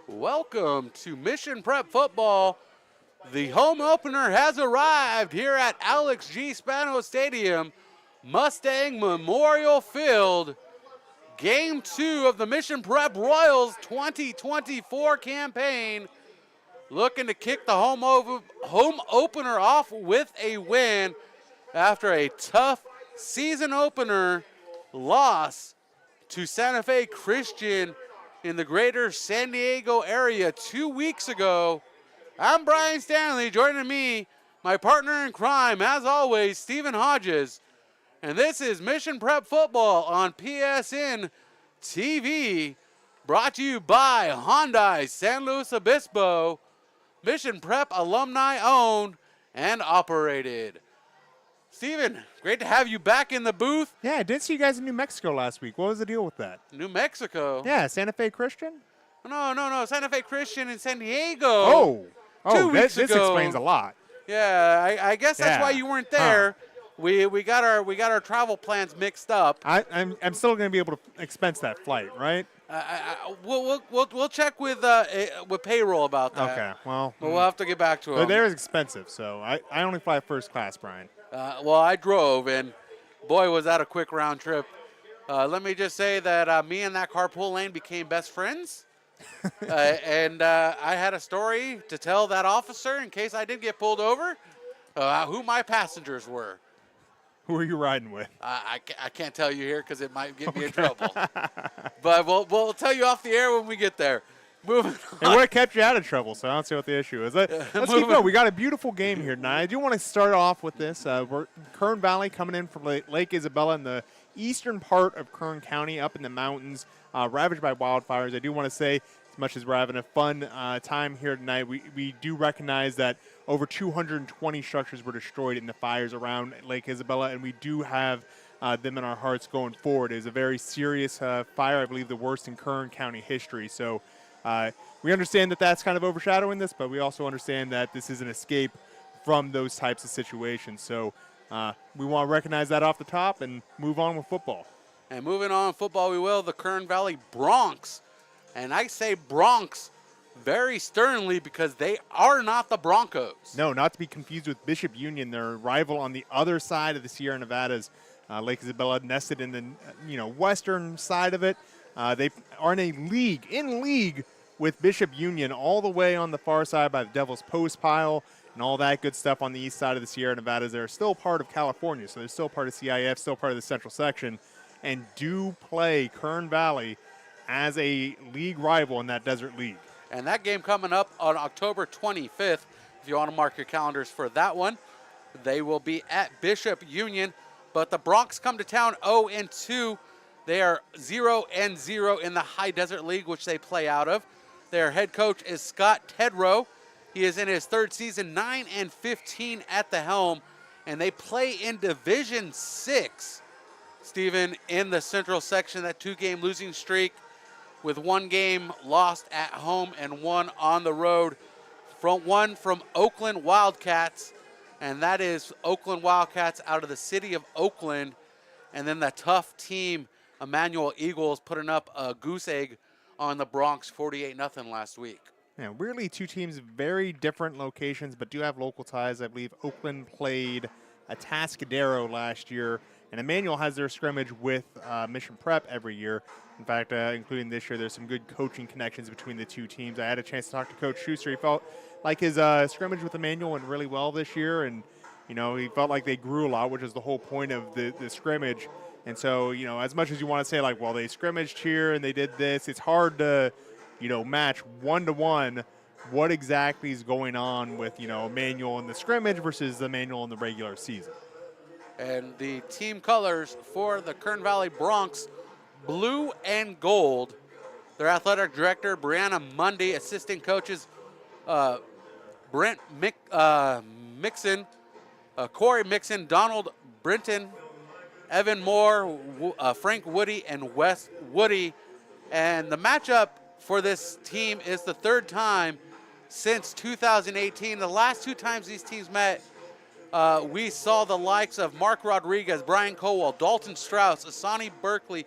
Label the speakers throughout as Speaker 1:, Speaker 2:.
Speaker 1: Welcome to Mission Prep Football. The home opener has arrived here at Alex G. Spano Stadium, Mustang Memorial Field. Game 2 of the Mission Prep Royals 2024 campaign. Looking to kick the home opener off with a win after a tough season opener loss to Santa Fe Christian in the greater San Diego area 2 weeks ago. I'm Brian Stanley. Joining me, my partner in crime, as always, Stephen Hodges. And this is Mission Prep Football on PSN TV, brought to you by Hyundai San Luis Obispo. Mission Prep alumni owned and operated. Stephen, great to have you back in the booth.
Speaker 2: Yeah, I did see you guys in New Mexico last week. What was the deal with that?
Speaker 1: New Mexico?
Speaker 2: Yeah, Santa Fe Christian?
Speaker 1: No. Santa Fe Christian in San Diego.
Speaker 2: Oh,
Speaker 1: 2 weeks
Speaker 2: this
Speaker 1: ago.
Speaker 2: explains a lot.
Speaker 1: Yeah, I guess that's why you weren't there. Huh. We got our travel plans mixed up.
Speaker 2: I'm still going to be able to expense that flight, right?
Speaker 1: We'll check with payroll about that.
Speaker 2: Okay, well.
Speaker 1: But we'll have to get back to it.
Speaker 2: But they're expensive, so I only fly first class, Brian.
Speaker 1: Well, I drove, and boy, was that a quick round trip. Let me just say that me and that carpool lane became best friends. And I had a story to tell that officer in case I did get pulled over, who my passengers were.
Speaker 2: Who are you riding with?
Speaker 1: I can't tell you here because it might get me in trouble. But we'll tell you off the air when we get there. Moving on.
Speaker 2: It would have kept you out of trouble, so I don't see what the issue is. Let's keep going. We got a beautiful game here tonight. I do want to start off with this. We're Kern Valley coming in from Lake Isabella in the eastern part of Kern County, up in the mountains, ravaged by wildfires. I do want to say, as much as we're having a fun time here tonight, we do recognize that over 220 structures were destroyed in the fires around Lake Isabella, and we do have them in our hearts going forward. It was a very serious fire, I believe the worst in Kern County history. So we understand that that's kind of overshadowing this, but we also understand that this is an escape from those types of situations. So we want to recognize that off the top and move on with football.
Speaker 1: And moving on football, we will, the Kern Valley Broncs. And I say Broncs very sternly because they are not the Broncos.
Speaker 2: No, not to be confused with Bishop Union, their rival on the other side of the Sierra Nevadas. Lake Isabella nested in the western side of it. They are in a league with Bishop Union all the way on the far side by the Devil's Post Pile and all that good stuff on the east side of the Sierra Nevadas. They're still part of California, so they're still part of CIF, still part of the Central Section, and do play Kern Valley as a league rival in that Desert League.
Speaker 1: And that game coming up on October 25th, if you want to mark your calendars for that one, they will be at Bishop Union. But the Broncs come to town 0-2. They are 0-0 in the High Desert League, which they play out of. Their head coach is Scott Tedrow. He is in his third season, 9-15 at the helm, and they play in Division 6. Stephen, in the Central Section, that 2-game losing streak, with 1 game lost at home and 1 on the road. One from Oakland Wildcats, and that is Oakland Wildcats out of the city of Oakland. And then the tough team, Emmanuel Eagles, putting up a goose egg on the Broncs, 48-0 last week.
Speaker 2: Yeah, weirdly, 2 teams, very different locations, but do have local ties. I believe Oakland played Atascadero last year, and Emmanuel has their scrimmage with Mission Prep every year. In fact, including this year, there's some good coaching connections between the 2 teams. I had a chance to talk to Coach Schuster. He felt like his scrimmage with Emmanuel went really well this year, and he felt like they grew a lot, which is the whole point of the scrimmage. And so, as much as you want to say, like, well, they scrimmaged here and they did this, it's hard to, match one-to-one what exactly is going on with, Emmanuel in the scrimmage versus Emmanuel in the regular season.
Speaker 1: And the team colors for the Kern Valley Broncs, blue and gold. Their athletic director, Brianna Mundy, assistant coaches, Brent Mixon, Corey Mixon, Donald Brinton, Evan Moore, Frank Woody, and Wes Woody. And the matchup for this team is the 3rd time since 2018. The last 2 times these teams met, we saw the likes of Mark Rodriguez, Brian Colwell, Dalton Strauss, Asani Berkeley,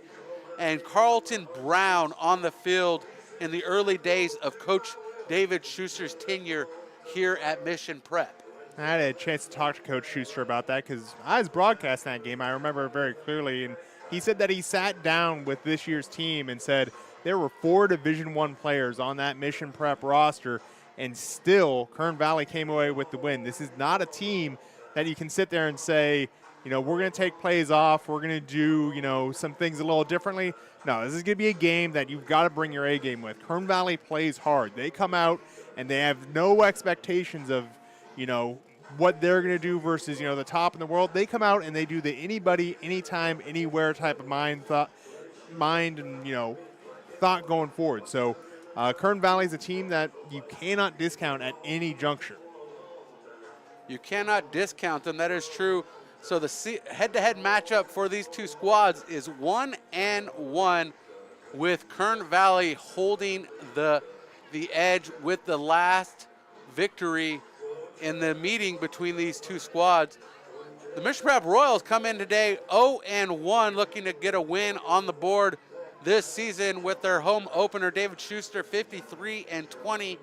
Speaker 1: and Carlton Brown on the field in the early days of Coach David Schuster's tenure here at Mission Prep?
Speaker 2: I had a chance to talk to Coach Schuster about that because I was broadcasting that game. I remember it very clearly, and he said that he sat down with this year's team and said there were 4 Division I players on that Mission Prep roster, and still Kern Valley came away with the win. This is not a team that you can sit there and say, you know, we're going to take plays off, we're going to do, you know, some things a little differently. No, this is going to be a game that you've got to bring your A game with. Kern Valley plays hard. They come out and they have no expectations of, you know, what they're going to do versus, you know, the top in the world. They come out and they do the anybody, anytime, anywhere type of mind and, you know, thought going forward. So Kern Valley is a team that you cannot discount at any juncture.
Speaker 1: You cannot discount them. That is true. So the head-to-head matchup for these two squads is 1-1, with Kern Valley holding the edge with the last victory in the meeting between these two squads. The Mission Prep Royals come in today 0-1, looking to get a win on the board this season with their home opener. David Schuster, 53-20,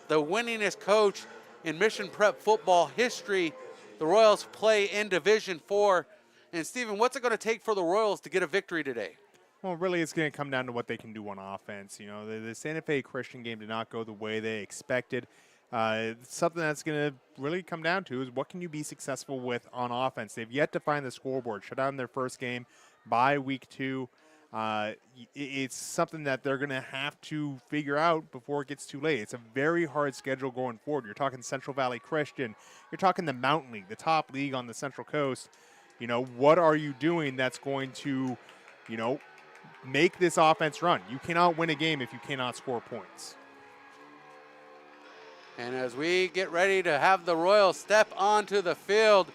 Speaker 1: the winningest coach in Mission Prep football history. The Royals play in Division IV. And Stephen, what's it going to take for the Royals to get a victory today?
Speaker 2: Well, really, it's going to come down to what they can do on offense. You know, the Santa Fe Christian game did not go the way they expected. Something that's going to really come down to is what can you be successful with on offense. They've yet to find the scoreboard. Shut down their first game by week 2. It's something that they're going to have to figure out before it gets too late. It's a very hard schedule going forward. You're talking Central Valley Christian. You're talking the Mountain League, the top league on the Central Coast. You know, what are you doing that's going to, you know, make this offense run? You cannot win a game if you cannot score points.
Speaker 1: And as we get ready to have the Royals step onto the field,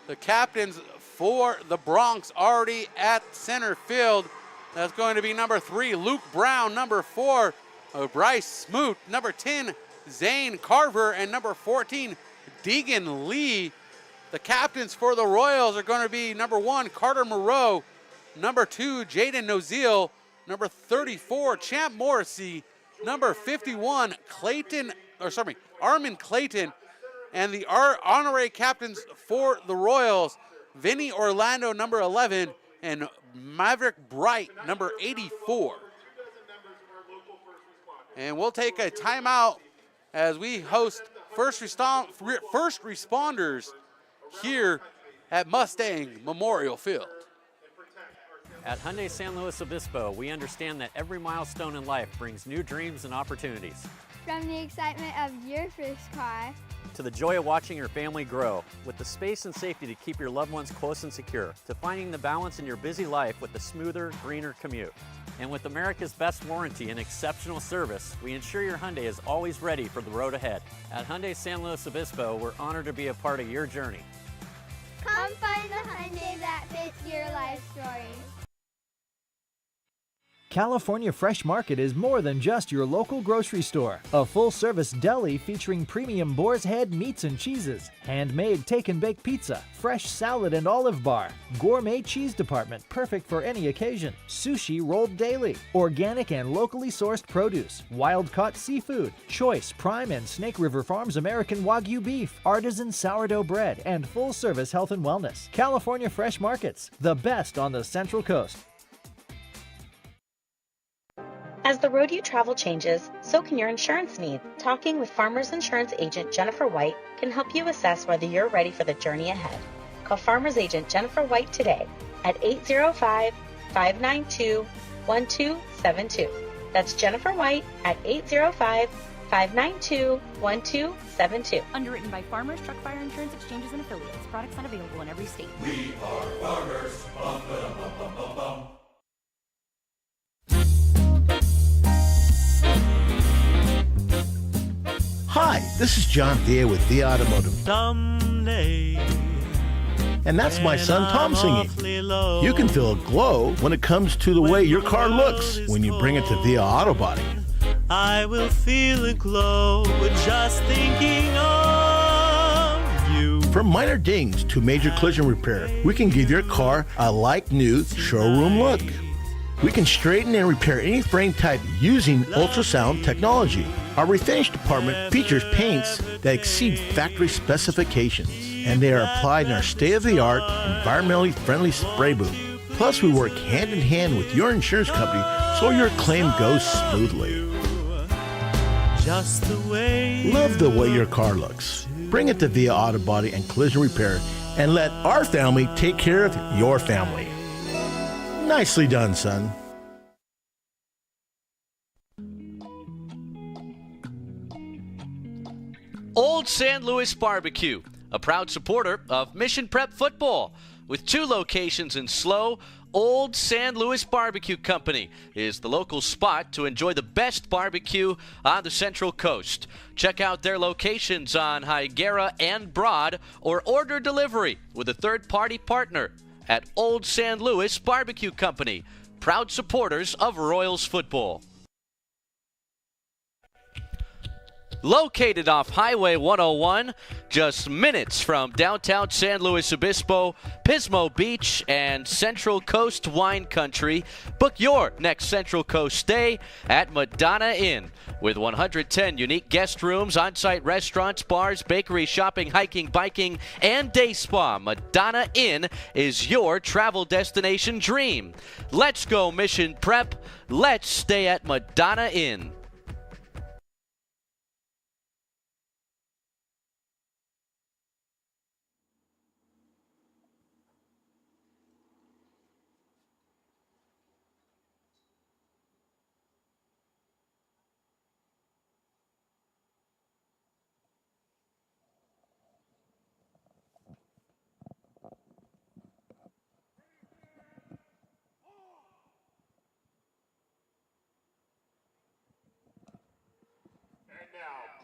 Speaker 1: the captains for the Bronx already at center field. That's going to be number 3, Luke Brown, number 4, Bryce Smoot, number 10, Zane Carver, and number 14, Deegan Lee. The captains for the Royals are going to be number 1, Carter Moreau, number 2, Jaden Noziel, number 34, Champ Morrissey, number 51, Armin Clayton, and the honorary captains for the Royals, Vinny Orlando, number 11, and Maverick Bright, number 84. And we'll take a timeout as we host first responders here at Mustang Memorial Field.
Speaker 3: At Hyundai San Luis Obispo, we understand that every milestone in life brings new dreams and opportunities.
Speaker 4: From the excitement of your first car
Speaker 3: to the joy of watching your family grow, with the space and safety to keep your loved ones close and secure, to finding the balance in your busy life with a smoother, greener commute. And with America's best warranty and exceptional service, we ensure your Hyundai is always ready for the road ahead. At Hyundai San Luis Obispo, we're honored to be a part of your journey.
Speaker 4: Come find the Hyundai that fits your life story.
Speaker 5: California Fresh Market is more than just your local grocery store. A full-service deli featuring premium boar's head meats and cheeses, handmade take-and-bake pizza, fresh salad and olive bar, gourmet cheese department perfect for any occasion, sushi rolled daily, organic and locally sourced produce, wild-caught seafood, choice Prime and Snake River Farms American Wagyu beef, artisan sourdough bread, and full-service health and wellness. California Fresh Markets, the best on the Central Coast.
Speaker 6: As the road you travel changes, so can your insurance needs. Talking with Farmers Insurance Agent Jennifer White can help you assess whether you're ready for the journey ahead. Call Farmers Agent Jennifer White today at 805-592-1272. That's Jennifer White at 805-592-1272.
Speaker 7: Underwritten by Farmers Truck Fire Insurance Exchanges and Affiliates. Products not available in every state.
Speaker 8: We are farmers. Bum, bum, bum, bum, bum, bum.
Speaker 9: Hi, this is John Thea with The Automotive.
Speaker 10: Someday,
Speaker 9: and that's my son Tom singing. You can feel a glow when it comes to the way your car looks when you bring it to Thea Auto Body.
Speaker 10: I will feel a glow just thinking of you.
Speaker 9: From minor dings to major collision repair, we can give your car a like-new showroom look. We can straighten and repair any frame type using ultrasound technology. Our refinish department features paints that exceed factory specifications, and they are applied in our state-of-the-art, environmentally friendly spray booth. Plus, we work hand-in-hand with your insurance company so your claim goes smoothly.
Speaker 10: Just the way
Speaker 9: Love the way your car looks. Bring it to Via Auto Body and Collision Repair and let our family take care of your family. Nicely done, son.
Speaker 11: Old San Luis Barbecue, a proud supporter of Mission Prep football. With 2 locations in SLO, Old San Luis Barbecue Company is the local spot to enjoy the best barbecue on the Central Coast. Check out their locations on Higuera and Broad, or order delivery with a third-party partner at Old San Luis Barbecue Company, proud supporters of Royals football. Located off Highway 101, just minutes from downtown San Luis Obispo, Pismo Beach, and Central Coast Wine Country, book your next Central Coast stay at Madonna Inn. With 110 unique guest rooms, on-site restaurants, bars, bakery, shopping, hiking, biking, and day spa, Madonna Inn is your travel destination dream. Let's go Mission Prep. Let's stay at Madonna Inn.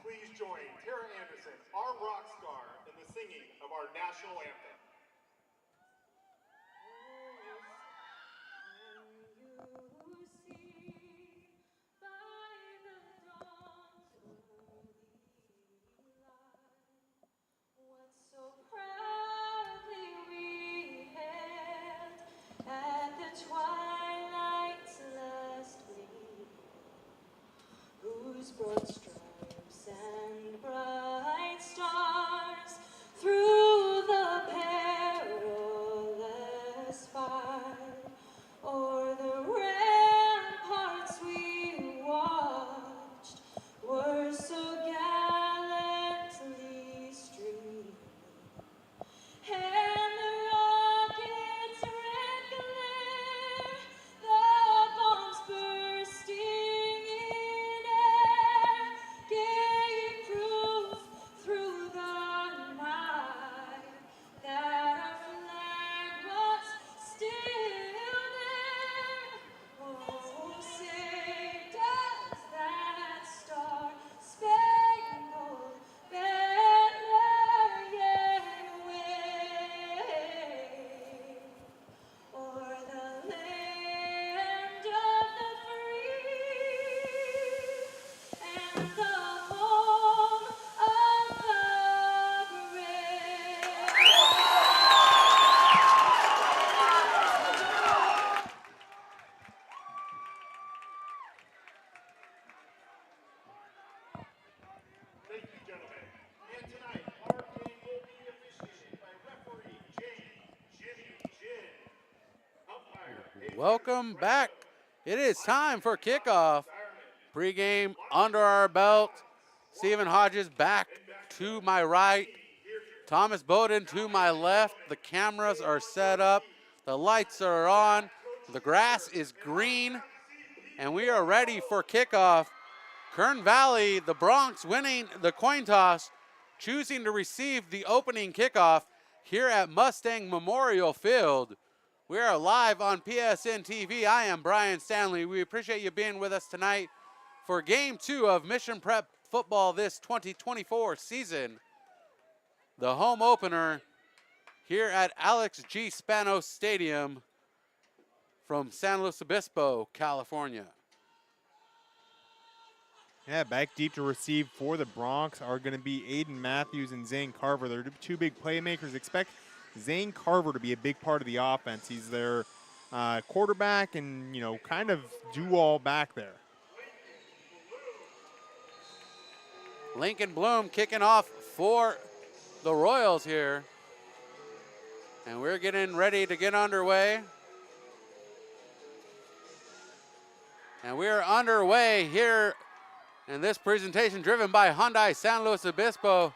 Speaker 2: Please join Tara Anderson, our rock star, in the singing of our national anthem.
Speaker 12: Broad stripes and bright stars through the perilous fight, o'er the ramparts we watched were so gallantly streaming, and the rockets' red glare, the bombs bursting in air, gave proof through the night that our flag was still there. Oh, say does that star-spangled banner yet wave o'er the land of the free and the home of the brave.
Speaker 2: Thank you, gentlemen. And tonight, our game will be officiated by referee Jimmy Jin. Umpire
Speaker 1: Welcome back. It is time for kickoff. Pre-game under our belt. Stephen Hodges back to my right. Thomas Bowden to my left. The cameras are set up. The lights are on. The grass is green. And we are ready for kickoff. Kern Valley, the Bronx, winning the coin toss, choosing to receive the opening kickoff here at Mustang Memorial Field. We are live on PSN TV. I am Brian Stanley. We appreciate you being with us tonight for Game 2 of Mission Prep Football this 2024 season. The home opener here at Alex G. Spanos Stadium from San Luis Obispo, California.
Speaker 2: Yeah, back deep to receive for the Bronx are going to be Aiden Matthews and Zane Carver. They're 2 big playmakers. Expect Zane Carver to be a big part of the offense. He's their quarterback and, kind of do all back there.
Speaker 1: Lincoln Bloom kicking off for the Royals here. And we're getting ready to get underway. And we're underway here in this presentation driven by Hyundai San Luis Obispo.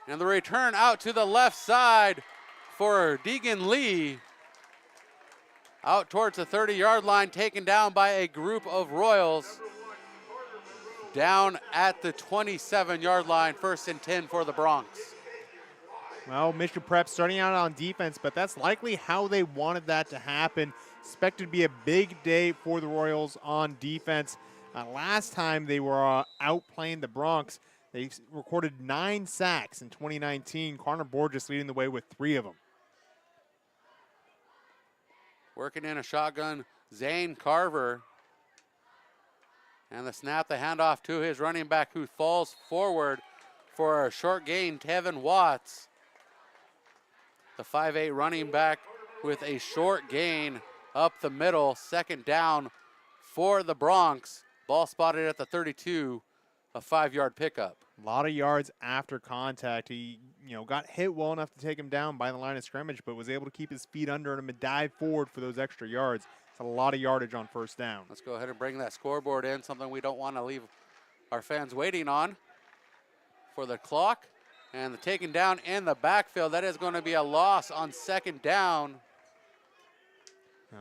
Speaker 1: And the return out to the left side for Deegan Lee. Out towards the 30-yard line, taken down by a group of Royals. Down at the 27-yard line, 1st and 10 for the Bronx.
Speaker 2: Well, Mission Prep starting out on defense, but that's likely how they wanted that to happen. Expected to be a big day for the Royals on defense. Last time they were outplaying the Bronx, they recorded 9 sacks in 2019. Connor Borges leading the way with 3 of them.
Speaker 1: Working in a shotgun, Zane Carver. And the snap, the handoff to his running back who falls forward for a short gain, Tevin Watts. The 5'8" running back with a short gain up the middle, 2nd down for the Bronx. Ball spotted at the 32, a 5-yard pickup.
Speaker 2: A lot of yards after contact. He, got hit well enough to take him down by the line of scrimmage, but was able to keep his feet under him and dive forward for those extra yards. It's a lot of yardage on 1st down.
Speaker 1: Let's go ahead and bring that scoreboard in, something we don't want to leave our fans waiting on for the clock. And the taken down in the backfield, that is going to be a loss on 2nd down.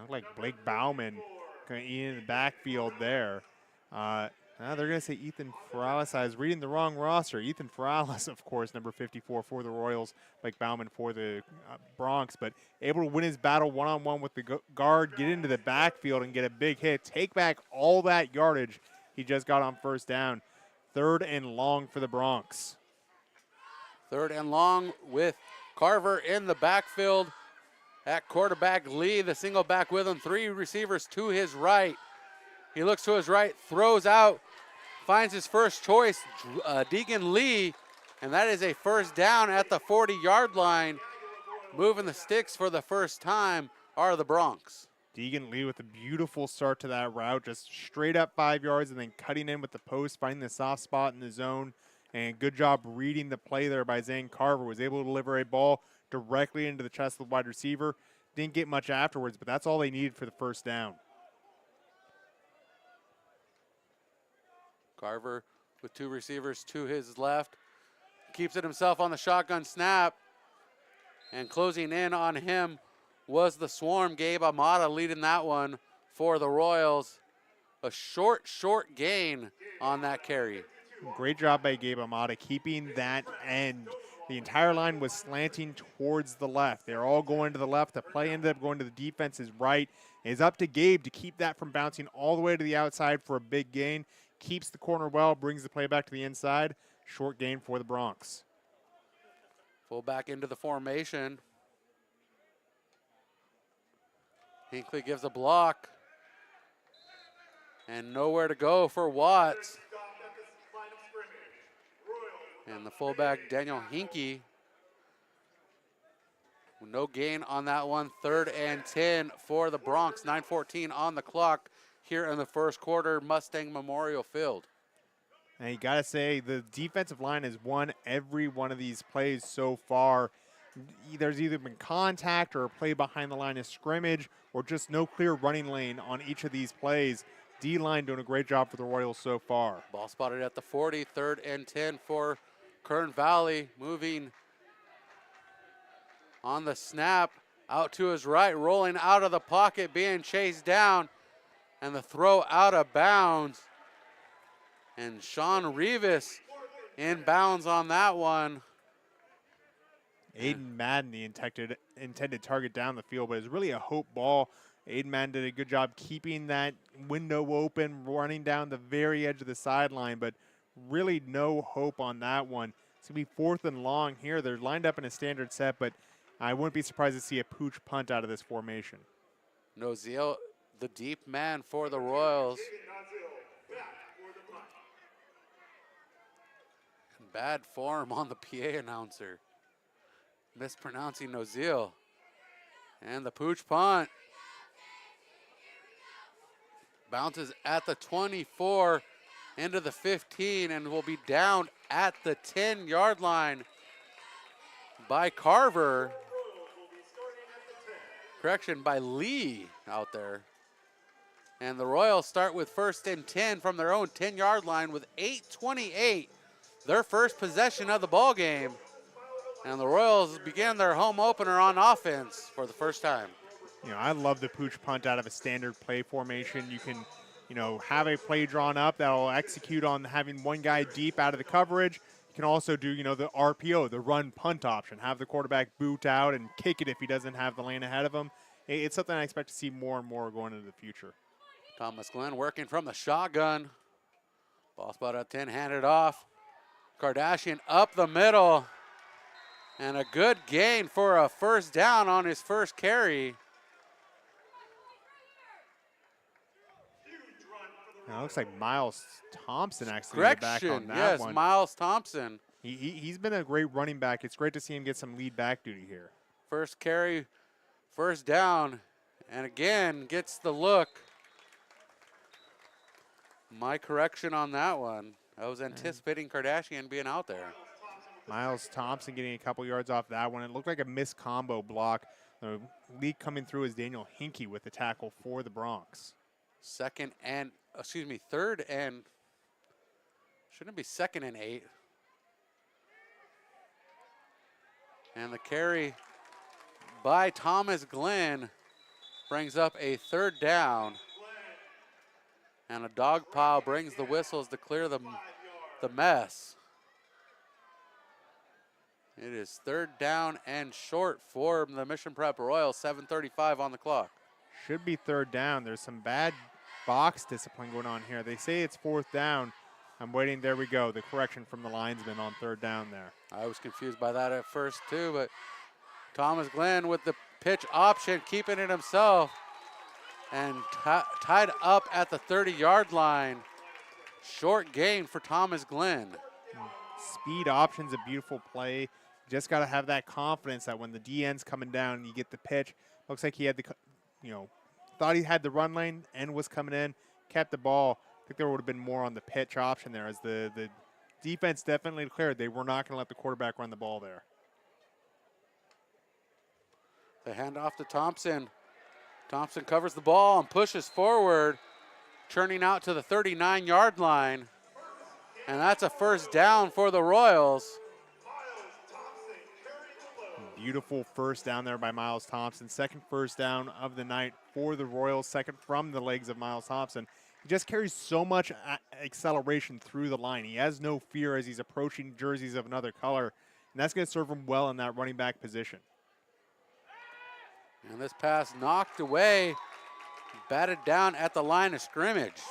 Speaker 2: Like Blake Bauman in the backfield there. They're going to say Ethan Ferralis. I was reading the wrong roster. Ethan Ferralis, of course, number 54 for the Royals. Blake Bauman for the Bronx, but able to win his battle one-on-one with the guard, get into the backfield and get a big hit. Take back all that yardage he just got on 1st down. 3rd and long for the Bronx.
Speaker 1: 3rd and long with Carver in the backfield. At quarterback, Lee, the single back with him. 3 receivers to his right. He looks to his right, throws out, finds his first choice, Deegan Lee, and that is a 1st down at the 40-yard line. Moving the sticks for the first time are the Bronx.
Speaker 2: Deegan Lee with a beautiful start to that route, just straight up 5 yards and then cutting in with the post, finding the soft spot in the zone. And good job reading the play there by Zane Carver. Was able to deliver a ball directly into the chest of the wide receiver. Didn't get much afterwards, but that's all they needed for the 1st down.
Speaker 1: Carver with 2 receivers to his left. Keeps it himself on the shotgun snap. And closing in on him was the swarm. Gabe Amata leading that one for the Royals. A short gain on that carry.
Speaker 2: Great job by Gabe Amata keeping that end. The entire line was slanting towards the left. They're all going to the left. The play ended up going to the defense's right. It's up to Gabe to keep that from bouncing all the way to the outside for a big gain. Keeps the corner well, brings the play back to the inside. Short gain for the Bronx.
Speaker 1: Full back into the formation. Hinckley gives a block. And nowhere to go for Watts. And the fullback, Daniel Hinkie. No gain on that one. 3rd and 10 for the Bronx. 9:14 on the clock here in the 1st quarter, Mustang Memorial Field.
Speaker 2: And you got to say, the defensive line has won every one of these plays so far. There's either been contact or a play behind the line of scrimmage or just no clear running lane on each of these plays. D-line doing a great job for the Royals so far.
Speaker 1: Ball spotted at the 40, 3rd and 10 for Kern Valley. Moving on the snap, out to his right, rolling out of the pocket, being chased down, and the throw out of bounds. And Sean Rivas in bounds on that one.
Speaker 2: Aiden Madden, the intended target down the field, but it's really a hope ball. Aiden Madden did a good job keeping that window open, running down the very edge of the sideline, but really no hope on that one. It's going to be 4th and long here. They're lined up in a standard set, but I wouldn't be surprised to see a pooch punt out of this formation.
Speaker 1: Noziel, the deep man for the Royals. In bad form on the PA announcer. Mispronouncing Noziel. And the pooch punt Bounces at the 24 into the 15 and will be down at the 10-yard line by Carver. Correction, by Lee out there. And the Royals start with 1st and 10 from their own 10-yard line with 8:28, their first possession of the ball game. And the Royals begin their home opener on offense for the first time.
Speaker 2: You know, I love the pooch punt out of a standard play formation. You can, you know, have a play drawn up that'll execute on having one guy deep out of the coverage. You can also do, you know, the RPO, the run punt option, have the quarterback boot out and kick it if he doesn't have the lane ahead of him. It's something I expect to see more and more going into the future.
Speaker 1: Thomas Glenn working from the shotgun. Ball spot at 10, handed off. Kardashian up the middle. And a good gain for a first down on his first carry.
Speaker 2: Now it looks like Miles Thompson actually got back on that one.
Speaker 1: Yes, Miles Thompson.
Speaker 2: He's been a great running back. It's great to see him get some lead back duty here.
Speaker 1: First carry, first down, and again gets the look. My correction on that one. I was anticipating Kardashian being out there.
Speaker 2: Miles Thompson getting a couple yards off that one. It looked like a missed combo block. The lead coming through is Daniel Hinkie with the tackle for the Bronx.
Speaker 1: Third and, shouldn't it be 2nd and 8? And the carry by Thomas Glenn brings up a 3rd down. And a dog pile brings the whistles to clear the mess. It is 3rd down and short for the Mission Prep Royals, 7:35 on the clock.
Speaker 2: Should be 3rd down. There's some bad box discipline going on here. They say it's 4th down. I'm waiting. There we go. The correction from the linesman on 3rd down there.
Speaker 1: I was confused by that at first too, but Thomas Glenn with the pitch option, keeping it himself. And tied up at the 30-yard line. Short gain for Thomas Glenn.
Speaker 2: Speed option's a beautiful play. Just got to have that confidence that when the DN's coming down and you get the pitch, looks like he had the, thought he had the run lane and was coming in, kept the ball. I think there would have been more on the pitch option there as the defense definitely declared they were not going to let the quarterback run the ball there.
Speaker 1: The handoff to Thompson. Thompson covers the ball and pushes forward, turning out to the 39-yard line. And that's a first down for the Royals.
Speaker 2: Beautiful first down there by Miles Thompson. 2nd first down of the night for the Royals. 2nd from the legs of Miles Thompson. He just carries so much acceleration through the line. He has no fear as he's approaching jerseys of another color. And that's going to serve him well in that running back position.
Speaker 1: And this pass knocked away, batted down at the line of scrimmage.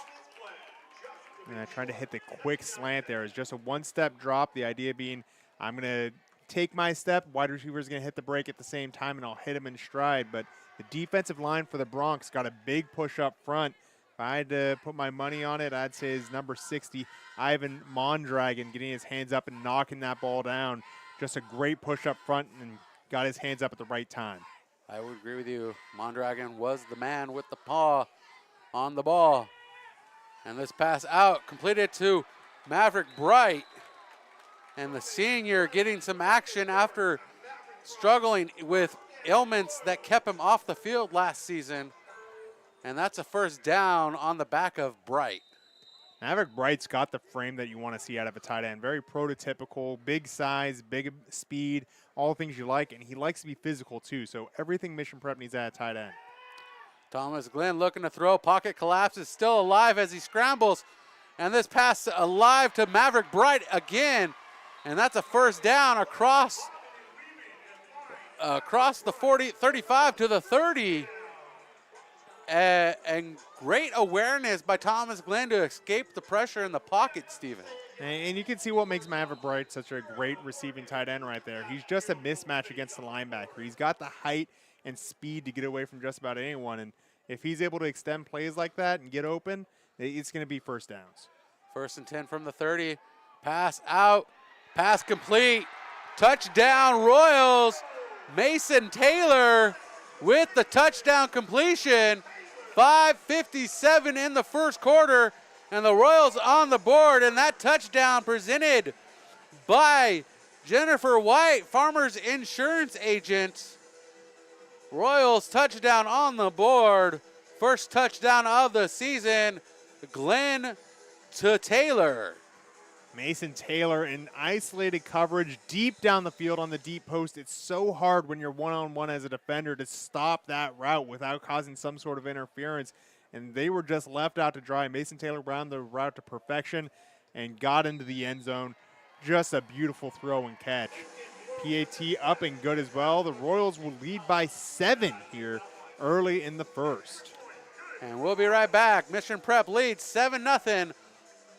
Speaker 2: And trying to hit the quick slant there. It's just a one-step drop. The idea being I'm going to take my step. Wide receiver is going to hit the break at the same time, and I'll hit him in stride. But the defensive line for the Bronx got a big push up front. If I had to put my money on it, I'd say is number 60, Ivan Mondragon, getting his hands up and knocking that ball down. Just a great push up front and got his hands up at the right time.
Speaker 1: I would agree with you. Mondragon was the man with the paw on the ball. And this pass out, completed to Maverick Bright. And the senior getting some action after struggling with ailments that kept him off the field last season. And that's a first down on the back of Bright.
Speaker 2: Maverick Bright's got the frame that you want to see out of a tight end. Very prototypical, big size, big speed, all things you like. And he likes to be physical too. So everything Mission Prep needs out of tight end.
Speaker 1: Thomas Glenn looking to throw. Pocket collapses, still alive as he scrambles. And this pass alive to Maverick Bright again. And that's a first down across the 35 to the 30. And great awareness by Thomas Glenn to escape the pressure in the pocket, Steven.
Speaker 2: And you can see what makes Maverick Bright such a great receiving tight end right there. He's just a mismatch against the linebacker. He's got the height and speed to get away from just about anyone. And if he's able to extend plays like that and get open, it's going to be first downs. 1st and
Speaker 1: 10 from the 30. Pass out. Pass complete. Touchdown Royals. Mason Taylor with the touchdown completion. 5:57 in the first quarter, and the Royals on the board, and that touchdown presented by Jennifer White, Farmers Insurance Agent. Royals touchdown on the board. First touchdown of the season, Glenn to Taylor.
Speaker 2: Mason Taylor in isolated coverage deep down the field on the deep post. It's so hard when you're one-on-one as a defender to stop that route without causing some sort of interference. And they were just left out to dry. Mason Taylor ran the route to perfection and got into the end zone. Just a beautiful throw and catch. PAT up and good as well. The Royals will lead by 7 here early in the first.
Speaker 1: And we'll be right back. Mission Prep leads 7-0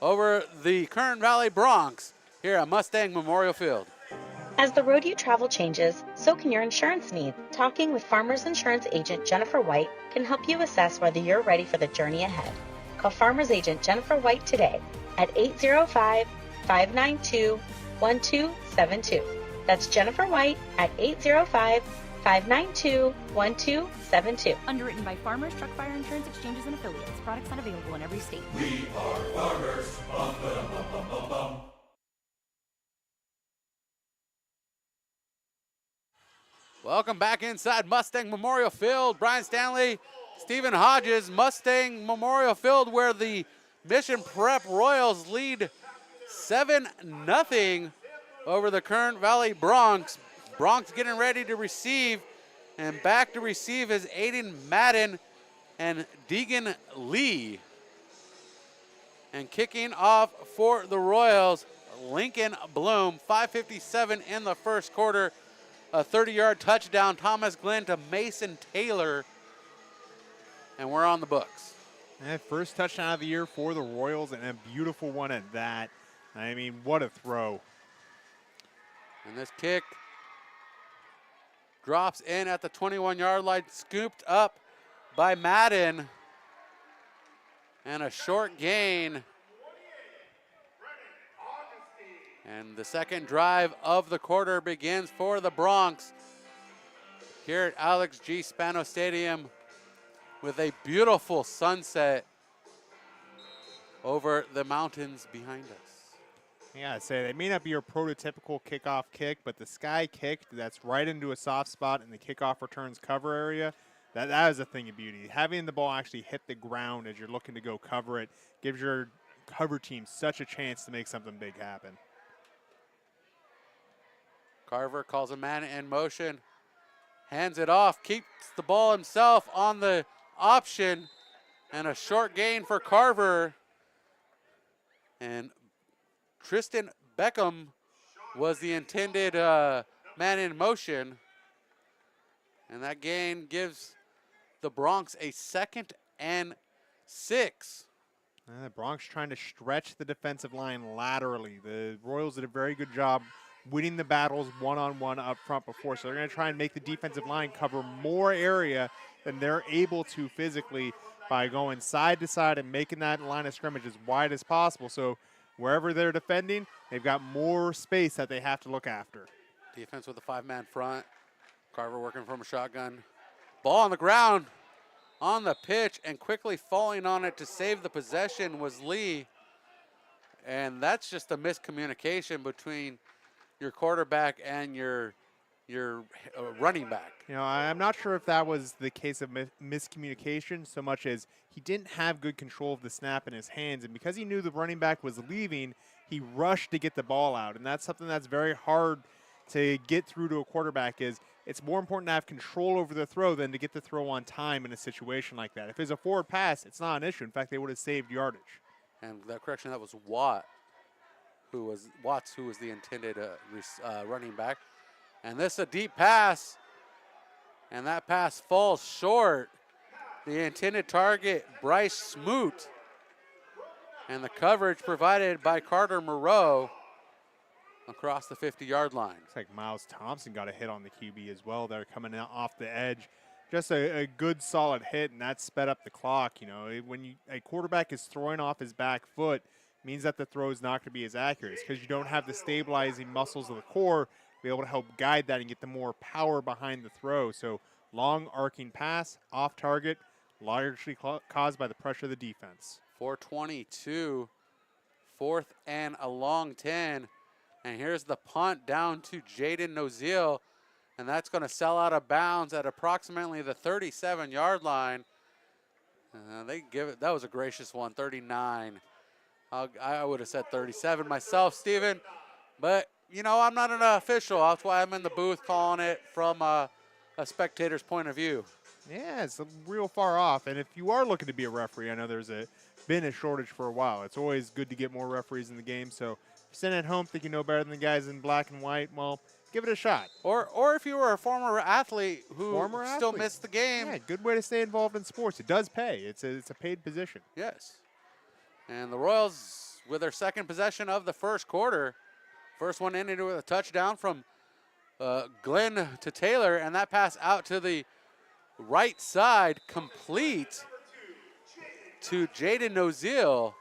Speaker 1: over the Kern Valley Bronx here at Mustang Memorial Field.
Speaker 6: As the road you travel changes, so can your insurance needs. Talking with Farmers Insurance Agent Jennifer White can help you assess whether you're ready for the journey ahead. Call Farmers Agent Jennifer White today at 805-592-1272. That's Jennifer White at 805-592-1272.
Speaker 7: Underwritten by Farmers Truck Fire Insurance Exchanges and Affiliates. Products not available in every state.
Speaker 8: We are farmers. Bum, ba-dum, bum, bum, bum, bum.
Speaker 1: Welcome back inside Mustang Memorial Field. Brian Stanley, Stephen Hodges, Mustang Memorial Field, where the Mission Prep Royals lead 7-0 over the Kern Valley Bronx. Bronx getting ready to receive, and back to receive is Aiden Madden and Deegan Lee. And kicking off for the Royals, Lincoln Bloom, 5:57 in the first quarter. A 30-yard touchdown, Thomas Glenn to Mason Taylor, and we're on the books.
Speaker 2: And first touchdown of the year for the Royals, and a beautiful one at that. I mean, what a throw.
Speaker 1: And this kick drops in at the 21-yard line, scooped up by Madden. And a short gain. And the second drive of the quarter begins for the Bronx here at Alex G. Spano Stadium with a beautiful sunset over the mountains behind us.
Speaker 2: Yeah, I'd say they may not be your prototypical kickoff kick, but the sky kick that's right into a soft spot in the kickoff returns cover area, that is a thing of beauty. Having the ball actually hit the ground as you're looking to go cover it gives your cover team such a chance to make something big happen.
Speaker 1: Carver calls a man in motion, hands it off, keeps the ball himself on the option, and a short gain for Carver. And Tristan Beckham was the intended man in motion. And that gain gives the Bronx a 2nd and 6.
Speaker 2: The Bronx trying to stretch the defensive line laterally. The Royals did a very good job winning the battles one-on-one up front before. So they're going to try and make the defensive line cover more area than they're able to physically by going side to side and making that line of scrimmage as wide as possible. So wherever they're defending, they've got more space that they have to look after.
Speaker 1: Defense with a 5-man front. Carver working from a shotgun. Ball on the ground on the pitch, and quickly falling on it to save the possession was Lee. And that's just a miscommunication between your quarterback and your running back.
Speaker 2: You know, I'm not sure if that was the case of miscommunication so much as he didn't have good control of the snap in his hands, and because he knew the running back was leaving, he rushed to get the ball out, and that's something that's very hard to get through to a quarterback. Is it's more important to have control over the throw than to get the throw on time in a situation like that. If it's a forward pass, it's not an issue. In fact, they would have saved yardage.
Speaker 1: And that correction, that was Watts, who was the intended running back. And this a deep pass, and that pass falls short. The intended target, Bryce Smoot, and the coverage provided by Carter Moreau across the 50-yard line.
Speaker 2: Looks like Miles Thompson got a hit on the QB as well. They're coming out off the edge. Just a good solid hit, and that sped up the clock. You know, when a quarterback is throwing off his back foot, means that the throw is not going to be as accurate because you don't have the stabilizing muscles of the core to be able to help guide that and get the more power behind the throw. So long arcing pass, off target, largely caused by the pressure of the defense.
Speaker 1: 4:22, 4th and a long 10. And here's the punt down to Jaden Noziel, and that's going to sell out of bounds at approximately the 37-yard line. They give it, that was a gracious one, 39. I would have said 37 myself, Steven, but you know, I'm not an official. That's why I'm in the booth calling it from a spectator's point of view.
Speaker 2: Yeah, it's real far off. And if you are looking to be a referee, I know there's been a shortage for a while. It's always good to get more referees in the game. So if you're sitting at home thinking you know better than the guys in black and white, well, give it a shot.
Speaker 1: Or if you were a former athlete who still missed the game.
Speaker 2: Yeah, good way to stay involved in sports. It does pay. It's a paid position.
Speaker 1: Yes. And the Royals, with their second possession of the first quarter, first one ended with a touchdown from Glenn to Taylor, and that pass out to the right side, complete to Jaden Noziel.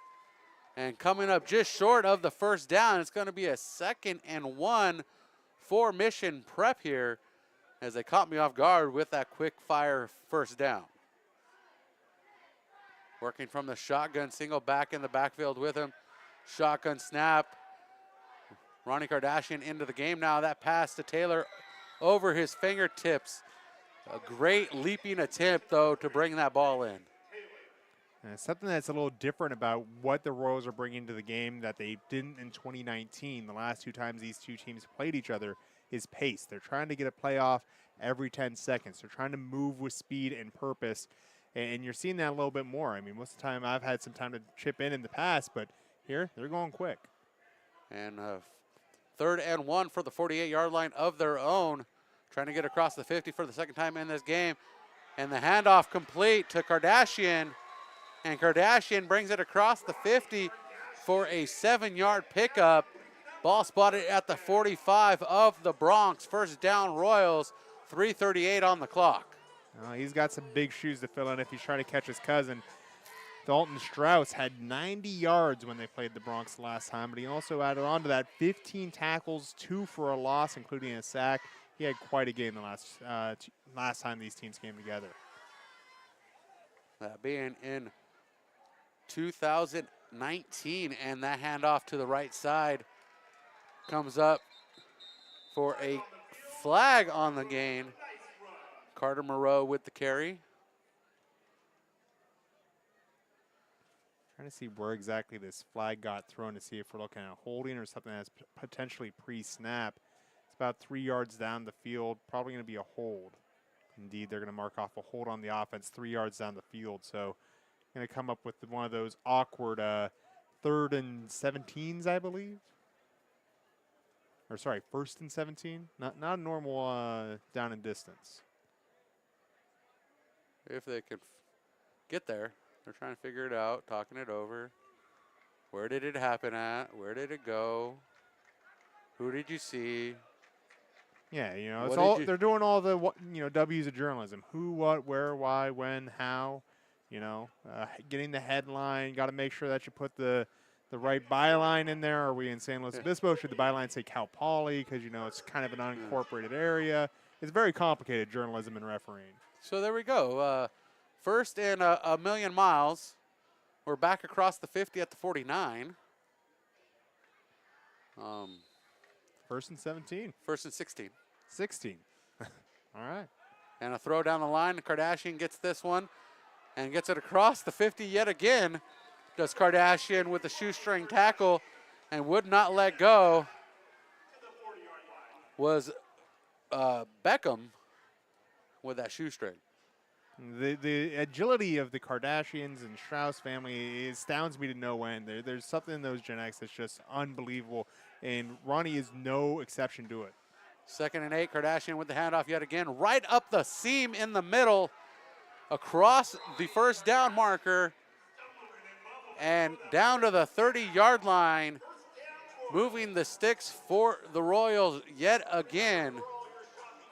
Speaker 1: And coming up just short of the first down, it's going to be a 2nd and 1 for Mission Prep here, as they caught me off guard with that quick fire first down. Working from the shotgun, single back in the backfield with him. Shotgun snap. Ronnie Kardashian into the game now. That pass to Taylor over his fingertips. A great leaping attempt, though, to bring that ball in.
Speaker 2: And something that's a little different about what the Royals are bringing to the game that they didn't in 2019, the last 2 times these two teams played each other, is pace. They're trying to get a playoff every 10 seconds. They're trying to move with speed and purpose, and you're seeing that a little bit more. I mean, most of the time I've had some time to chip in the past, but here they're going quick.
Speaker 1: And 3rd and 1 for the 48-yard line of their own. Trying to get across the 50 for the second time in this game. And the handoff complete to Kardashian. And Kardashian brings it across the 50 for a 7-yard pickup. Ball spotted at the 45 of the Bronx. First down Royals, 3:38 on the clock.
Speaker 2: He's got some big shoes to fill in if he's trying to catch his cousin. Dalton Strauss had 90 yards when they played the Bronx last time, but he also added on to that 15 tackles, 2 for a loss, including a sack. He had quite a game the last time these teams came together.
Speaker 1: That being in 2019, and that handoff to the right side comes up for a flag on the gain. Carter Moreau with the carry.
Speaker 2: Trying to see where exactly this flag got thrown to see if we're looking at holding or something that's potentially pre-snap. It's about 3 yards down the field, probably going to be a hold. Indeed, they're going to mark off a hold on the offense 3 yards down the field. So going to come up with one of those awkward 3rd and 17s, I believe. Or sorry, 1st and 17. Not a normal down and distance.
Speaker 1: If they could get there. They're trying to figure it out, talking it over. Where did it happen at? Where did it go? Who did you see?
Speaker 2: Yeah, you know, it's all they're doing all the W's of journalism. Who, what, where, why, when, how. You know, getting the headline. Got to make sure that you put the right byline in there. Are we in San Luis Obispo? Should the byline say Cal Poly? Because, you know, it's kind of an unincorporated area. It's very complicated journalism and refereeing.
Speaker 1: So there we go. First in a million miles. We're back across the 50 at the 49.
Speaker 2: 1st and 17.
Speaker 1: 1st and 16.
Speaker 2: 16. All right.
Speaker 1: And a throw down the line. Kardashian gets this one and gets it across the 50 yet again. Does Kardashian with the shoestring tackle and would not let go. Was Beckham with that shoestring.
Speaker 2: The agility of the Kardashians and Strauss family astounds me to no end. There's something in those genetics that's just unbelievable, and Ronnie is no exception to it.
Speaker 1: 2nd and 8, Kardashian with the handoff yet again, right up the seam in the middle, across the first down marker, and down to the 30-yard line, moving the sticks for the Royals yet again.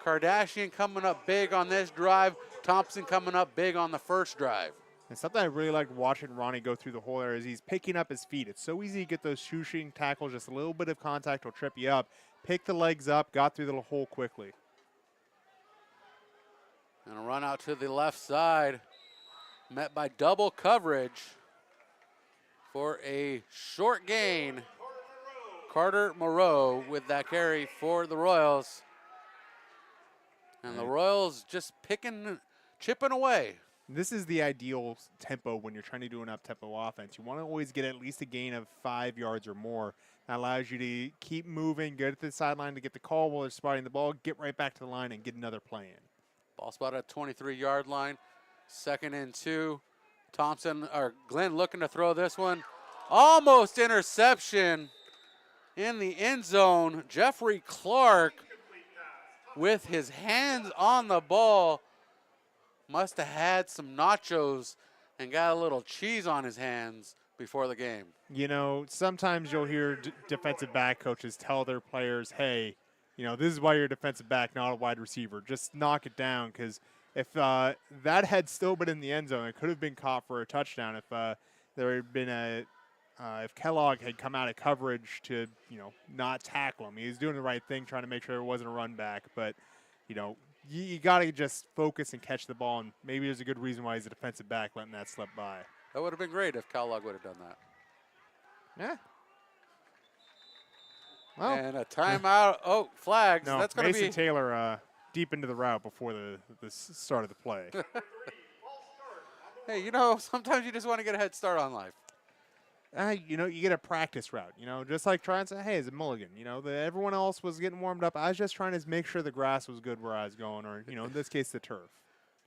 Speaker 1: Kardashian coming up big on this drive. Thompson coming up big on the first drive.
Speaker 2: And something I really like watching Ronnie go through the hole there is he's picking up his feet. It's so easy to get those shoestring tackles. Just a little bit of contact will trip you up. Pick the legs up, got through the hole quickly.
Speaker 1: And a run out to the left side. met by double coverage for a short gain. Carter Moreau with that carry for the Royals. And the Royals just chipping away.
Speaker 2: This is the ideal tempo when you're trying to do an up-tempo offense. You want to always get at least a gain of 5 yards or more. That allows you to keep moving, get to the sideline to get the call while they're spotting the ball, get right back to the line and get another play in.
Speaker 1: Ball spot at 23-yard line. 2nd and 2. Glenn looking to throw this one. Almost interception in the end zone. Jeffrey Clark with his hands on the ball. Must have had some nachos and got a little cheese on his hands before the game.
Speaker 2: You know, sometimes you'll hear defensive back coaches tell their players, hey, you know, this is why you're a defensive back, not a wide receiver. Just knock it down, because if that had still been in the end zone, it could have been caught for a touchdown if there had been if Kellogg had come out of coverage to, you know, not tackle him. He was doing the right thing, trying to make sure it wasn't a run back. But, you know, you got to just focus and catch the ball, and maybe there's a good reason why he's a defensive back letting that slip by.
Speaker 1: That would have been great if Kellogg would have done that.
Speaker 2: Yeah. Well,
Speaker 1: and a timeout. Oh, flags.
Speaker 2: No,
Speaker 1: that's going to be
Speaker 2: Mason Taylor deep into the route before the start of the play.
Speaker 1: Hey, you know, sometimes you just want to get a head start on life.
Speaker 2: You know, you get a practice route, you know, just like trying to say, hey, it's a mulligan. You know, everyone else was getting warmed up. I was just trying to make sure the grass was good where I was going, or, you know, in this case, the turf.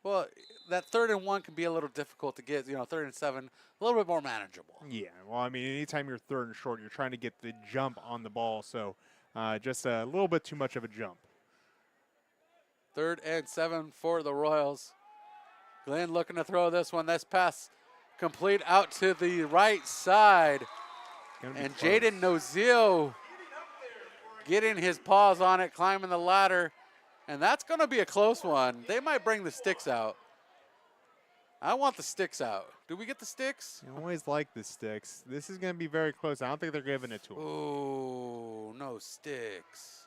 Speaker 1: Well, that 3rd and 1 can be a little difficult to get, you know, 3rd and 7, a little bit more manageable.
Speaker 2: Yeah, well, I mean, anytime you're 3rd and short, you're trying to get the jump on the ball, so just a little bit too much of a jump.
Speaker 1: 3rd and 7 for the Royals. Glenn looking to throw this one. This pass complete out to the right side. And Jaden Nozil getting his paws on it, climbing the ladder. And that's going to be a close one. They might bring the sticks out. I want the sticks out. Do we get the sticks?
Speaker 2: You always like the sticks. This is going to be very close. I don't think they're giving it to him.
Speaker 1: Oh, no sticks.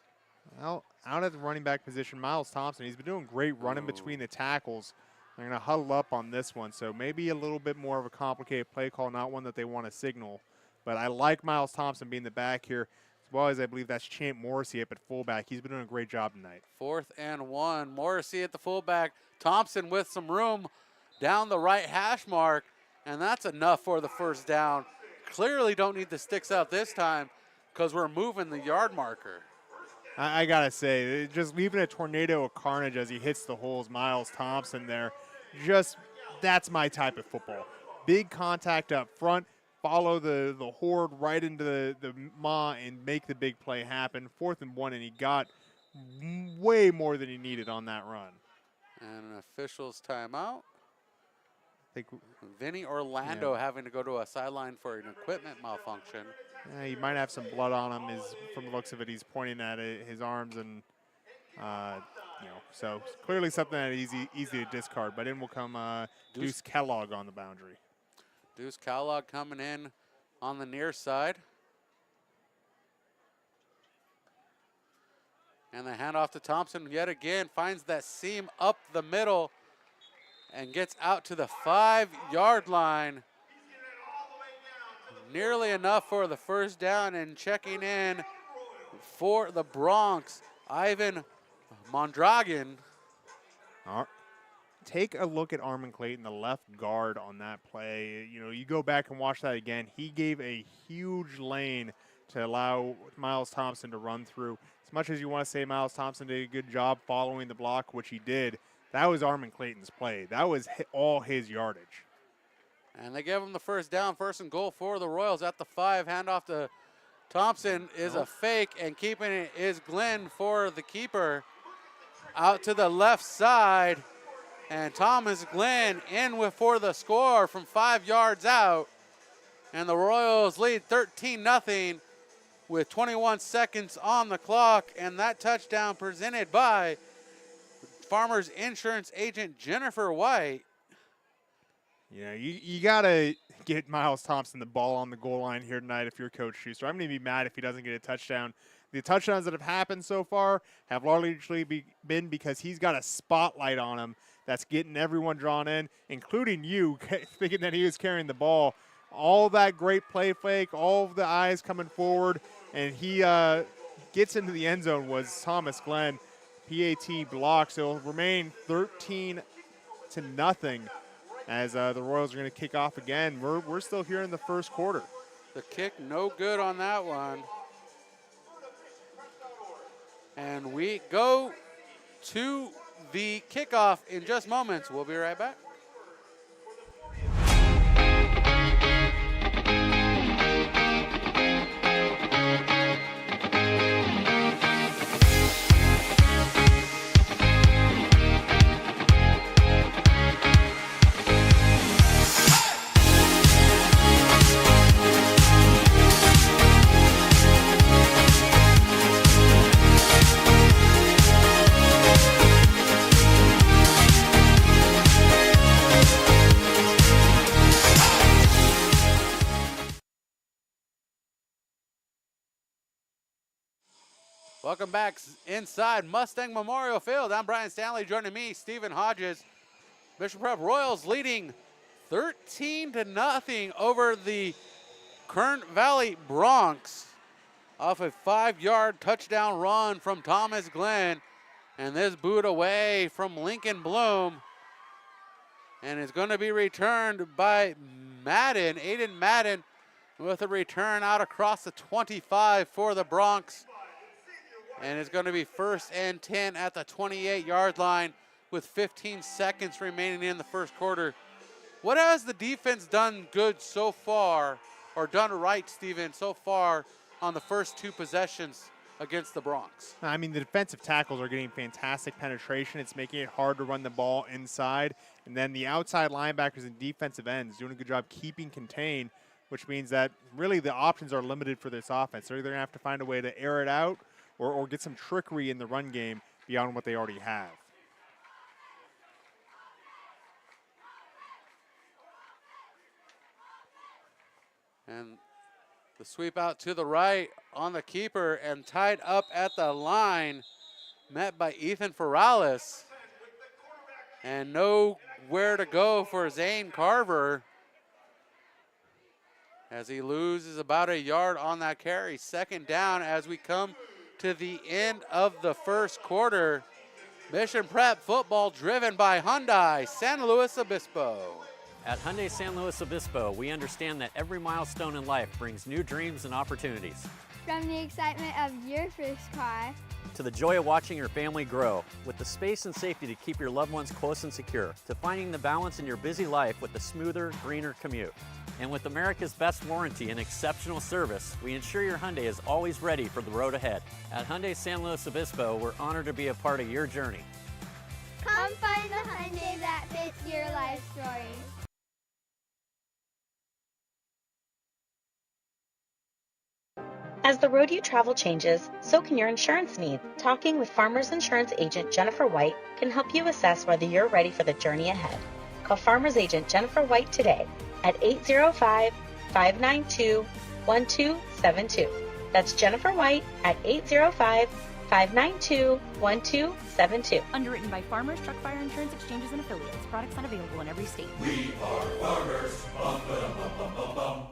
Speaker 2: Well, out at the running back position, Miles Thompson, he's been doing great running between the tackles. They're going to huddle up on this one, so maybe a little bit more of a complicated play call, not one that they want to signal. But I like Miles Thompson being the back here, as well as I believe that's Champ Morrissey up at fullback. He's been doing a great job tonight.
Speaker 1: 4th and 1. Morrissey at the fullback. Thompson with some room down the right hash mark, and that's enough for the first down. Clearly don't need the sticks out this time because we're moving the yard marker.
Speaker 2: I got to say, just leaving a tornado of carnage as he hits the holes, Miles Thompson there, that's my type of football. Big contact up front, follow the horde right into the maw and make the big play happen. 4th and 1, and he got way more than he needed on that run.
Speaker 1: And an official's timeout.
Speaker 2: I think
Speaker 1: Vinny Orlando having to go to a sideline for an equipment malfunction.
Speaker 2: He might have some blood on him. From the looks of it, he's pointing at his arms, and you know, so clearly something that easy to discard. But in will come Deuce Kellogg on the boundary.
Speaker 1: Deuce Kellogg coming in on the near side. And the handoff to Thompson yet again, finds that seam up the middle and gets out to the 5-yard line. Nearly enough for the first down, and checking in for the Bronx, Ivan Mondragon.
Speaker 2: Take a look at Armin Clayton, the left guard on that play. You know, you go back and watch that again. He gave a huge lane to allow Miles Thompson to run through. As much as you want to say Miles Thompson did a good job following the block, which he did, that was Armin Clayton's play. That was all his yardage.
Speaker 1: And they give him the first down, 1st and goal for the Royals at the 5. Handoff to Thompson is a fake, and keeping it is Glenn for the keeper. Out to the left side, and Thomas Glenn in for the score from 5 yards out. And the Royals lead 13-0 with 21 seconds on the clock, and that touchdown presented by Farmers Insurance agent Jennifer White.
Speaker 2: Yeah, you got to get Miles Thompson the ball on the goal line here tonight if you're Coach Schuster. I'm going to be mad if he doesn't get a touchdown. The touchdowns that have happened so far have largely been because he's got a spotlight on him that's getting everyone drawn in, including you, thinking that he was carrying the ball. All that great play fake, all of the eyes coming forward, and he gets into the end zone was Thomas Glenn. PAT blocks. It'll remain 13-0 as the Royals are going to kick off again. We're still here in the first quarter.
Speaker 1: The kick no good on that one. And we go to the kickoff in just moments. We'll be right back. Welcome back inside Mustang Memorial Field. I'm Brian Stanley. Joining me, Stephen Hodges. Mission Prep Royals leading 13-0 over the Kern Valley Bronx off a 5-yard touchdown run from Thomas Glenn. And this boot away from Lincoln Bloom. And it's going to be returned by Madden, Aiden Madden, with a return out across the 25 for the Bronx. And it's going to be 1st and 10 at the 28-yard line with 15 seconds remaining in the first quarter. What has the defense done good so far, or done right, Steven, so far on the first 2 possessions against the Bronx?
Speaker 2: I mean, the defensive tackles are getting fantastic penetration. It's making it hard to run the ball inside. And then the outside linebackers and defensive ends doing a good job keeping contained, which means that really the options are limited for this offense. They're either going to have to find a way to air it out or get some trickery in the run game beyond what they already have.
Speaker 1: And the sweep out to the right on the keeper and tied up at the line, met by Ethan Ferralis. And nowhere to go for Zane Carver as he loses about a yard on that carry. 2nd down as we come to the end of the first quarter. Mission Prep football driven by Hyundai San Luis Obispo.
Speaker 3: At Hyundai San Luis Obispo, we understand that every milestone in life brings new dreams and opportunities.
Speaker 4: From the excitement of your first car
Speaker 3: To the joy of watching your family grow, with the space and safety to keep your loved ones close and secure, to finding the balance in your busy life with a smoother, greener commute. And with America's best warranty and exceptional service, we ensure your Hyundai is always ready for the road ahead. At Hyundai San Luis Obispo, we're honored to be a part of your journey.
Speaker 4: Come find the Hyundai that fits your life story.
Speaker 6: As the road you travel changes, so can your insurance needs. Talking with Farmers Insurance Agent Jennifer White can help you assess whether you're ready for the journey ahead. Call Farmers Agent Jennifer White today at 805-592-1272. That's Jennifer White at 805-592-1272.
Speaker 7: Underwritten by Farmers Truck Fire Insurance Exchanges and Affiliates. Products not available in every state.
Speaker 8: We are farmers. Bum, ba-dum, bum, bum, bum, bum.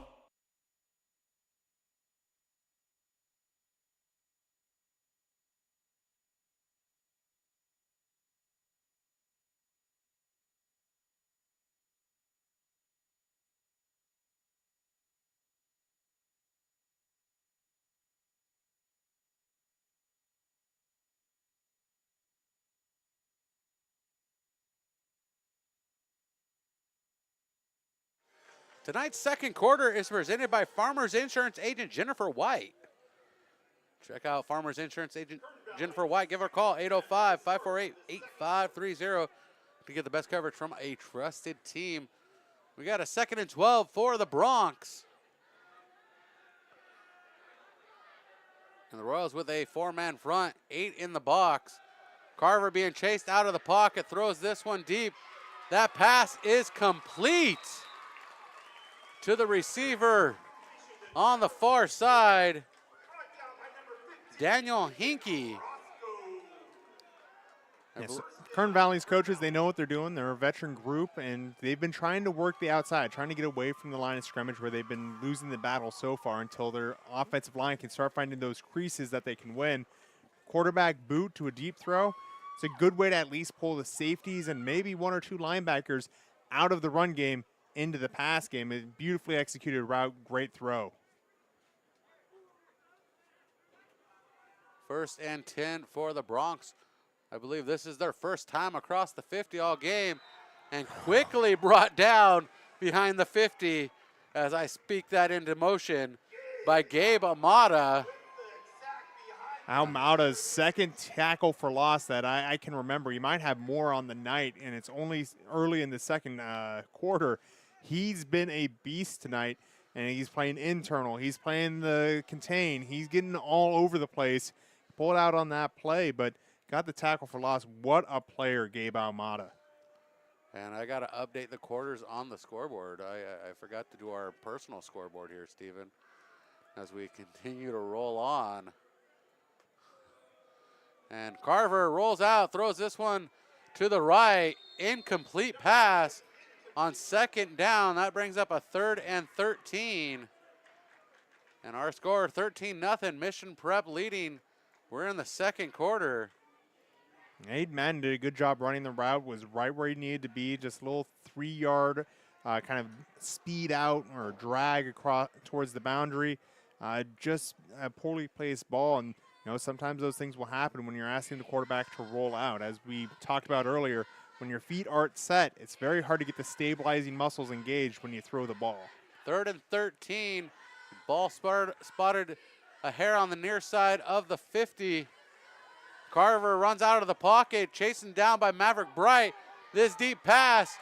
Speaker 1: Tonight's second quarter is presented by Farmers Insurance Agent Jennifer White. Check out Farmers Insurance Agent Jennifer White. Give her a call, 805-548-8530 to get the best coverage from a trusted team. We got a 2nd and 12 for the Bronx. And the Royals with a 4-man front, 8 in the box. Carver being chased out of the pocket, throws this one deep. That pass is complete to the receiver on the far side, Daniel Hinkie.
Speaker 2: Yes. Kern Valley's coaches, they know what they're doing. They're a veteran group, and they've been trying to work the outside, trying to get away from the line of scrimmage where they've been losing the battle so far until their offensive line can start finding those creases that they can win. Quarterback boot to a deep throw. It's a good way to at least pull the safeties and maybe one or two linebackers out of the run game into the pass game. A beautifully executed route, great throw.
Speaker 1: 1st and 10 for the Bronx. I believe this is their first time across the 50 all game, and quickly brought down behind the 50 as I speak that into motion by Gabe Amata.
Speaker 2: Almada's second tackle for loss that I can remember. You might have more on the night, and it's only early in the second quarter. He's been a beast tonight, and he's playing internal. He's playing the contain. He's getting all over the place. Pulled out on that play, but got the tackle for loss. What a player, Gabe Almada.
Speaker 1: And I got to update the quarters on the scoreboard. I forgot to do our personal scoreboard here, Stephen, as we continue to roll on. And Carver rolls out, throws this one to the right. Incomplete pass on 2nd down. That brings up a 3rd and 13. And our score, 13-0. Mission Prep leading. We're in the 2nd quarter.
Speaker 2: Aiden Madden did a good job running the route, was right where he needed to be, just a little 3-yard kind of speed out or drag across towards the boundary. Just a poorly placed ball, and sometimes those things will happen when you're asking the quarterback to roll out. As we talked about earlier, when your feet aren't set, it's very hard to get the stabilizing muscles engaged when you throw the ball.
Speaker 1: 3rd and 13. Ball spotted a hair on the near side of the 50. Carver runs out of the pocket, chasing down by Maverick Bright. This deep pass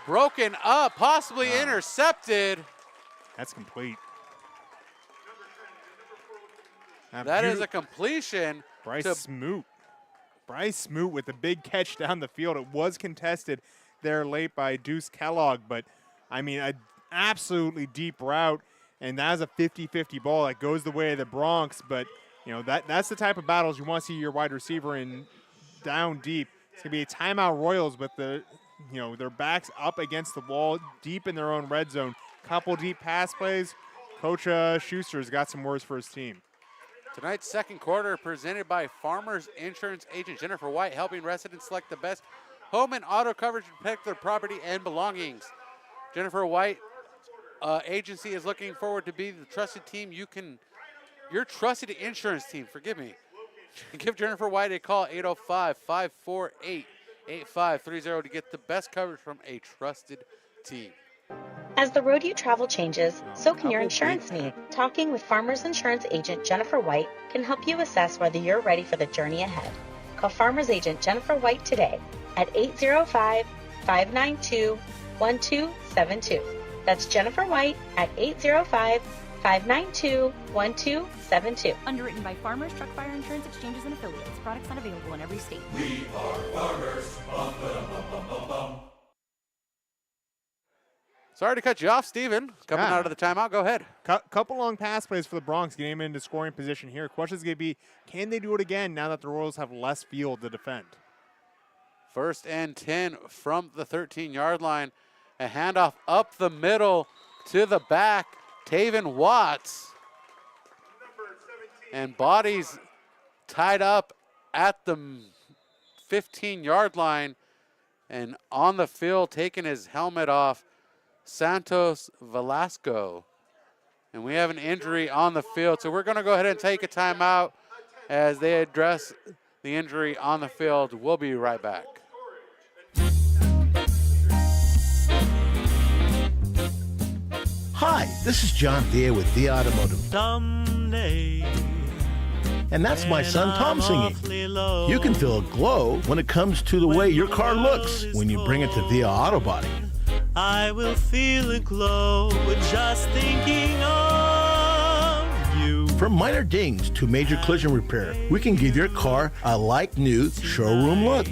Speaker 1: broken up, possibly intercepted.
Speaker 2: That's complete.
Speaker 1: That is a completion.
Speaker 2: Bryce Smoot. Bryce Smoot with a big catch down the field. It was contested there late by Deuce Kellogg, but I mean, an absolutely deep route, and that's a 50-50 ball that goes the way of the Bronx, but that's the type of battles you want to see your wide receiver in down deep. It's going to be a timeout Royals with their backs up against the wall, deep in their own red zone. Couple deep pass plays. Coach Schuster's got some words for his team.
Speaker 1: Tonight's 2nd quarter presented by Farmers Insurance Agent Jennifer White, helping residents select the best home and auto coverage to protect their property and belongings. Jennifer White agency is looking forward to be the trusted team your trusted insurance team, forgive me. Give Jennifer White a call, 805-548-8530 to get the best coverage from a trusted team.
Speaker 6: As the road you travel changes, so can your insurance needs. Talking with Farmers Insurance Agent Jennifer White can help you assess whether you're ready for the journey ahead. Call Farmers Agent Jennifer White today at 805-592-1272. That's Jennifer White at 805-592-1272.
Speaker 7: Underwritten by Farmers Truck Fire Insurance Exchanges and Affiliates. Products not available in every state.
Speaker 8: We are Farmers. Bum, ba-dum, bum, bum, bum.
Speaker 1: Sorry to cut you off, Steven. Coming out of the timeout, go ahead.
Speaker 2: Couple long pass plays for the Bronx, getting them into scoring position here. Question's going to be, can they do it again now that the Royals have less field to defend?
Speaker 1: 1st and 10 from the 13-yard line. A handoff up the middle to the back, Taven Watts. And bodies tied up at the 15-yard line. And on the field, taking his helmet off, Santos Velasco. And we have an injury on the field, so we're going to go ahead and take a timeout as they address the injury on the field. We'll be right back.
Speaker 9: Hi, this is John Thea with The Automotive.
Speaker 10: Someday,
Speaker 9: and that's my son Tom singing. You can feel a glow when it comes to the way your car looks when you bring it to Thea Auto Body.
Speaker 10: I will feel a glow just thinking of you.
Speaker 9: From minor dings to major collision repair, we can give your car a like-new showroom look.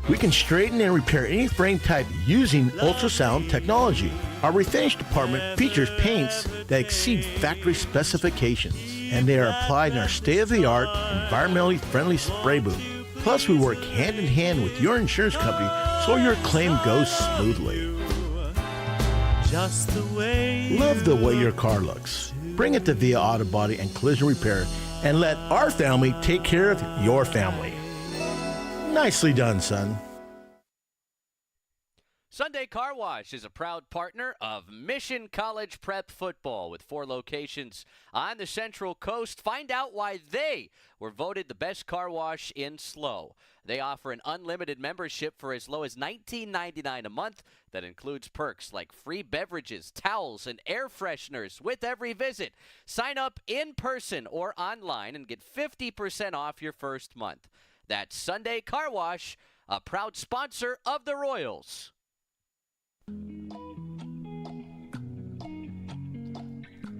Speaker 9: We can straighten and repair any frame type using ultrasound technology. Our refinish department features paints that exceed factory specifications, and they are applied in our state-of-the-art, environmentally friendly spray booth. Plus, we work hand in hand with your insurance company so your claim goes smoothly.
Speaker 10: Just the way
Speaker 9: Love the way your car looks. Bring it to Via Auto Body and Collision Repair and let our family take care of your family. Nicely done, son.
Speaker 11: Sunday Car Wash is a proud partner of Mission College Prep Football with 4 locations on the Central Coast. Find out why they were voted the best car wash in SLO. They offer an unlimited membership for as low as $19.99 a month that includes perks like free beverages, towels, and air fresheners with every visit. Sign up in person or online and get 50% off your first month. That's Sunday Car Wash, a proud sponsor of the Royals.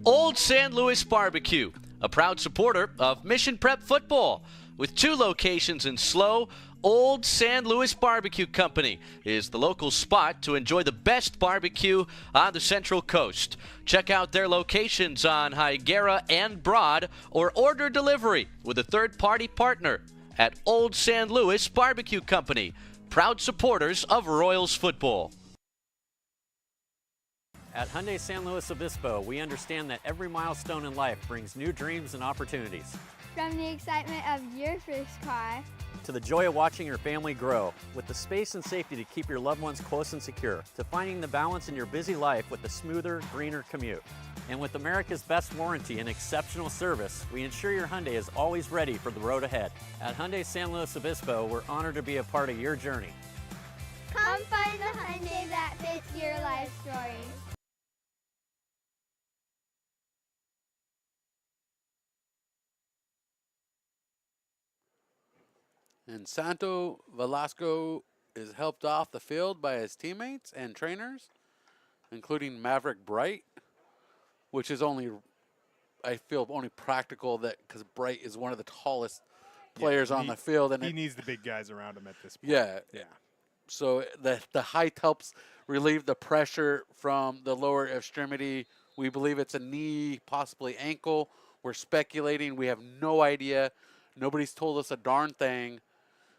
Speaker 11: Old San Luis Barbecue, a proud supporter of Mission Prep Football. With 2 locations in SLO, Old San Luis Barbecue Company is the local spot to enjoy the best barbecue on the Central Coast. Check out their locations on Higuera and Broad or order delivery with a third-party partner at Old San Luis Barbecue Company, proud supporters of Royals football.
Speaker 3: At Hyundai San Luis Obispo, we understand that every milestone in life brings new dreams and opportunities.
Speaker 4: From the excitement of your first car
Speaker 3: To the joy of watching your family grow, with the space and safety to keep your loved ones close and secure, to finding the balance in your busy life with a smoother, greener commute. And with America's best warranty and exceptional service, we ensure your Hyundai is always ready for the road ahead. At Hyundai San Luis Obispo, we're honored to be a part of your journey.
Speaker 4: Come find the Hyundai that fits your life story.
Speaker 1: And Santo Velasco is helped off the field by his teammates and trainers, including Maverick Bright, which is only, I feel, only practical that because Bright is one of the tallest players on the field. And
Speaker 2: he needs the big guys around him at this point.
Speaker 1: Yeah.
Speaker 2: Yeah.
Speaker 1: So the height helps relieve the pressure from the lower extremity. We believe it's a knee, possibly ankle. We're speculating. We have no idea. Nobody's told us a darn thing.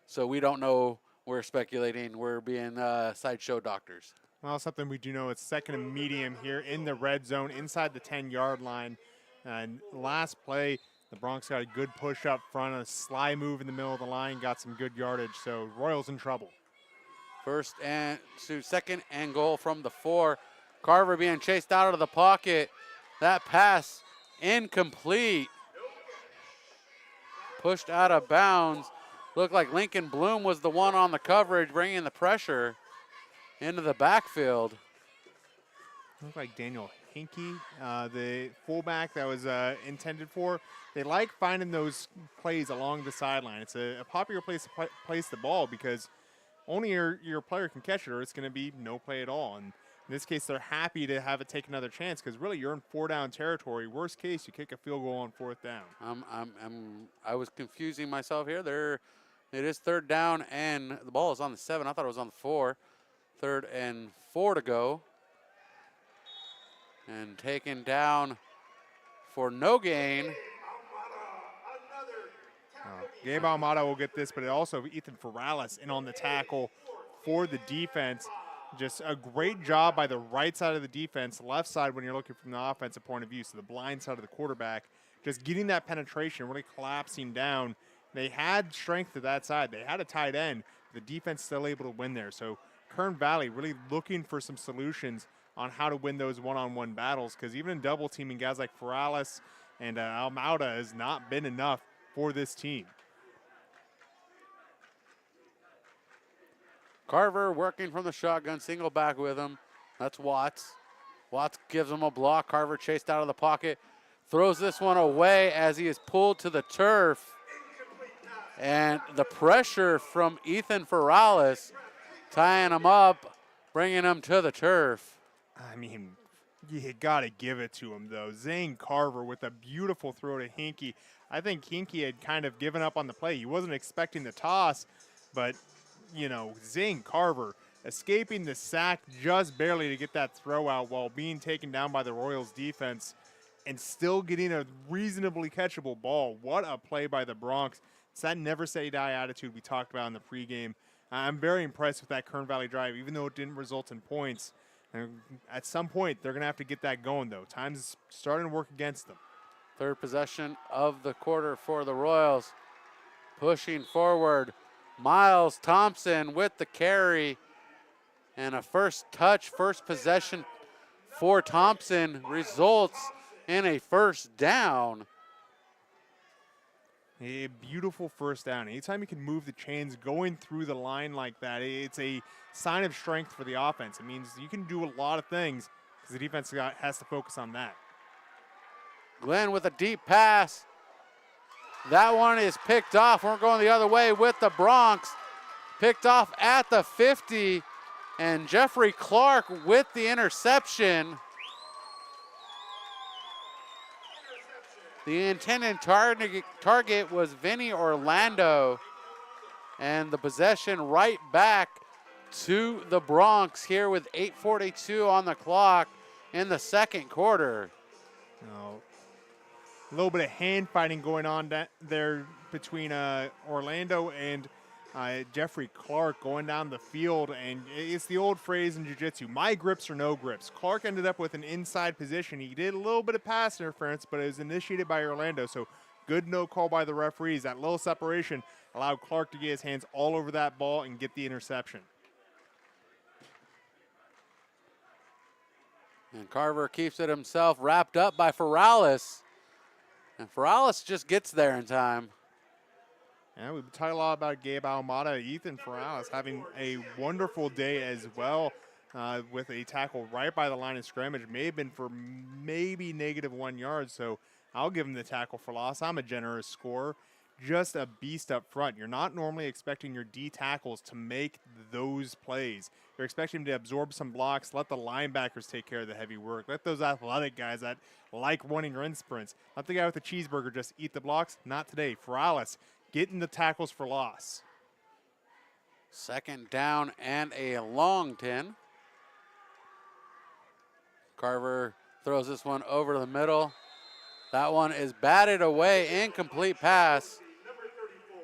Speaker 1: So we don't know. We're speculating. We're being sideshow doctors.
Speaker 2: Well, something we do know, it's second and medium here in the red zone inside the 10-yard line. And last play, the Bronx got a good push up front, a sly move in the middle of the line, got some good yardage. So Royals in trouble.
Speaker 1: Second and goal from the 4. Carver being chased out of the pocket. That pass incomplete. Pushed out of bounds. Looked like Lincoln Bloom was the one on the coverage, bringing the pressure into the backfield.
Speaker 2: Looked like Daniel Hinkie, the fullback that was intended for. They like finding those plays along the sideline. It's a popular place to place the ball because only your player can catch it, or it's going to be no play at all. And in this case, they're happy to have it take another chance because really you're in 4-down territory. Worst case, you kick a field goal on 4th down.
Speaker 1: I was confusing myself here. It is 3rd down, and the ball is on the 7. I thought it was on the 4. 3rd and 4 to go. And taken down for no gain.
Speaker 2: Gabe Almada will get this, but also Ethan Ferralis in on the tackle for the defense. Just a great job by the right side of the defense, left side when you're looking from the offensive point of view, so the blind side of the quarterback, just getting that penetration, really collapsing down. They had strength to that side. They had a tight end. The defense still able to win there. So Kern Valley really looking for some solutions on how to win those one-on-one battles because even in double teaming, guys like Ferralis and Almada has not been enough for this team.
Speaker 1: Carver working from the shotgun, single back with him. That's Watts. Watts gives him a block. Carver chased out of the pocket. Throws this one away as he is pulled to the turf. And the pressure from Ethan Ferralis tying him up, bringing him to the turf.
Speaker 2: I mean, you got to give it to him, though. Zane Carver with a beautiful throw to Hinkie. I think Hinkie had kind of given up on the play. He wasn't expecting the toss, but, you know, Zane Carver escaping the sack just barely to get that throw out while being taken down by the Royals defense and still getting a reasonably catchable ball. What a play by the Bronx. It's that never say die attitude we talked about in the pregame. I'm very impressed with that Kern Valley drive, even though it didn't result in points. And at some point, they're going to have to get that going, though. Time's starting to work against them.
Speaker 1: Third possession of the quarter for the Royals. Pushing forward, Miles Thompson with the carry. And a first touch, first possession for Thompson results in a first down.
Speaker 2: A beautiful first down. Anytime you can move the chains going through the line like that, it's a sign of strength for the offense. It means you can do a lot of things because the defense has to focus on that.
Speaker 1: Glenn with a deep pass. That one is picked off. We're going the other way with the Bronx. Picked off at the 50. And Jeffrey Clark with the interception. The intended target was Vinny Orlando. And the possession right back to the Bronx here with 8:42 on the clock in the second quarter.
Speaker 2: Oh, a little bit of hand fighting going on there between Orlando and Jeffrey Clark going down the field. And it's the old phrase in jiu-jitsu, my grips or no grips. Clark ended up with an inside position. He did a little bit of pass interference, but it was initiated by Orlando. So good no call by the referees. That little separation allowed Clark to get his hands all over that ball and get the interception.
Speaker 1: And Carver keeps it himself, wrapped up by Ferralis. And Ferralis just gets there in time.
Speaker 2: Yeah, we've talked a lot about Gabe Almada. Ethan Ferralis having a wonderful day as well with a tackle right by the line of scrimmage. May have been for maybe -1 yard, so I'll give him the tackle for loss. I'm a generous scorer. Just a beast up front. You're not normally expecting your D tackles to make those plays. You're expecting them to absorb some blocks, let the linebackers take care of the heavy work, let those athletic guys that like running run sprints, let the guy with the cheeseburger just eat the blocks. Not today. Ferralis getting the tackles for loss.
Speaker 1: Second down and a long 10. Carver throws this one over to the middle. That one is batted away, incomplete pass.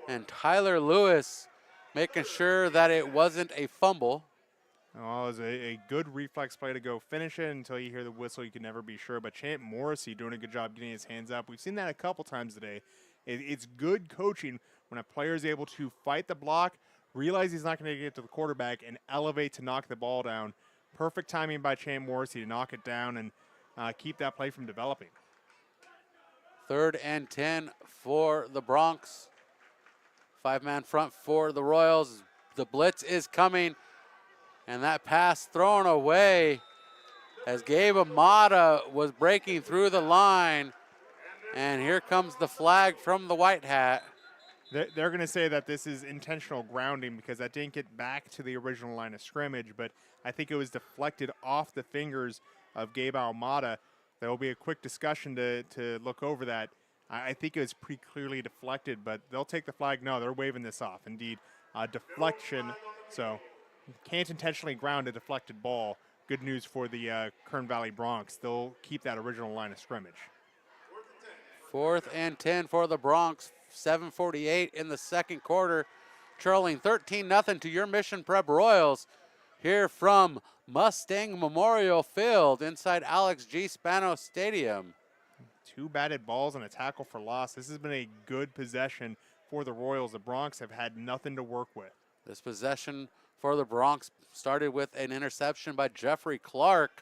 Speaker 1: And Tyler Lewis making sure that it wasn't a fumble.
Speaker 2: Oh, it was a good reflex play to go finish it. Until you hear the whistle, you can never be sure. But Champ Morrissey doing a good job getting his hands up. We've seen that a couple times today. It's good coaching when a player is able to fight the block, realize he's not going to get to the quarterback, and elevate to knock the ball down. Perfect timing by Champ Morrissey to knock it down and keep that play from developing.
Speaker 1: 3rd and 10 for the Bronx. 5-man front for the Royals. The blitz is coming. And that pass thrown away as Gabe Amata was breaking through the line. And here comes the flag from the white hat.
Speaker 2: They're going to say that this is intentional grounding because that didn't get back to the original line of scrimmage, but I think it was deflected off the fingers of Gabe Almada. There will be a quick discussion to look over that. I think it was pretty clearly deflected, but they'll take the flag. No, they're waving this off. Indeed, deflection. So can't intentionally ground a deflected ball. Good news for the Kern Valley Bronx. They'll keep that original line of scrimmage.
Speaker 1: 4th and 10 for the Bronx. 7:48 in the second quarter. Trailing 13-0 to your Mission Prep Royals. Here from Mustang Memorial Field inside Alex G. Spano Stadium.
Speaker 2: 2 batted balls and a tackle for loss. This has been a good possession for the Royals. The Bronx have had nothing to work with.
Speaker 1: This possession for the Bronx started with an interception by Jeffrey Clark.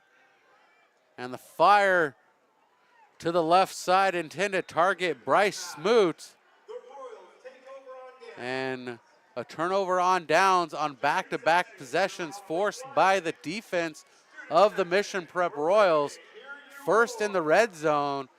Speaker 1: And the fire to the left side intended target Bryce Smoot. And a turnover on downs on back-to-back possessions forced by the defense of the Mission Prep Royals. First in the red zone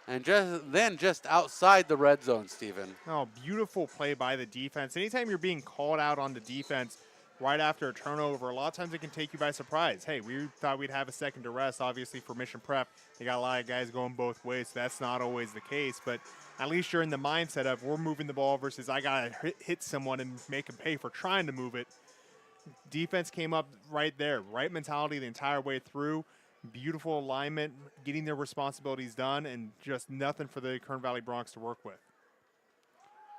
Speaker 1: and just outside the red zone, Stephen.
Speaker 2: Oh, beautiful play by the defense. Anytime you're being called out on the defense right after a turnover, a lot of times it can take you by surprise. Hey, we thought we'd have a second to rest. Obviously for Mission Prep, they got a lot of guys going both ways, so that's not always the case. But at least you're in the mindset of we're moving the ball versus I got to hit someone and make them pay for trying to move it. Defense came up right there. Right mentality the entire way through. Beautiful alignment, getting their responsibilities done, and just nothing for the Kern Valley Bronx to work with.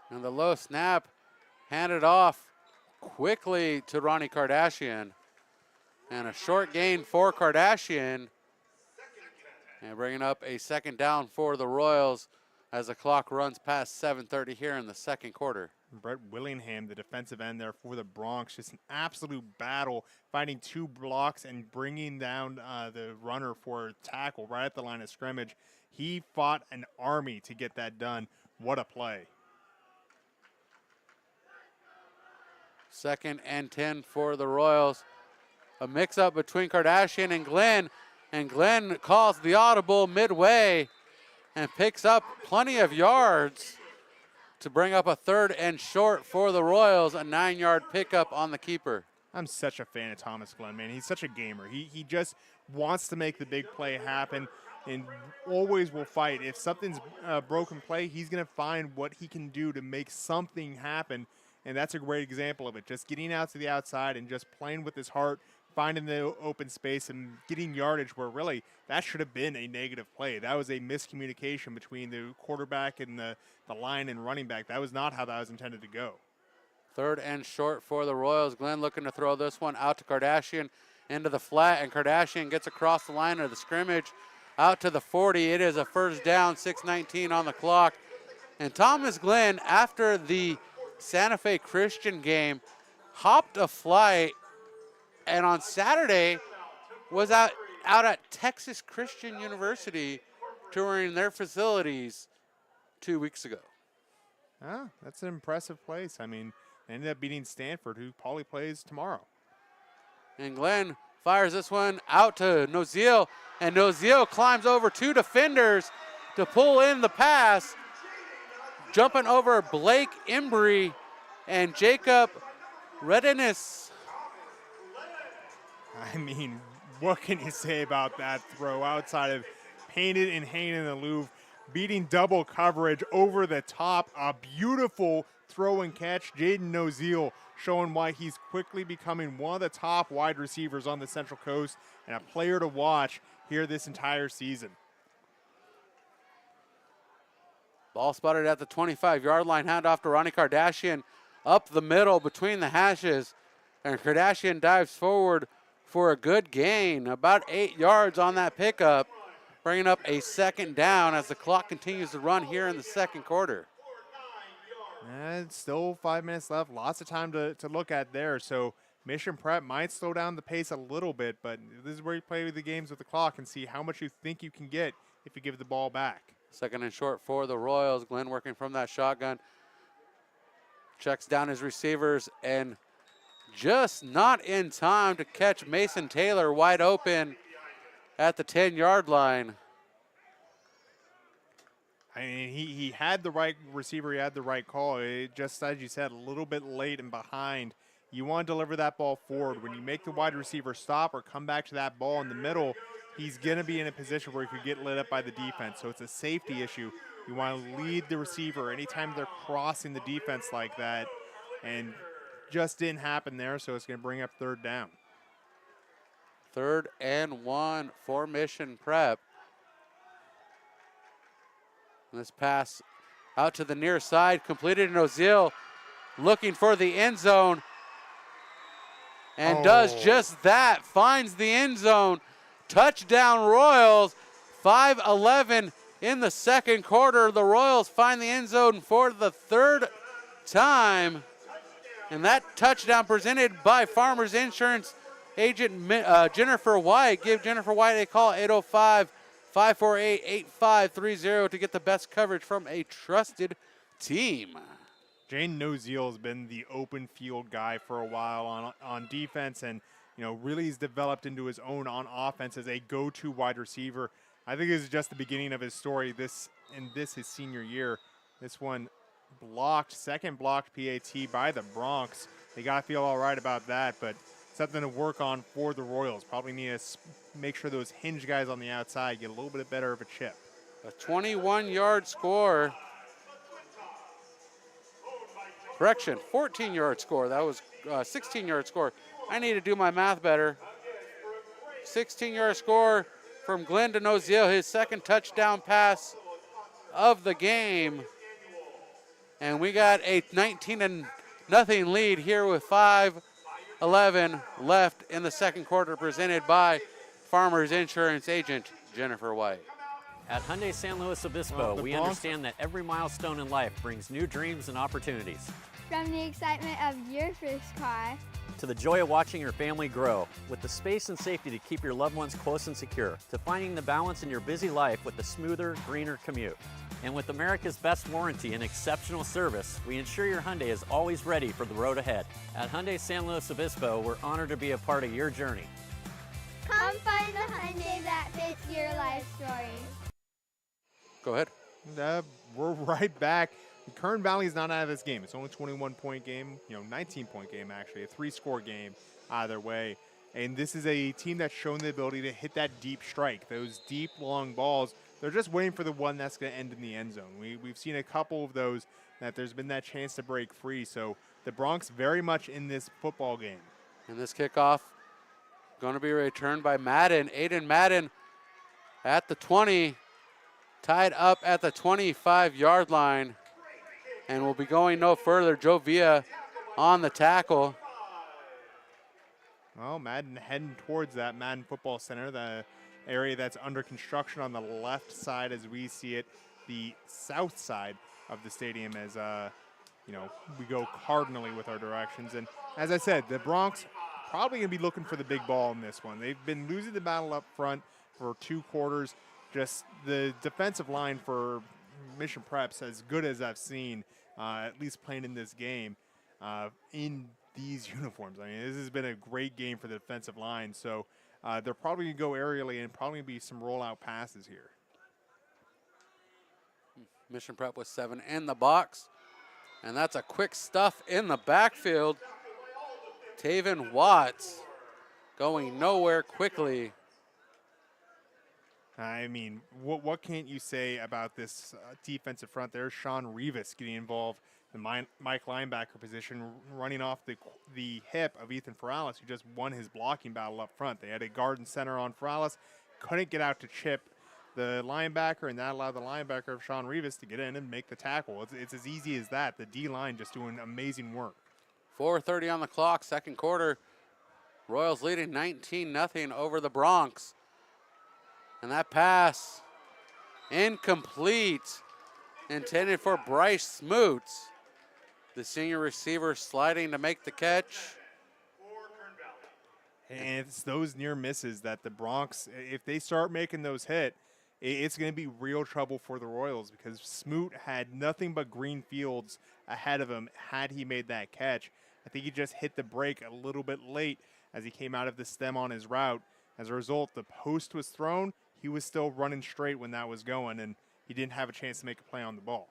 Speaker 1: And the low snap handed off quickly to Ronnie Kardashian. And a short gain for Kardashian. And bringing up a second down for the Royals as the clock runs past 7:30 here in the second quarter.
Speaker 2: Brett Willingham, the defensive end there for the Bronx, just an absolute battle, finding 2 blocks and bringing down the runner for a tackle right at the line of scrimmage. He fought an army to get that done. What a play.
Speaker 1: 2nd and 10 for the Royals. A mix-up between Kardashian and Glenn calls the audible midway and picks up plenty of yards to bring up a 3rd and short for the Royals, a 9-yard pickup on the keeper.
Speaker 2: I'm such a fan of Thomas Glenn, man. He's such a gamer. He just wants to make the big play happen and always will fight. If something's a broken play, he's going to find what he can do to make something happen, and that's a great example of it. Just getting out to the outside and just playing with his heart, finding the open space and getting yardage where really that should have been a negative play. That was a miscommunication between the quarterback and the line and running back. That was not how that was intended to go.
Speaker 1: 3rd and short for the Royals. Glenn looking to throw this one out to Kardashian into the flat, and Kardashian gets across the line of the scrimmage out to the 40. It is a first down, 6:19 on the clock. And Thomas Glenn, after the Santa Fe Christian game, hopped a flight and on Saturday was out at Texas Christian University touring their facilities 2 weeks ago.
Speaker 2: Ah, that's an impressive place. I mean, they ended up beating Stanford, who probably plays tomorrow.
Speaker 1: And Glenn fires this one out to Noziel, and Noziel climbs over 2 defenders to pull in the pass, jumping over Blake Embry and Jacob Redenis.
Speaker 2: I mean, what can you say about that throw outside of painted and hanging in the Louvre, beating double coverage over the top, a beautiful throw and catch. Jaden Noziel showing why he's quickly becoming one of the top wide receivers on the Central Coast and a player to watch here this entire season.
Speaker 1: Ball spotted at the 25-yard line, handoff to Ronnie Kardashian up the middle between the hashes, and Kardashian dives forward for a good gain, about 8 yards on that pickup, bringing up a second down as the clock continues to run here in the second quarter.
Speaker 2: And still 5 minutes left, lots of time to look at there, so Mission Prep might slow down the pace a little bit, but this is where you play the games with the clock and see how much you think you can get if you give the ball back.
Speaker 1: 2nd and short for the Royals. Glenn working from that shotgun, checks down his receivers and just not in time to catch Mason Taylor wide open at the 10-yard line.
Speaker 2: I mean, he had the right receiver, he had the right call. It just, as you said, a little bit late and behind. You want to deliver that ball forward. When you make the wide receiver stop or come back to that ball in the middle, he's going to be in a position where he could get lit up by the defense. So it's a safety issue. You want to lead the receiver anytime they're crossing the defense like that. And just didn't happen there, so it's going to bring up 3rd down.
Speaker 1: 3rd and 1 for Mission Prep. And this pass out to the near side, completed in Noziel, looking for the end zone, and does just that, finds the end zone. Touchdown Royals, 5:11 in the second quarter. The Royals find the end zone for the 3rd time. And that touchdown presented by Farmers Insurance agent Jennifer White. Give Jennifer White a call, 805-548-8530 to get the best coverage from a trusted team.
Speaker 2: Jane Noziel has been the open field guy for a while on defense, and really has developed into his own on offense as a go-to wide receiver. I think this is just the beginning of his story. His senior year. This one second blocked PAT by the Bronx. They got to feel all right about that, but something to work on for the Royals. Probably need to make sure those hinge guys on the outside get a little bit better of a chip.
Speaker 1: A 21-yard score. Correction, 14-yard score. That was a 16-yard score. I need to do my math better. 16-yard score from Glenn to Noziel, his second touchdown pass of the game. And we got a 19-0 lead here with 5:11 left in the second quarter, presented by Farmers Insurance agent Jennifer White.
Speaker 3: At Hyundai San Luis Obispo, we understand that every milestone in life brings new dreams and opportunities.
Speaker 4: From the excitement of your first car
Speaker 3: To the joy of watching your family grow, with the space and safety to keep your loved ones close and secure, to finding the balance in your busy life with the smoother, greener commute. And with America's best warranty and exceptional service, we ensure your Hyundai is always ready for the road ahead. At Hyundai San Luis Obispo, we're honored to be a part of your journey.
Speaker 4: Come find the Hyundai that fits your life story.
Speaker 1: Go ahead.
Speaker 2: We're right back. Kern Valley is not out of this game. It's only a 21-point game, 19-point game actually, a 3-score game either way. And this is a team that's shown the ability to hit that deep strike, those deep, long balls. They're just waiting for the one that's going to end in the end zone. We've seen a couple of those that there's been that chance to break free. So the Bronx very much in this football game.
Speaker 1: And this kickoff going to be returned by Madden. Aiden Madden at the 20, tied up at the 25-yard line. And we'll be going no further. Joe Villa on the tackle.
Speaker 2: Well, Madden heading towards that Madden Football Center, the area that's under construction on the left side as we see it, the south side of the stadium as, we go cardinally with our directions. And as I said, the Bronx probably going to be looking for the big ball in this one. They've been losing the battle up front for 2 quarters. Just the defensive line for Mission Prep's as good as I've seen, at least playing in this game, in these uniforms. I mean, this has been a great game for the defensive line. So they're probably going to go aerially and probably be some rollout passes here.
Speaker 1: Mission Prep with 7 in the box. And that's a quick stuff in the backfield. Taven Watts going nowhere quickly.
Speaker 2: I mean, what can't you say about this defensive front? There's Sean Rivas getting involved, the Mike linebacker position, running off the hip of Ethan Ferralis, who just won his blocking battle up front. They had a guard and center on Ferralis, couldn't get out to chip the linebacker, and that allowed the linebacker of Sean Rivas to get in and make the tackle. It's as easy as that. The D-line just doing amazing work.
Speaker 1: 4:30 on the clock, second quarter. Royals leading 19-0 over the Bronx. And that pass, incomplete, intended for Bryce Smoots. The senior receiver sliding to make the catch.
Speaker 2: And it's those near misses that the Bronx, if they start making those hit, it's going to be real trouble for the Royals, because Smoot had nothing but green fields ahead of him had he made that catch. I think he just hit the brake a little bit late as he came out of the stem on his route. As a result, the post was thrown. He was still running straight when that was going, and he didn't have a chance to make a play on the ball.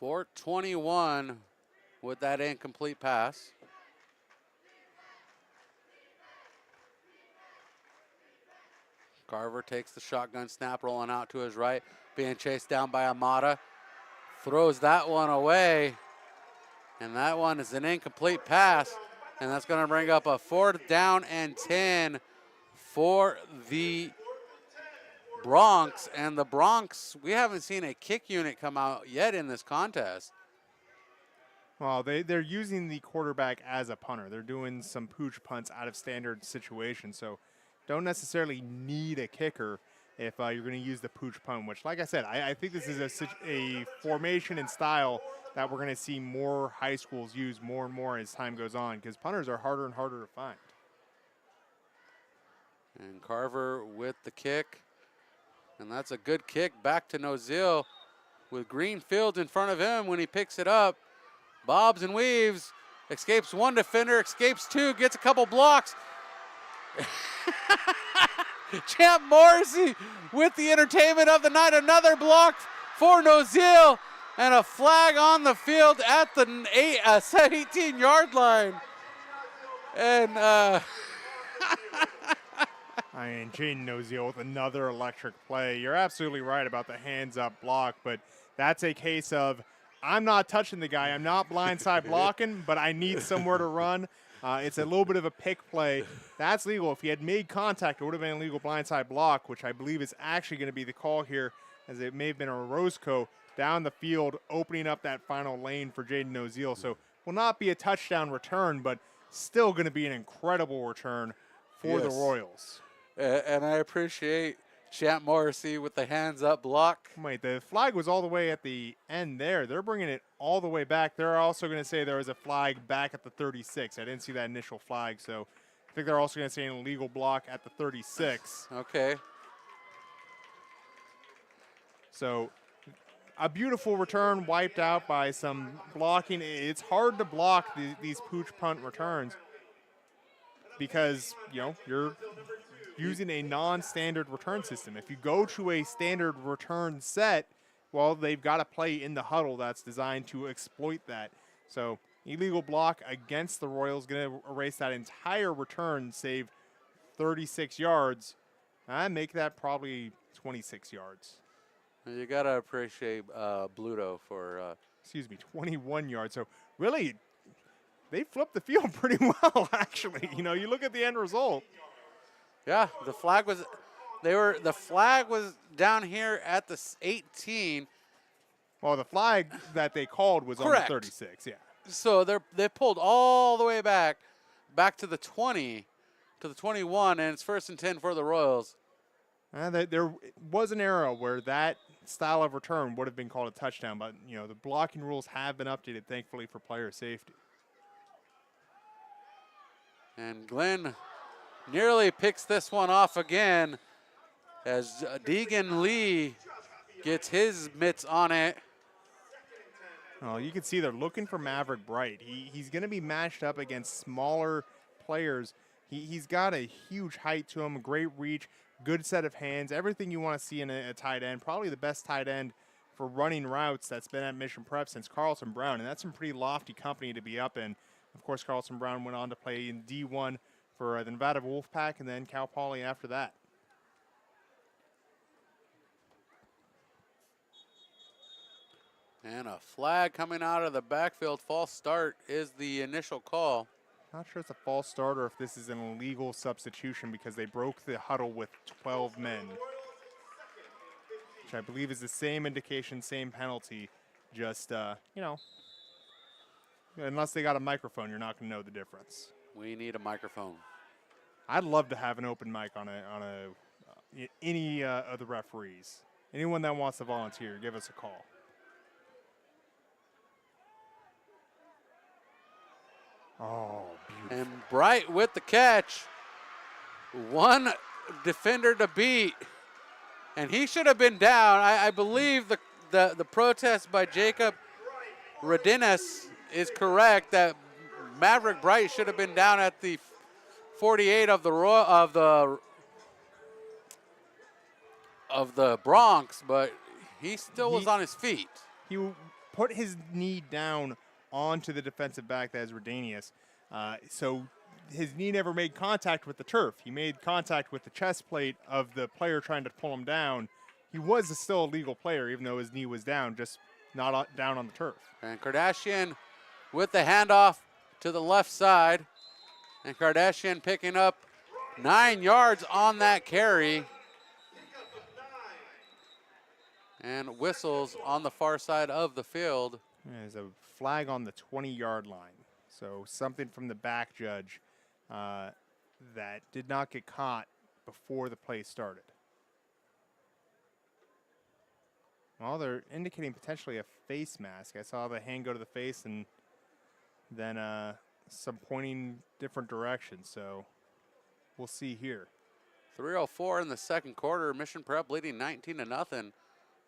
Speaker 1: 4:21 with that incomplete pass. Carver takes the shotgun snap, rolling out to his right, being chased down by Amata. Throws that one away, and that one is an incomplete pass, and that's going to bring up a 4th down and 10 for the Bronx. And the Bronx, we haven't seen a kick unit come out yet in this contest.
Speaker 2: Well, they're using the quarterback as a punter. They're doing some pooch punts out of standard situations, so don't necessarily need a kicker if you're going to use the pooch punt, which, like I said, I think this is a formation and style that we're going to see more high schools use more and more as time goes on, because punters are harder and harder to find.
Speaker 1: And Carver with the kick. And that's a good kick back to Nozil with Greenfield in front of him when he picks it up. Bobs and weaves, escapes one defender, escapes 2, gets a couple blocks. Champ Morrissey with the entertainment of the night. Another block for Nozil, and a flag on the field at the 18-yard line. And
Speaker 2: I mean, Jaden Nozil with another electric play. You're absolutely right about the hands-up block, but that's a case of I'm not touching the guy. I'm not blindside blocking, but I need somewhere to run. It's a little bit of a pick play. That's legal. If he had made contact, it would have been a legal blindside block, which I believe is actually going to be the call here, as it may have been a Roscoe. down the field, opening up that final lane for Jaden Oziel. So will not be a touchdown return, but still going to be an incredible return for the Royals.
Speaker 1: And I appreciate Champ Morrissey with the hands up block.
Speaker 2: Wait, the flag was all the way at the end there. They're bringing it all the way back. They're also going to say there was a flag back at the 36. I didn't see that initial flag, so I think they're also going to say an illegal block at the 36.
Speaker 1: Okay.
Speaker 2: So a beautiful return wiped out by some blocking. It's hard to block these pooch punt returns because, you know, you're using a non-standard return system. If you go to a standard return set, well, they've got to play in the huddle that's designed to exploit that. So illegal block against the Royals, going to erase that entire return, save 36 yards, and make that probably 26 yards.
Speaker 1: You got to appreciate Bluto for...
Speaker 2: 21 yards. So really, they flipped the field pretty well, actually. You know, you look at the end result.
Speaker 1: Yeah, the flag was down here at the 18.
Speaker 2: Well, the flag that they called was
Speaker 1: Correct.
Speaker 2: on the 36, yeah.
Speaker 1: So they pulled all the way back to the 20, to the 21, and it's 1st and 10 for the Royals.
Speaker 2: There was an era where that style of return would have been called a touchdown, but you know the blocking rules have been updated, thankfully, for player safety.
Speaker 1: And Glenn nearly picks this one off again as Deegan Lee gets his mitts on it.
Speaker 2: Oh, you can see they're looking for Maverick Bright. He's going to be matched up against smaller players. He's got a huge height to him, a great reach, good set of hands, everything you want to see in a tight end. Probably the best tight end for running routes that's been at Mission Prep since Carlton Brown, and that's some pretty lofty company to be up in. Of course, Carlton Brown went on to play in D1 for the Nevada Wolfpack and then Cal Poly after that.
Speaker 1: And a flag coming out of the backfield. False start is the initial call.
Speaker 2: Not sure it's a false start or if this is an illegal substitution because they broke the huddle with 12 men, which I believe is the same indication, same penalty. Just, you know, unless they got a microphone, you're not going to know the difference.
Speaker 1: We need a microphone.
Speaker 2: I'd love to have an open mic on any of the referees. Anyone that wants to volunteer, give us a call. Oh, beautiful.
Speaker 1: And Bright with the catch. One defender to beat. And he should have been down. I believe the protest by Jacob Rodines is correct that Maverick Bright should have been down at the 48 of the Bronx, but he still was on his feet.
Speaker 2: He put his knee down onto the defensive back, that is Rodanius. So his knee never made contact with the turf. He made contact with the chest plate of the player trying to pull him down. He was still a legal player, even though his knee was down, just not down on the turf.
Speaker 1: And Kardashian with the handoff to the left side. And Kardashian picking up 9 yards on that carry. And whistles on the far side of the field.
Speaker 2: There's a flag on the 20-yard line. So something from the back judge that did not get caught before the play started. Well, they're indicating potentially a face mask. I saw the hand go to the face and then some pointing different directions. So we'll see here.
Speaker 1: 3:04 in the second quarter. Mission Prep leading 19-0.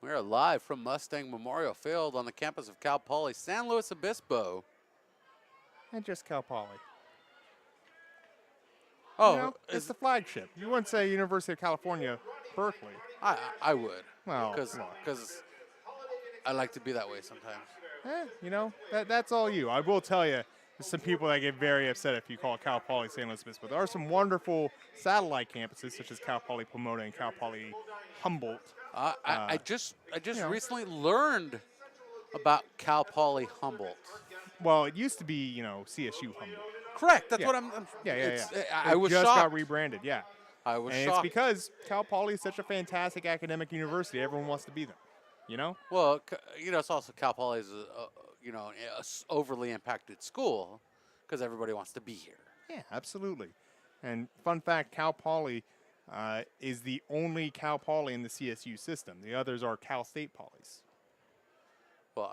Speaker 1: We are live from Mustang Memorial Field on the campus of Cal Poly San Luis Obispo.
Speaker 2: And just Cal Poly.
Speaker 1: Oh,
Speaker 2: you know, it's the flagship. You wouldn't say University of California, Berkeley.
Speaker 1: I would.
Speaker 2: Well,
Speaker 1: because I like to be that way sometimes.
Speaker 2: You know, that's all you. I will tell you, there's some people that get very upset if you call Cal Poly San Luis Obispo. There are some wonderful satellite campuses such as Cal Poly Pomona and Cal Poly Humboldt.
Speaker 1: I just recently learned about Cal Poly Humboldt.
Speaker 2: Well, it used to be, you know, CSU Humboldt.
Speaker 1: Correct. That's what I'm.
Speaker 2: Yeah.
Speaker 1: I was
Speaker 2: just
Speaker 1: shocked.
Speaker 2: got rebranded. Yeah.
Speaker 1: I was
Speaker 2: and
Speaker 1: shocked.
Speaker 2: It's because Cal Poly is such a fantastic academic university. Everyone wants to be there. you know?
Speaker 1: Well, it's also Cal Poly is a overly impacted school because everybody wants to be here.
Speaker 2: Yeah, absolutely. And fun fact, Cal Poly is the only Cal Poly in the CSU system. The others are Cal State Polys.
Speaker 1: Well,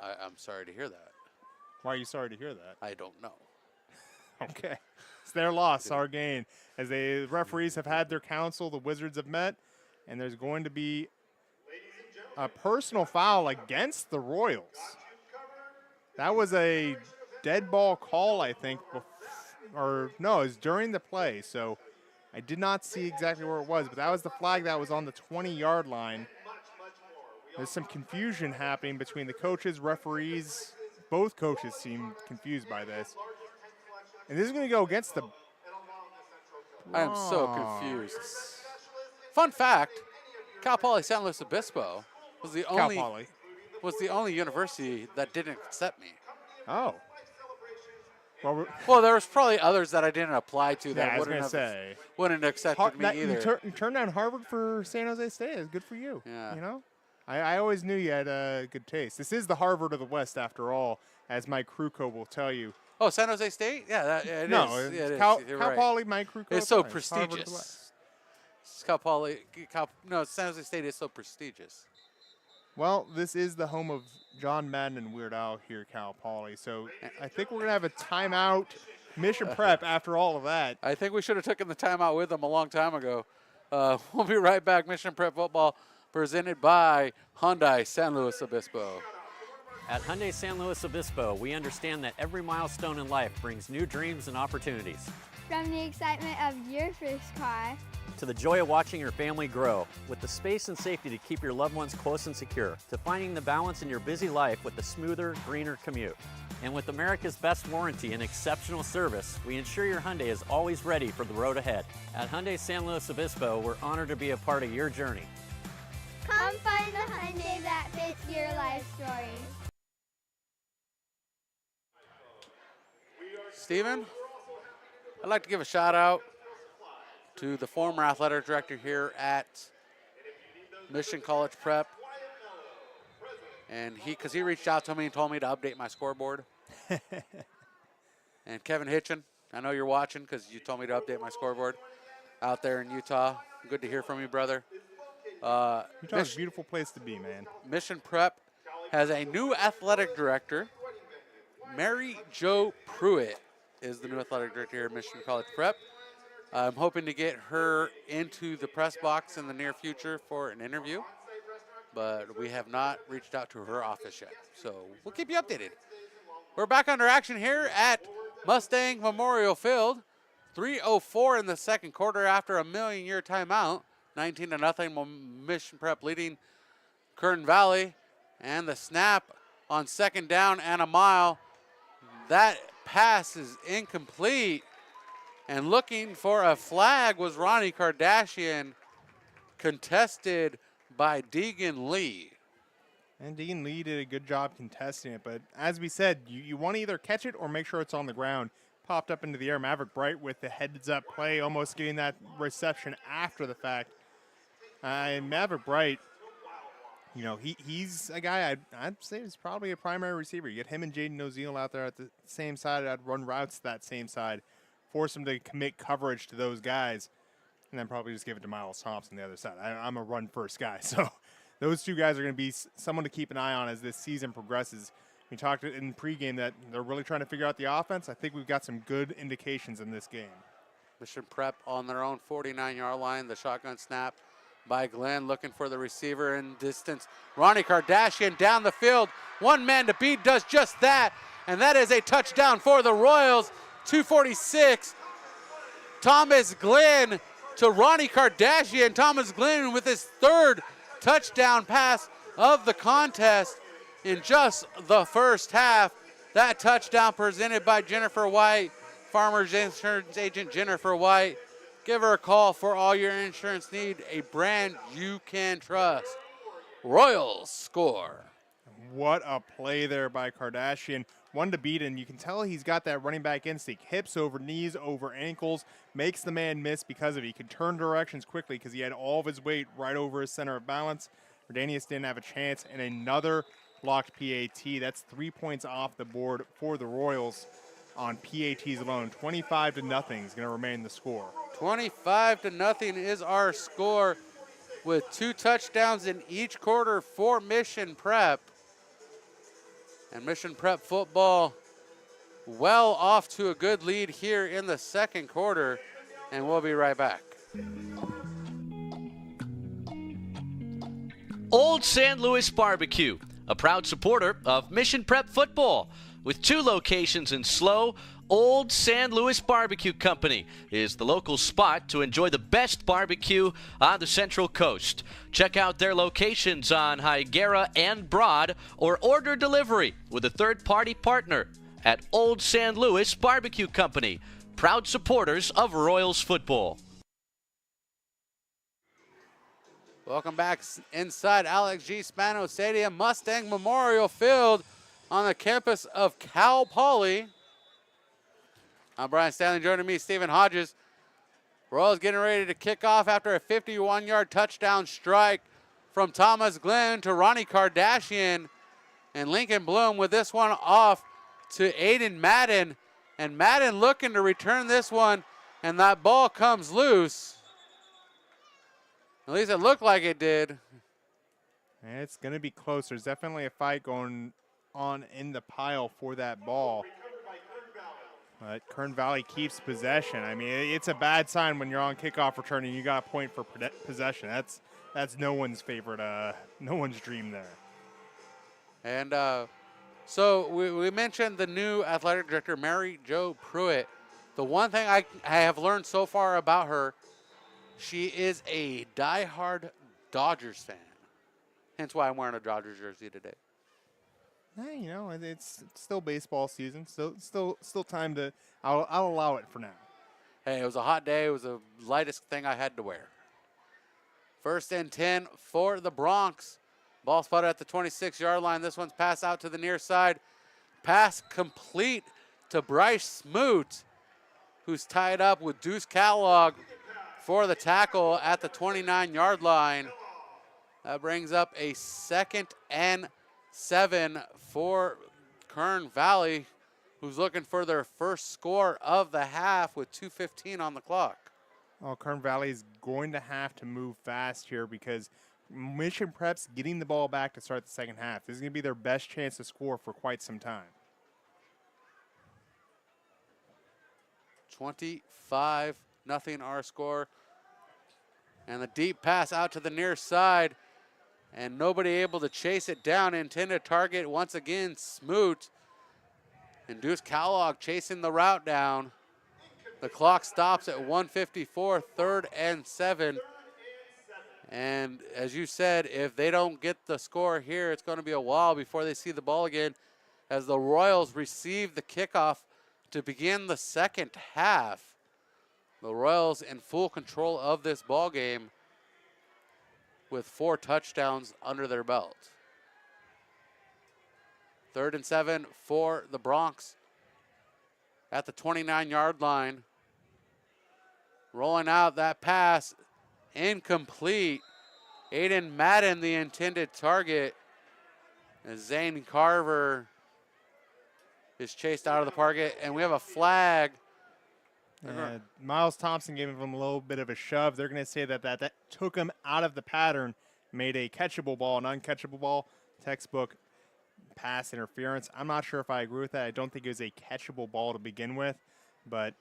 Speaker 1: I'm sorry to hear that.
Speaker 2: Why are you sorry to hear that?
Speaker 1: I don't know.
Speaker 2: Okay. It's their loss, our gain. As the referees have had their counsel, the Wizards have met, and there's going to be a personal foul against the Royals. That was a dead ball call, I think, or no, it was during the play, so I did not see exactly where it was, but that was the flag that was on the 20-yard line. There's some confusion happening between the coaches, referees. Both coaches seem confused by this. And this is going to go against the...
Speaker 1: I am so confused. Fun fact, Cal Poly San Luis Obispo was the only university that didn't accept me.
Speaker 2: Oh.
Speaker 1: Well, there was probably others that I didn't apply to that
Speaker 2: yeah,
Speaker 1: wouldn't have accepted me either.
Speaker 2: You turned down Harvard for San Jose State. It's good for you.
Speaker 1: Yeah.
Speaker 2: You know? I always knew you had good taste. This is the Harvard of the West, after all, as Mike Kruko will tell you.
Speaker 1: Oh, San Jose State? Yeah, it is.
Speaker 2: It's
Speaker 1: it
Speaker 2: Cal,
Speaker 1: is. You're
Speaker 2: Cal
Speaker 1: right.
Speaker 2: Poly, Mike Kruko.
Speaker 1: It's so
Speaker 2: fine.
Speaker 1: prestigious. Cal Poly, San Jose State is so prestigious.
Speaker 2: Well, this is the home of John Madden and Weird Al here, Cal Poly. So I think we're going to have a timeout mission prep after all of that.
Speaker 1: I think we should have taken the timeout with them a long time ago. We'll be right back. Mission Prep Football presented by Hyundai San Luis Obispo.
Speaker 3: At Hyundai San Luis Obispo, we understand that every milestone in life brings new dreams and opportunities.
Speaker 4: From the excitement of your first car
Speaker 3: to the joy of watching your family grow, with the space and safety to keep your loved ones close and secure, to finding the balance in your busy life with a smoother, greener commute. And with America's best warranty and exceptional service, we ensure your Hyundai is always ready for the road ahead. At Hyundai San Luis Obispo, we're honored to be a part of your journey.
Speaker 4: Come find the Hyundai that fits your life story.
Speaker 1: Steven, I'd like to give a shout out to the former athletic director here at Mission College Prep. And because he reached out to me and told me to update my scoreboard. And Kevin Hitchin, I know you're watching because you told me to update my scoreboard out there in Utah. Good to hear from you, brother.
Speaker 2: Utah's a beautiful place to be, man.
Speaker 1: Mission Prep has a new athletic director. Mary Jo Pruitt is the new athletic director here at Mission College Prep. I'm hoping to get her into the press box in the near future for an interview, but we have not reached out to her office yet. So we'll keep you updated. We're back under action here at Mustang Memorial Field. 3:04 in the second quarter after a million-year timeout. 19-0, Mission Prep leading Kern Valley. And the snap on second down and a mile. That pass is incomplete. And looking for a flag was Ronnie Kardashian, contested by Deegan Lee.
Speaker 2: And Deegan Lee did a good job contesting it. But as we said, you want to either catch it or make sure it's on the ground. Popped up into the air. Maverick Bright with the heads-up play, almost getting that reception after the fact. And Maverick Bright, you know, he's a guy I'd say is probably a primary receiver. You get him and Jaden Oziel out there at the same side. I'd run routes to that same side, force him to commit coverage to those guys, and then probably just give it to Miles Thompson the other side. I'm a run-first guy, so those two guys are going to be someone to keep an eye on as this season progresses. We talked in pregame that they're really trying to figure out the offense. I think we've got some good indications in this game.
Speaker 1: Mission Prep on their own 49-yard line. The shotgun snap by Glenn, looking for the receiver in distance. Ronnie Kardashian down the field. One man to beat, does just that. And that is a touchdown for the Royals. 2:46. Thomas Glenn to Ronnie Kardashian. Thomas Glenn with his third touchdown pass of the contest in just the first half. That touchdown presented by Jennifer White, Farmers Insurance Agent Jennifer White. Give her a call for all your insurance need, a brand you can trust. Royals score.
Speaker 2: What a play there by Kardashian. One to beat, and you can tell he's got that running back instinct. Hips over knees, over ankles, makes the man miss because of it. He can turn directions quickly because he had all of his weight right over his center of balance. Fredanius didn't have a chance, and another blocked PAT. That's 3 points off the board for the Royals on PATs alone. 25-0 is going to remain the score.
Speaker 1: 25-0 is our score, with 2 touchdowns in each quarter for Mission Prep. And Mission Prep football well off to a good lead here in the second quarter, and we'll be right back.
Speaker 11: Old San Luis Barbecue, a proud supporter of Mission Prep football. With 2 locations in SLO, Old San Luis Barbecue Company is the local spot to enjoy the best barbecue on the Central Coast. Check out their locations on Higuera and Broad, or order delivery with a third-party partner at Old San Luis Barbecue Company, proud supporters of Royals football.
Speaker 1: Welcome back inside Alex G. Spano Stadium, Mustang Memorial Field on the campus of Cal Poly. I'm Brian Stanley, joining me, Stephen Hodges. Royals getting ready to kick off after a 51-yard touchdown strike from Thomas Glenn to Ronnie Kardashian. And Lincoln Bloom with this one off to Aiden Madden. And Madden looking to return this one, and that ball comes loose. At least it looked like it did.
Speaker 2: And it's going to be close. There's definitely a fight going on in the pile for that ball. But Kern Valley keeps possession. I mean, it's a bad sign when you're on kickoff return and you got a point for possession. That's no one's favorite, no one's dream there.
Speaker 1: And so we mentioned the new athletic director, Mary Jo Pruitt. The one thing I have learned so far about her, she is a diehard Dodgers fan. Hence why I'm wearing a Dodgers jersey today.
Speaker 2: Hey, you know, it's still baseball season. Still time to. I'll allow it for now.
Speaker 1: Hey, it was a hot day. It was the lightest thing I had to wear. 1st and 10 for the Bronx. Ball spotted at the 26-yard line. This one's passed out to the near side. Pass complete to Bryce Smoot, who's tied up with Deuce Kellogg for the tackle at the 29-yard line. That brings up a 2nd and 7 for Kern Valley, who's looking for their first score of the half with 2:15 on the clock.
Speaker 2: Well, Kern Valley is going to have to move fast here because Mission Prep's getting the ball back to start the second half. This is going to be their best chance to score for quite some time.
Speaker 1: 25-0 our score. And the deep pass out to the near side. And nobody able to chase it down. Intended target once again, Smoot. And Deuce Kellogg chasing the route down. The clock stops at 1:54, 3rd and 7. And as you said, if they don't get the score here, it's going to be a while before they see the ball again, as the Royals receive the kickoff to begin the second half. The Royals in full control of this ball game with 4 touchdowns under their belt. 3rd and 7 for the Bronx at the 29-yard line. Rolling out that pass, incomplete. Aiden Madden, the intended target. As Zane Carver is chased out of the target, and we have a flag.
Speaker 2: Yeah, Miles Thompson gave him a little bit of a shove. They're going to say that took him out of the pattern, made a catchable ball, an uncatchable ball, textbook pass interference. I'm not sure if I agree with that. I don't think it was a catchable ball to begin with, but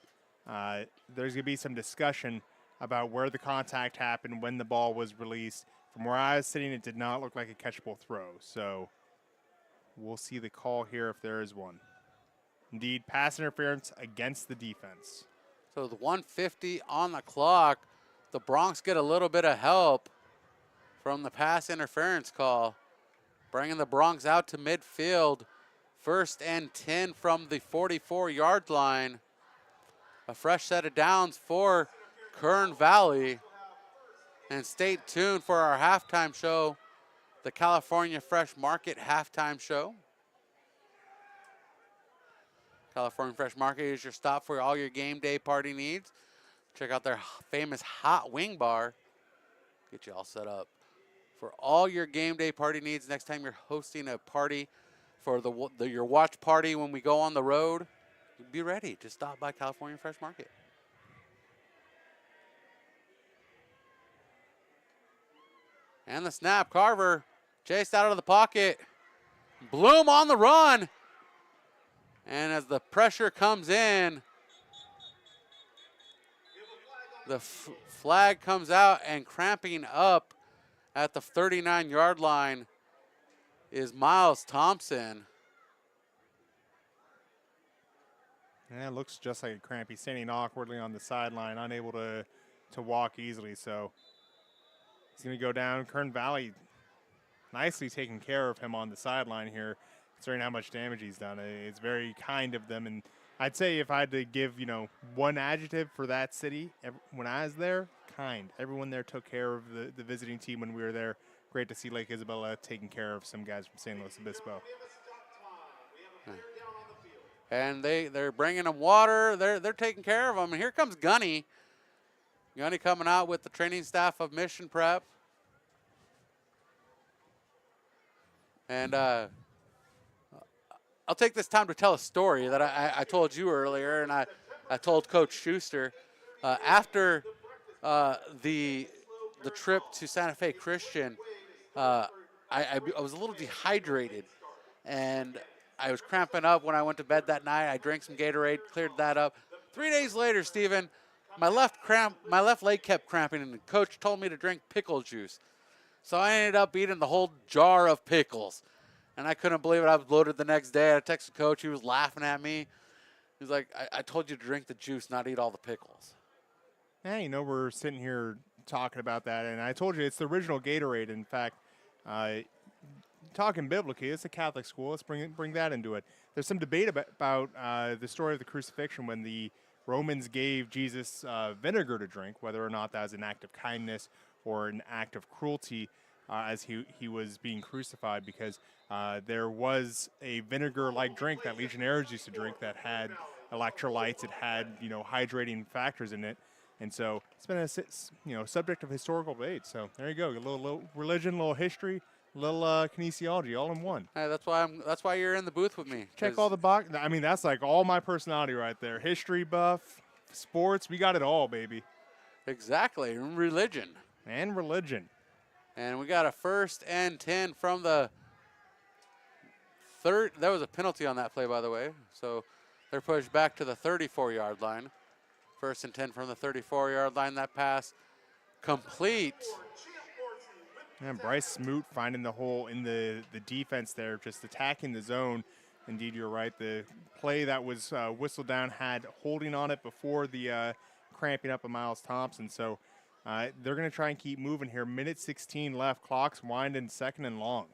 Speaker 2: there's going to be some discussion about where the contact happened when the ball was released. From where I was sitting, it did not look like a catchable throw. So we'll see the call here if there is one. Indeed, pass interference against the defense.
Speaker 1: So the 1:50 on the clock. The Bronx get a little bit of help from the pass interference call, bringing the Bronx out to midfield. 1st and 10 from the 44-yard line. A fresh set of downs for Kern Valley. And stay tuned for our halftime show, the California Fresh Market halftime show. California Fresh Market is your stop for all your game day party needs. Check out their famous hot wing bar. Get you all set up for all your game day party needs. Next time you're hosting a party for your watch party when we go on the road, be ready. Just stop by California Fresh Market. And the snap, Carver chased out of the pocket. Bloom on the run. And as the pressure comes in, the flag comes out, and cramping up at the 39-yard line is Miles Thompson.
Speaker 2: Yeah, it looks just like a cramp. He's standing awkwardly on the sideline, unable to walk easily. So he's going to go down. Kern Valley nicely taking care of him on the sideline here, considering how much damage he's done. It's very kind of them. And I'd say if I had to give, one adjective for that city, when I was there, kind. Everyone there took care of the visiting team when we were there. Great to see Lake Isabella taking care of some guys from San Luis Obispo.
Speaker 1: And they're bringing them water. They're taking care of them. And here comes Gunny. Gunny coming out with the training staff of Mission Prep. And I'll take this time to tell a story that I told you earlier, and I told Coach Schuster. After the trip to Santa Fe Christian, I was a little dehydrated, and I was cramping up when I went to bed that night. I drank some Gatorade, cleared that up. 3 days later, Steven, my left leg kept cramping, and the coach told me to drink pickle juice. So I ended up eating the whole jar of pickles. And I couldn't believe it. I was bloated the next day. I texted Coach. He was laughing at me. He was like, I told you to drink the juice, not eat all the pickles.
Speaker 2: Yeah, we're sitting here talking about that. And I told you it's the original Gatorade. In fact, talking biblically, it's a Catholic school. Let's bring that into it. There's some debate about the story of the crucifixion when the Romans gave Jesus vinegar to drink, whether or not that was an act of kindness or an act of cruelty as he was being crucified, because there was a vinegar-like drink that Legionnaires used to drink that had electrolytes. It had, hydrating factors in it. And so it's been a, subject of historical debate. So there you go. A little religion, a little history, a little kinesiology, all in one.
Speaker 1: Hey, that's why you're in the booth with me.
Speaker 2: Check all the box. I mean, that's like all my personality right there. History buff, sports, we got it all, baby.
Speaker 1: Exactly. And religion.
Speaker 2: And religion.
Speaker 1: And we got a 1st and 10 from the third. There was a penalty on that play, by the way. So they're pushed back to the 34-yard line. 1st and 10 from the 34-yard line. That pass complete.
Speaker 2: And Bryce Smoot finding the hole in the defense there, just attacking the zone. Indeed, you're right. The play that was whistled down had holding on it before the cramping up of Miles Thompson. So they're going to try and keep moving here. Minute 16 left. Clock's winding, 2nd and long.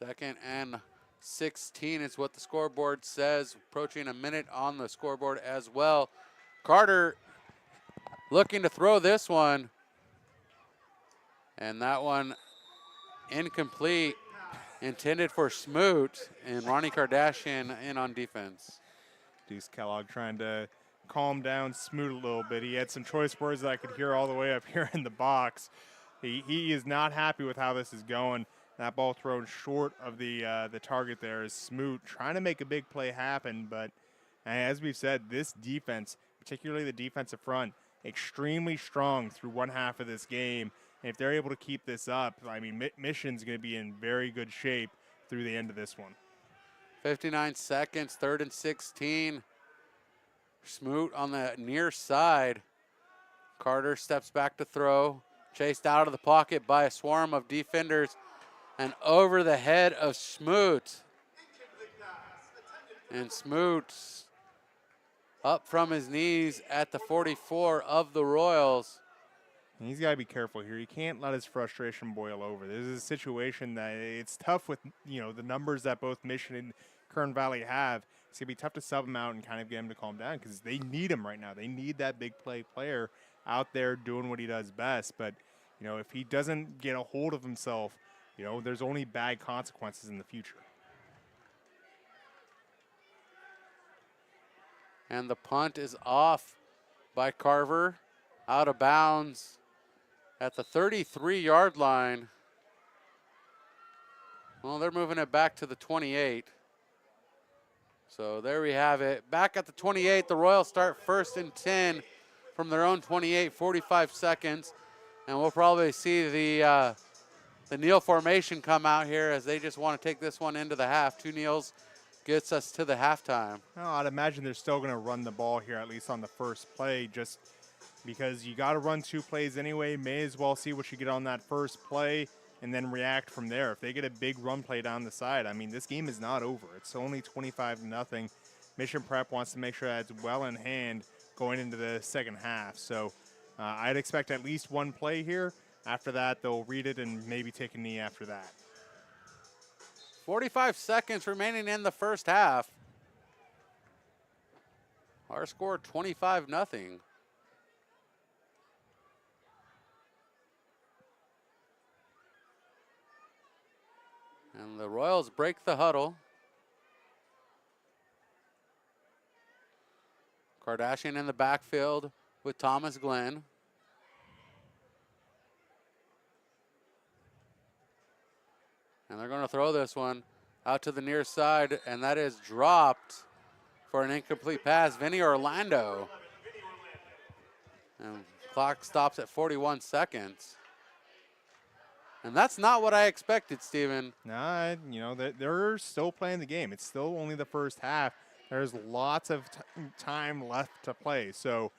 Speaker 1: 2nd and 16 is what the scoreboard says. Approaching a minute on the scoreboard as well. Carter looking to throw this one. And that one incomplete. Intended for Smoot, and Ronnie Kardashian in on defense.
Speaker 2: Deuce Kellogg trying to calm down Smoot a little bit. He had some choice words that I could hear all the way up here in the box. He is not happy with how this is going. That ball thrown short of the target there is Smoot trying to make a big play happen. But as we've said, this defense, particularly the defensive front, extremely strong through one half of this game. And if they're able to keep this up, I mean, Mission's going to be in very good shape through the end of this one.
Speaker 1: 59 seconds, 3rd and 16. Smoot on the near side. Carter steps back to throw. Chased out of the pocket by a swarm of defenders and over the head of Smoot. And Smoot up from his knees at the 44 of the Royals.
Speaker 2: And he's got to be careful here. He can't let his frustration boil over. This is a situation that it's tough with, the numbers that both Mission and Kern Valley have. It's going to be tough to sub him out and kind of get him to calm down because they need him right now. They need that big play player out there doing what he does best. But, if he doesn't get a hold of himself, there's only bad consequences in the future.
Speaker 1: And the punt is off by Carver, out of bounds. at the 33-yard line. Well, they're moving it back to the 28. So there we have it. Back at the 28, the Royals start 1st and 10 from their own 28, 45 seconds. And we'll probably see the kneel formation come out here as they just want to take this one into the half. 2 kneels gets us to the halftime.
Speaker 2: Well, I'd imagine they're still going to run the ball here, at least on the first play, just because you got to run 2 plays anyway. May as well see what you get on that first play and then react from there. If they get a big run play down the side, I mean, this game is not over. It's only 25-0. Mission Prep wants to make sure that's well in hand going into the second half. So I'd expect at least 1 play here. After that, they'll read it and maybe take a knee after that.
Speaker 1: 45 seconds remaining in the first half. Our score 25-0. And the Royals break the huddle. Kardashian in the backfield with Thomas Glenn. And they're going to throw this one out to the near side, and that is dropped for an incomplete pass. Vinny Orlando. And clock stops at 41 seconds. And that's not what I expected, Steven.
Speaker 2: Nah, you know, they're still playing the game. It's still only the first half. There's lots of time left to play. So,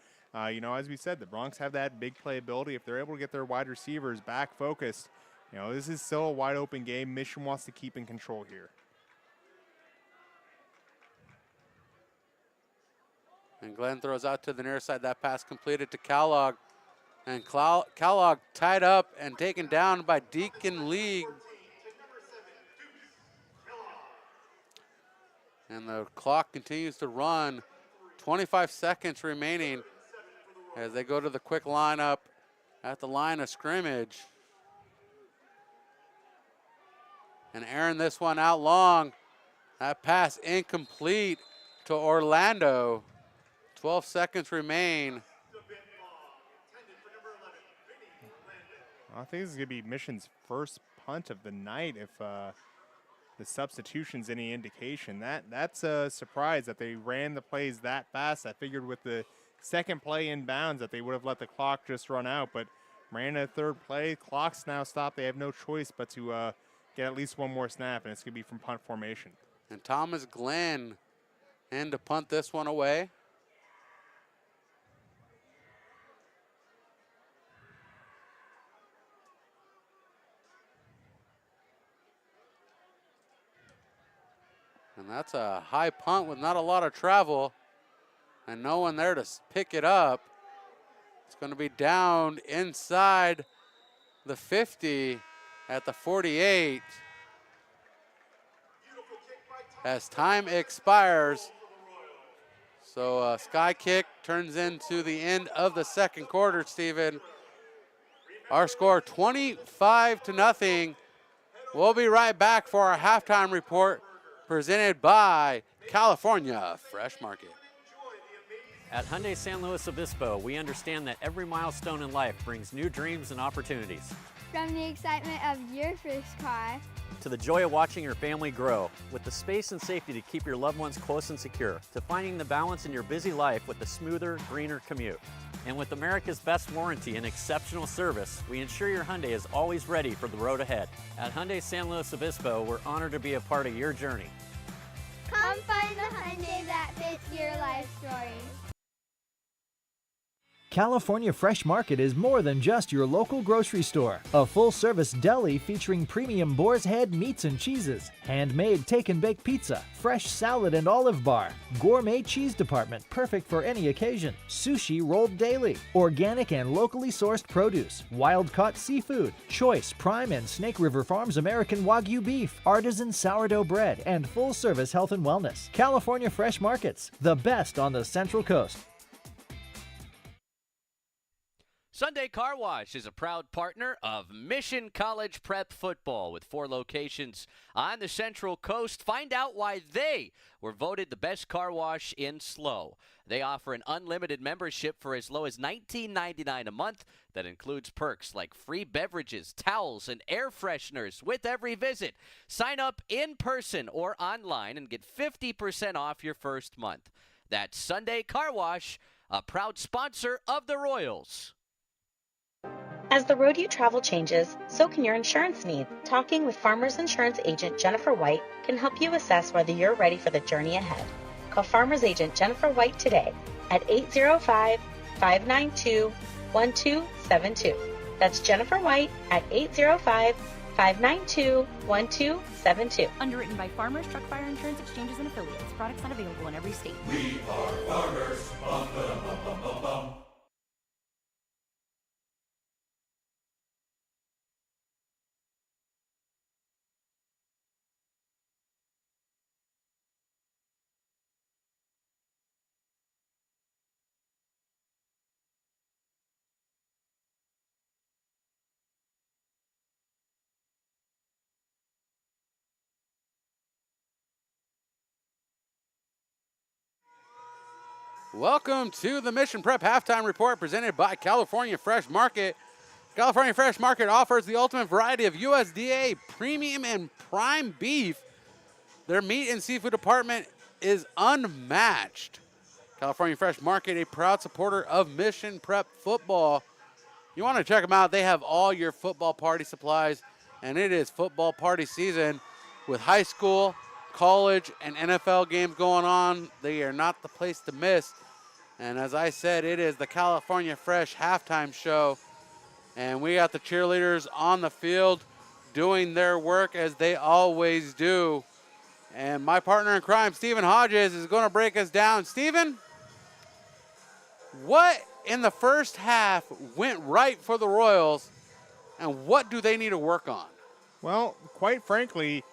Speaker 2: you know, as we said, the Bronx have that big playability. If they're able to get their wide receivers back focused, you know, this is still a wide open game. Mission wants to keep in control here.
Speaker 1: And Glenn throws out to the near side. That pass completed to Kellogg. And Kellogg tied up and taken down by Deacon League. And the clock continues to run. 25 seconds remaining as they go to the quick lineup at the line of scrimmage. And Aaron this one out long. That pass incomplete to Orlando. 12 seconds remain.
Speaker 2: I think this is going to be Mission's first punt of the night if the substitution's any indication. That's a surprise that they ran the plays that fast. I figured with the second play in bounds that they would have let the clock just run out, but ran a third play. Clock's now stopped. They have no choice but to get at least 1 more snap, and it's going to be from punt formation.
Speaker 1: And Thomas Glenn in to punt this one away. And that's a high punt with not a lot of travel and no one there to pick it up. It's going to be down inside the 50 at the 48 as time expires. So sky kick turns into the end of the second quarter, Stephen. Our score 25-0. We'll be right back for our halftime report presented by California Fresh Market.
Speaker 3: At Hyundai San Luis Obispo, we understand that every milestone in life brings new dreams and opportunities.
Speaker 4: From the excitement of your first car
Speaker 3: to the joy of watching your family grow, with the space and safety to keep your loved ones close and secure, to finding the balance in your busy life with a smoother, greener commute. And with America's best warranty and exceptional service, we ensure your Hyundai is always ready for the road ahead. At Hyundai San Luis Obispo, we're honored to be a part of your journey.
Speaker 4: Come find the Hyundai that fits your life story.
Speaker 5: California Fresh Market is more than just your local grocery store. A full-service deli featuring premium boar's head meats and cheeses, handmade take-and-bake pizza, fresh salad and olive bar, gourmet cheese department perfect for any occasion, sushi rolled daily, organic and locally sourced produce, wild-caught seafood, choice Prime and Snake River Farms American Wagyu beef, artisan sourdough bread, and full-service health and wellness. California Fresh Markets, the best on the Central Coast.
Speaker 11: Sunday Car Wash is a proud partner of Mission College Prep Football with 4 locations on the Central Coast. Find out why they were voted the best car wash in SLO. They offer an unlimited membership for as low as $19.99 a month. That includes perks like free beverages, towels, and air fresheners with every visit. Sign up in person or online and get 50% off your first month. That's Sunday Car Wash, a proud sponsor of the Royals.
Speaker 6: As the road you travel changes, so can your insurance needs. Talking with Farmers Insurance Agent Jennifer White can help you assess whether you're ready for the journey ahead. Call Farmers Agent Jennifer White today at 805-592-1272. That's Jennifer White at 805-592-1272.
Speaker 7: Underwritten by Farmers Truck Fire Insurance Exchanges and Affiliates. Products not available in every state.
Speaker 8: We are farmers. Bum, ba-dum, bum, bum, bum, bum.
Speaker 1: Welcome to the Mission Prep Halftime Report presented by California Fresh Market. California Fresh Market offers the ultimate variety of USDA premium and prime beef. Their meat and seafood department is unmatched. California Fresh Market, a proud supporter of Mission Prep Football. You want to check them out. They have all your football party supplies, and it is football party season with high school, college, and NFL games going on. They are not the place to miss. And as I said, it is the California Fresh halftime show. And we got the cheerleaders on the field doing their work as they always do. And my partner in crime, Stephen Hodges, is going to break us down. Stephen, what in the first half went right for the Royals, and what do they need to work on?
Speaker 2: Well, quite frankly,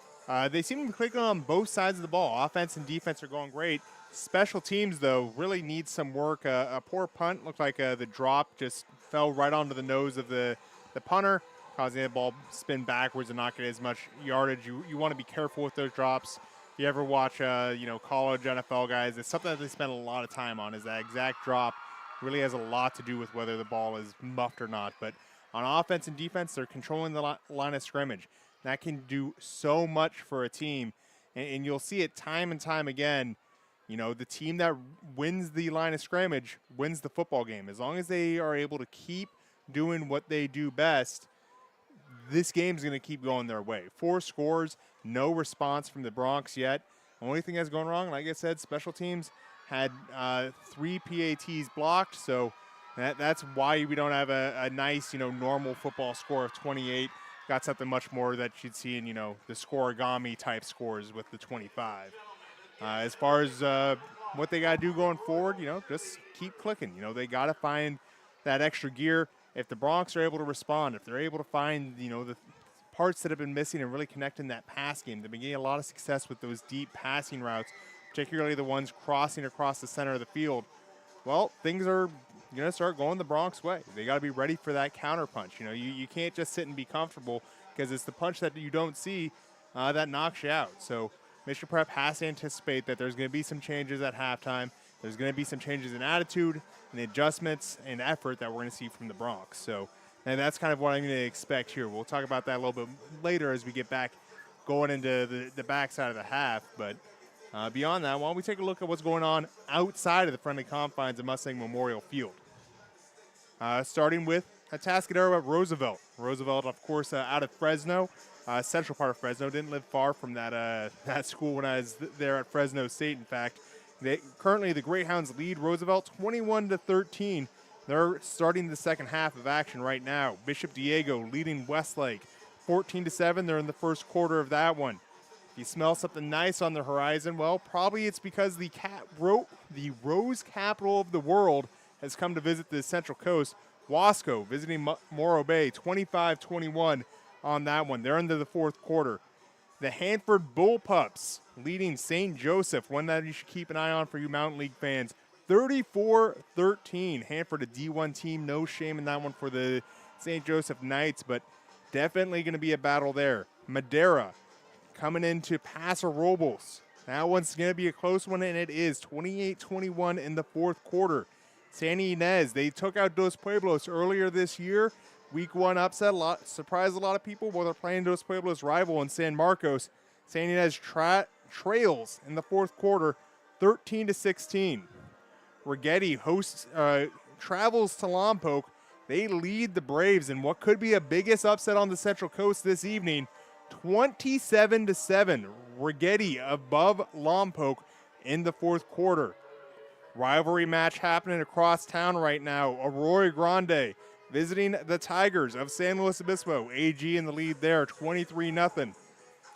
Speaker 2: they seem to be clicking on both sides of the ball. Offense and defense are going great. Special teams, though, really need some work. A poor punt looked like the drop just fell right onto the nose of the punter, causing the ball spin backwards and not get as much yardage. You want to be careful with those drops. If you ever watch, college NFL guys, it's something that they spend a lot of time on. Is that exact drop really has a lot to do with whether the ball is muffed or not. But on offense and defense, they're controlling the line of scrimmage. That can do so much for a team, and you'll see it time and time again. You know, the team that wins the line of scrimmage wins the football game. As long as they are able to keep doing what they do best, this game's going to keep going their way. 4 scores, no response from the Bronx yet. The only thing that's going wrong, like I said, special teams had 3 PATs blocked, so that's why we don't have a nice, normal football score of 28. Got something much more that you'd see in, the scoregami type scores with the 25. As far as what they got to do going forward, just keep clicking. They got to find that extra gear. If the Bronx are able to respond, if they're able to find, the parts that have been missing and really connecting that pass game, they've been getting a lot of success with those deep passing routes, particularly the ones crossing across the center of the field. Well, things are going to start going the Bronx way. They got to be ready for that counter punch. You can't just sit and be comfortable, because it's the punch that you don't see that knocks you out. So Mission Prep has to anticipate that there's going to be some changes at halftime. There's going to be some changes in attitude and adjustments and effort that we're going to see from the Bronx. So, and that's kind of what I'm going to expect here. We'll talk about that a little bit later as we get back going into the backside of the half. But beyond that, why don't we take a look at what's going on outside of the friendly confines of Mustang Memorial Field. Starting with Atascadero at Roosevelt. Roosevelt, of course, out of Fresno. Central part of Fresno. Didn't live far from that school when I was there at Fresno State, in fact. Currently, the Greyhounds lead Roosevelt 21-13. They're starting the second half of action right now. Bishop Diego leading Westlake 14-7. They're in the first quarter of that one. If you smell something nice on the horizon, well, probably it's because the Rose capital of the world has come to visit the Central Coast. Wasco visiting Morro Bay 25-21 on that one. They're into the fourth quarter. The Hanford Bullpups leading St. Joseph, one that you should keep an eye on for you Mountain League fans, 34-13. Hanford, a D1 team. No shame in that one for the St. Joseph Knights, but definitely going to be a battle there. Madera coming into Paso Robles. That one's going to be a close one, and it is 28-21 in the fourth quarter. San Ynez, they took out Dos Pueblos earlier this year. Week 1 upset, surprised a lot of people while they're playing Dos Pueblos' rival in San Marcos. San Ynez trails in the fourth quarter, 13-16. Rigetti travels to Lompoc. They lead the Braves in what could be a biggest upset on the Central Coast this evening, 27-7. Rigetti above Lompoc in the fourth quarter. Rivalry match happening across town right now. Arroyo Grande visiting the Tigers of San Luis Obispo. AG in the lead there, 23-0.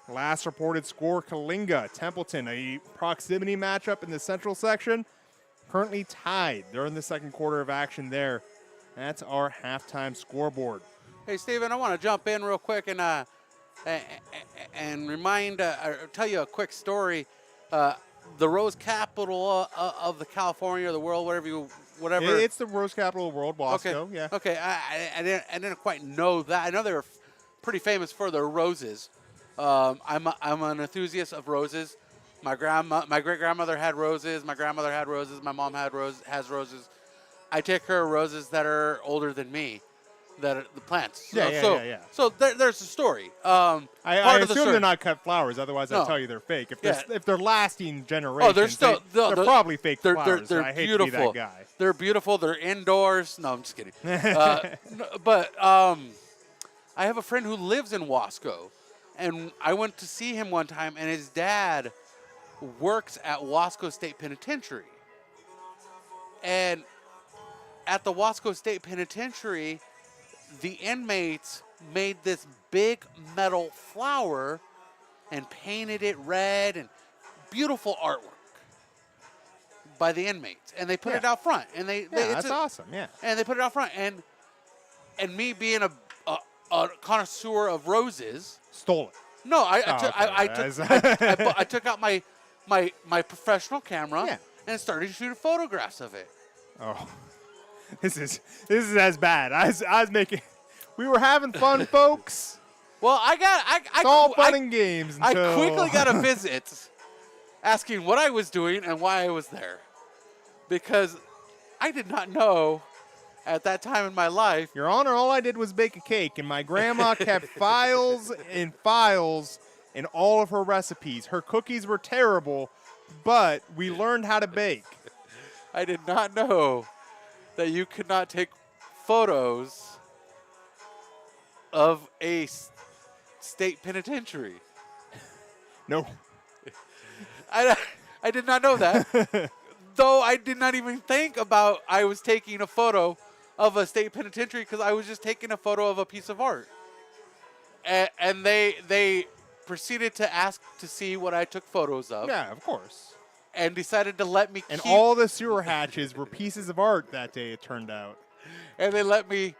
Speaker 2: Last reported score, Kalinga, Templeton, a proximity matchup in the central section. Currently tied. They're in the second quarter of action there. That's our halftime scoreboard.
Speaker 1: Hey, Steven, I want to jump in real quick and tell you a quick story. The Rose Capital of the California, the world, whatever.
Speaker 2: It's the Rose Capital of the world, Wasco.
Speaker 1: Okay.
Speaker 2: Yeah.
Speaker 1: Okay, I didn't quite know that. I know they were pretty famous for their roses. I'm an enthusiast of roses. My great grandmother had roses. My grandmother had roses. My mom has roses. I take care of roses that are older than me, that are the plants.
Speaker 2: Yeah.
Speaker 1: So there's a story.
Speaker 2: I assume they're not cut flowers. Otherwise, I'd tell you they're fake. If they're lasting generations, they're probably fake flowers.
Speaker 1: They're
Speaker 2: I hate
Speaker 1: beautiful.
Speaker 2: to be that guy.
Speaker 1: They're beautiful. They're indoors. No, I'm just kidding. But I have a friend who lives in Wasco, and I went to see him one time, and his dad works at Wasco State Penitentiary. And at the Wasco State Penitentiary, the inmates made this big metal flower and painted it red, and beautiful artwork by the inmates. And they put it out front. And
Speaker 2: that's awesome, yeah.
Speaker 1: And they put it out front. And me being a connoisseur of roses,
Speaker 2: stole it.
Speaker 1: No, I took out my professional camera and started shooting photographs of it.
Speaker 2: Oh, this is as bad. I was making. We were having fun, folks.
Speaker 1: Well,
Speaker 2: it's all fun and games.
Speaker 1: I quickly got a visit, asking what I was doing and why I was there, because I did not know at that time in my life.
Speaker 2: Your Honor, all I did was bake a cake, and my grandma kept files and files in all of her recipes. Her cookies were terrible, but we learned how to bake.
Speaker 1: I did not know that you could not take photos of a state penitentiary.
Speaker 2: No.
Speaker 1: I did not know that. Though I did not even think about I was taking a photo of a state penitentiary, because I was just taking a photo of a piece of art. And they proceeded to ask to see what I took photos of.
Speaker 2: Yeah, of course.
Speaker 1: And decided to let me
Speaker 2: And all the sewer hatches were pieces of art that day, it turned out.
Speaker 1: And they let me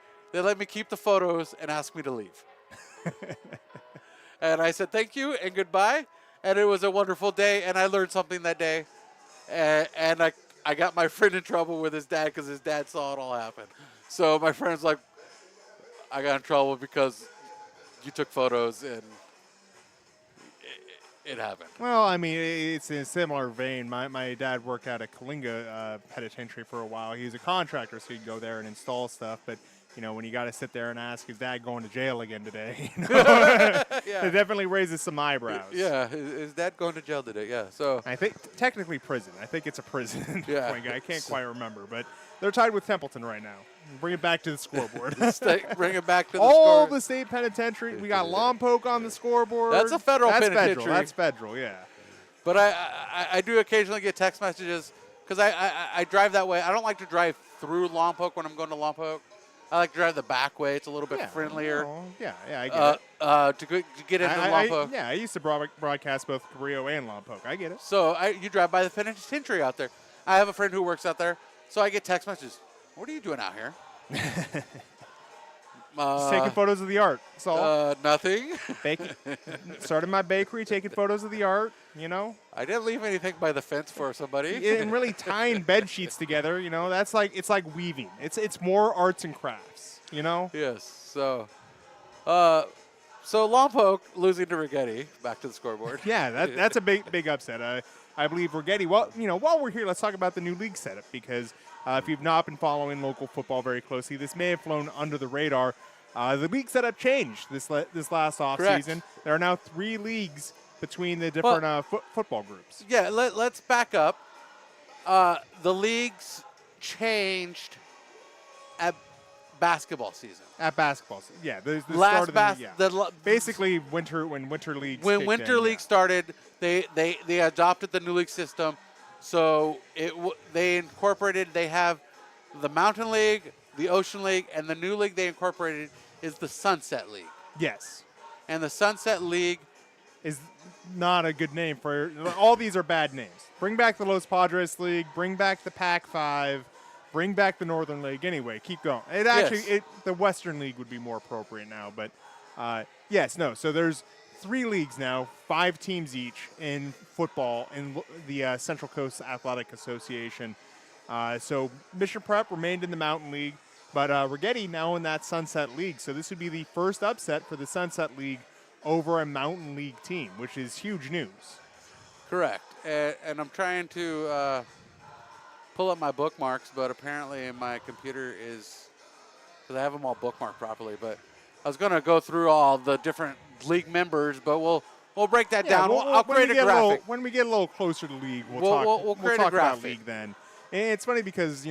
Speaker 1: keep the photos and ask me to leave. And I said thank you and goodbye. And it was a wonderful day, and I learned something that day. And I got my friend in trouble with his dad because his dad saw it all happen. So my friend's like, I got in trouble because you took photos and it happened.
Speaker 2: Well, I mean, it's in a similar vein. My dad worked at a Kalinga penitentiary for a while. He was a contractor, so he'd go there and install stuff. But, you know, when you got to sit there and ask, is dad going to jail again today? It definitely raises some eyebrows.
Speaker 1: Yeah, is dad going to jail today? Yeah, so.
Speaker 2: I think technically prison. I think it's a prison.
Speaker 1: Yeah.
Speaker 2: I can't quite remember, but they're tied with Templeton right now. Bring it back to the scoreboard.
Speaker 1: Bring it back to the
Speaker 2: all the state penitentiary. We got Lompoc on the scoreboard.
Speaker 1: That's a federal penitentiary.
Speaker 2: That's federal, yeah.
Speaker 1: But I do occasionally get text messages because I drive that way. I don't like to drive through Lompoc when I'm going to Lompoc. I like to drive the back way. It's a little bit friendlier.
Speaker 2: I get it.
Speaker 1: To get into Lompoc.
Speaker 2: I used to broadcast both Carrillo and Lompoc. I get it.
Speaker 1: So you drive by the penitentiary out there. I have a friend who works out there, so I get text messages. What are you doing out here?
Speaker 2: Just taking photos of the art. That's all.
Speaker 1: Nothing.
Speaker 2: Started my bakery, taking photos of the art.
Speaker 1: I didn't leave anything by the fence for somebody.
Speaker 2: And really tying bed sheets together. That's like it's like weaving. It's more arts and crafts.
Speaker 1: Yes. So, Lompoc losing to Rigetti. Back to the scoreboard.
Speaker 2: Yeah, that's a big upset. I believe Rigetti. Well, while we're here, let's talk about the new league setup because if you've not been following local football very closely, this may have flown under the radar. The league setup changed this last offseason. There are now 3 leagues between the different football groups.
Speaker 1: Yeah, let's back up. The leagues changed at basketball season.
Speaker 2: At basketball season, yeah. The
Speaker 1: Last
Speaker 2: start of basically when winter leagues.
Speaker 1: When winter league started, they adopted the new league system. So they incorporated. They have the Mountain League, the Ocean League, and the new league they incorporated is the Sunset League.
Speaker 2: Yes.
Speaker 1: And the Sunset League
Speaker 2: is not a good name for all these are bad names. Bring back the Los Padres League, bring back the Pac-5, bring back the Northern League. Anyway, keep going. The Western League would be more appropriate now, but so there's 3 leagues now, 5 teams each in football in the Central Coast Athletic Association. So Mission Prep remained in the Mountain League, but Rigetti now in that Sunset League. So this would be the first upset for the Sunset League over a Mountain League team, which is huge news.
Speaker 1: Correct. And I'm trying to pull up my bookmarks, but apparently my computer is, because I have them all bookmarked properly, but I was going to go through all the different league members, but we'll break that down. I'll create a graphic.
Speaker 2: When we get a little closer to league, we'll
Speaker 1: create
Speaker 2: talk
Speaker 1: a graphic
Speaker 2: about league then. And it's funny because,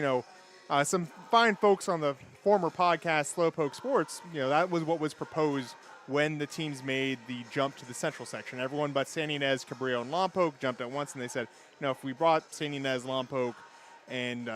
Speaker 2: some fine folks on the former podcast Slowpoke Sports, that was what was proposed when the teams made the jump to the central section. Everyone but San Ynez, Cabrillo, and Lompoc jumped at once, and they said, if we brought San Ynez, Lompoc, and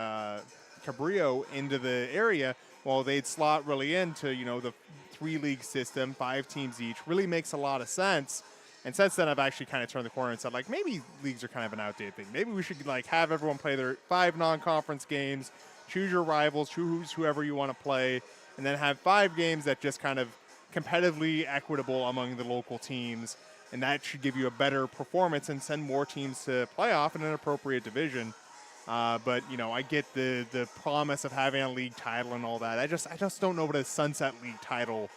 Speaker 2: Cabrillo into the area, well, they'd slot really into, the 3-league system, 5 teams each. Really makes a lot of sense. And since then, I've actually kind of turned the corner and said, maybe leagues are kind of an outdated thing. Maybe we should, have everyone play their 5 non-conference games, choose your rivals, choose whoever you want to play, and then have 5 games that just kind of competitively equitable among the local teams. And that should give you a better performance and send more teams to playoff in an appropriate division. But I get the promise of having a league title and all that. I just don't know what a Sunset League title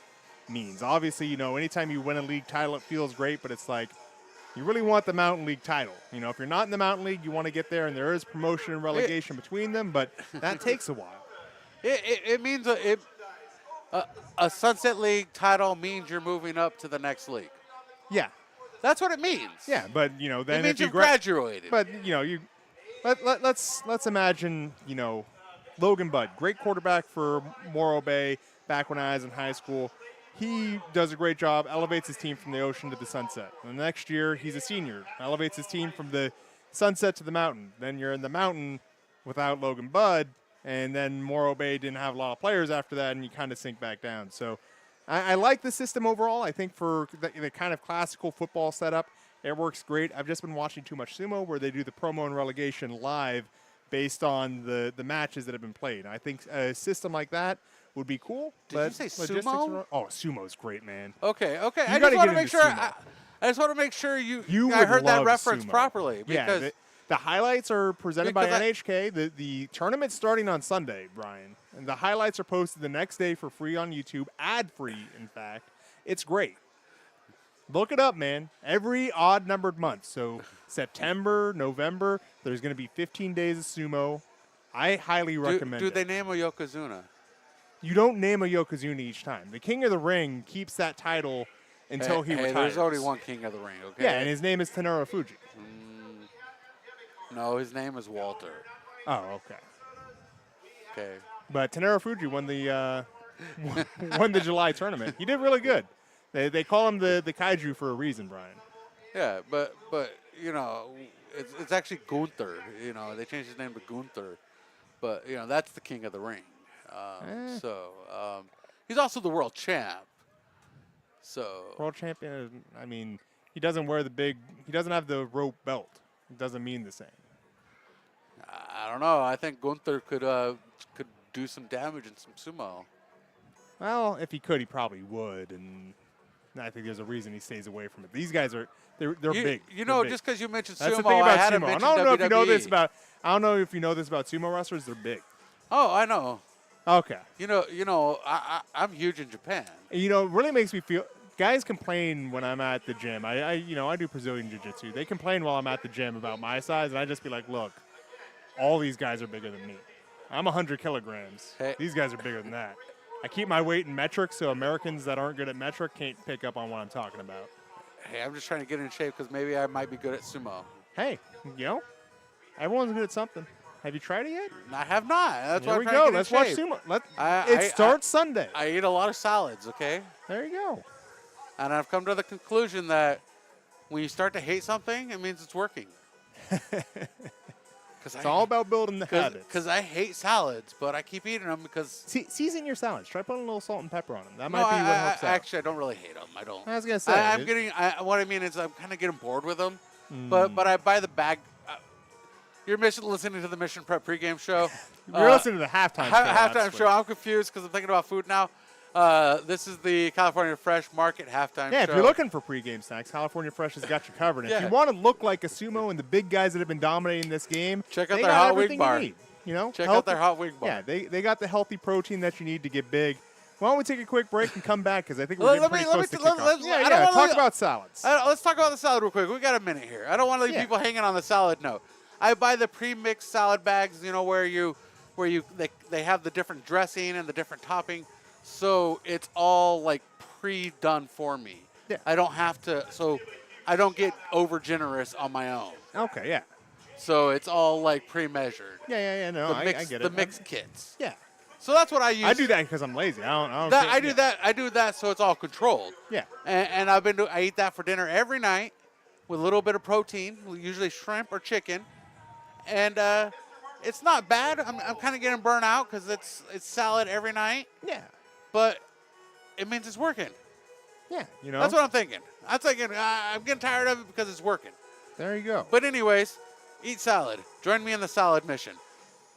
Speaker 2: means. Obviously, anytime you win a league title, it feels great, but it's like you really want the Mountain League title. If you're not in the Mountain League, you want to get there, and there is promotion and relegation between them, but that takes a while.
Speaker 1: It means a Sunset League title means you're moving up to the next league.
Speaker 2: Yeah.
Speaker 1: That's what it means.
Speaker 2: Yeah, but, then
Speaker 1: it means
Speaker 2: if you
Speaker 1: you've graduated.
Speaker 2: But, let's imagine, Logan Budd, great quarterback for Morro Bay back when I was in high school. He does a great job, elevates his team from the ocean to the sunset. And the next year, he's a senior, elevates his team from the sunset to the mountain. Then you're in the mountain without Logan Budd, and then Morro Bay didn't have a lot of players after that, and you kind of sink back down. So I like the system overall. I think for the kind of classical football setup, it works great. I've just been watching too much sumo where they do the promo and relegation live based on the matches that have been played. I think a system like that would be cool.
Speaker 1: Did you say sumo?
Speaker 2: Sumo's great, man.
Speaker 1: Okay. I just want to make sure. I just want to make sure I heard that reference properly. Because
Speaker 2: yeah, the highlights are presented by NHK. The tournament's starting on Sunday, Brian, and the highlights are posted the next day for free on YouTube, ad-free, in fact. It's great. Look it up, man. Every odd-numbered month. So September, November, there's going to be 15 days of sumo. I highly recommend it.
Speaker 1: Do they name a Yokozuna?
Speaker 2: You don't name a Yokozuna each time. The King of the Ring keeps that title until he retires.
Speaker 1: There's only one King of the Ring, okay?
Speaker 2: Yeah, and his name is Tenaro Fuji.
Speaker 1: No, his name is Walter.
Speaker 2: Oh, okay.
Speaker 1: Okay.
Speaker 2: But Tenaro Fuji won the won the July tournament. He did really good. They call him the Kaiju for a reason, Brian.
Speaker 1: Yeah, but it's actually Gunther. They changed his name to Gunther. But, that's the King of the Ring. So he's also the world champ. So
Speaker 2: world champion. I mean, he doesn't wear he doesn't have the rope belt. It doesn't mean the same.
Speaker 1: I don't know. I think Gunther could do some damage in some sumo.
Speaker 2: Well, if he could, he probably would, and I think there's a reason he stays away from it. These guys they're big.
Speaker 1: You
Speaker 2: They're
Speaker 1: know,
Speaker 2: big.
Speaker 1: just because you mentioned
Speaker 2: That's
Speaker 1: sumo,
Speaker 2: the thing
Speaker 1: I
Speaker 2: about
Speaker 1: had to
Speaker 2: sumo. I
Speaker 1: mention
Speaker 2: don't know if you know this
Speaker 1: WWE.
Speaker 2: about. I don't know if you know this about sumo wrestlers. They're big.
Speaker 1: Oh, I know.
Speaker 2: Okay.
Speaker 1: I'm huge in Japan.
Speaker 2: And, it really makes me feel. Guys complain when I'm at the gym. I do Brazilian jiu-jitsu. They complain while I'm at the gym about my size, and I just be like, look, all these guys are bigger than me. I'm 100 kilograms.
Speaker 1: Hey.
Speaker 2: These guys are bigger than that. I keep my weight in metric, so Americans that aren't good at metric can't pick up on what I'm talking about.
Speaker 1: Hey, I'm just trying to get in shape because maybe I might be good at sumo.
Speaker 2: Hey, everyone's good at something. Have you tried it yet?
Speaker 1: I have not. That's why
Speaker 2: There
Speaker 1: I'm
Speaker 2: we
Speaker 1: trying
Speaker 2: go.
Speaker 1: to get
Speaker 2: Let's
Speaker 1: in
Speaker 2: watch
Speaker 1: shape.
Speaker 2: sumo. It starts Sunday.
Speaker 1: I eat a lot of salads, okay?
Speaker 2: There you go.
Speaker 1: And I've come to the conclusion that when you start to hate something, it means it's working.
Speaker 2: It's all about building the habits.
Speaker 1: Because I hate salads, but I keep eating them because...
Speaker 2: Season your salads. Try putting a little salt and pepper on them. That
Speaker 1: No,
Speaker 2: might be what helps out.
Speaker 1: Actually, I don't really hate them. I don't.
Speaker 2: I was going to say.
Speaker 1: What I mean is I'm kind of getting bored with them. But I buy the bag. You're listening to the Mission Prep pregame show.
Speaker 2: You're listening to the halftime show.
Speaker 1: Halftime show. I'm confused because I'm thinking about food now. This is the California Fresh Market halftime show.
Speaker 2: Yeah, if you're looking for pregame snacks, California Fresh has got you covered.
Speaker 1: Yeah.
Speaker 2: If you want to look like a sumo and the big guys that have been dominating this game,
Speaker 1: check out
Speaker 2: they
Speaker 1: their
Speaker 2: got
Speaker 1: hot wing
Speaker 2: everything
Speaker 1: bar.
Speaker 2: you need,
Speaker 1: Check out their hot wing bar.
Speaker 2: Yeah, they got the healthy protein that you need to get big. Why don't we take a quick break and come back because I think we're getting pretty close to kickoff. Talk about salads.
Speaker 1: Let's talk about the salad real quick. We got a minute here. I don't want to leave people hanging on the salad note. I buy the pre-mixed salad bags, where they have the different dressing and the different topping, so it's all like pre-done for me.
Speaker 2: Yeah.
Speaker 1: I don't have to, so I don't get over generous on my own.
Speaker 2: Okay, yeah.
Speaker 1: So it's all like pre-measured.
Speaker 2: Yeah. No, I get it.
Speaker 1: The mixed kits.
Speaker 2: Yeah.
Speaker 1: So that's what I use.
Speaker 2: I do that because I'm lazy. I
Speaker 1: do that so it's all controlled.
Speaker 2: Yeah.
Speaker 1: And I eat that for dinner every night with a little bit of protein, usually shrimp or chicken. And it's not bad. I'm kind of getting burnt out because it's salad every night.
Speaker 2: Yeah.
Speaker 1: But it means it's working.
Speaker 2: Yeah.
Speaker 1: That's what I'm thinking. I'm thinking I'm getting tired of it because it's working.
Speaker 2: There you go.
Speaker 1: But anyways, eat salad. Join me in the salad mission.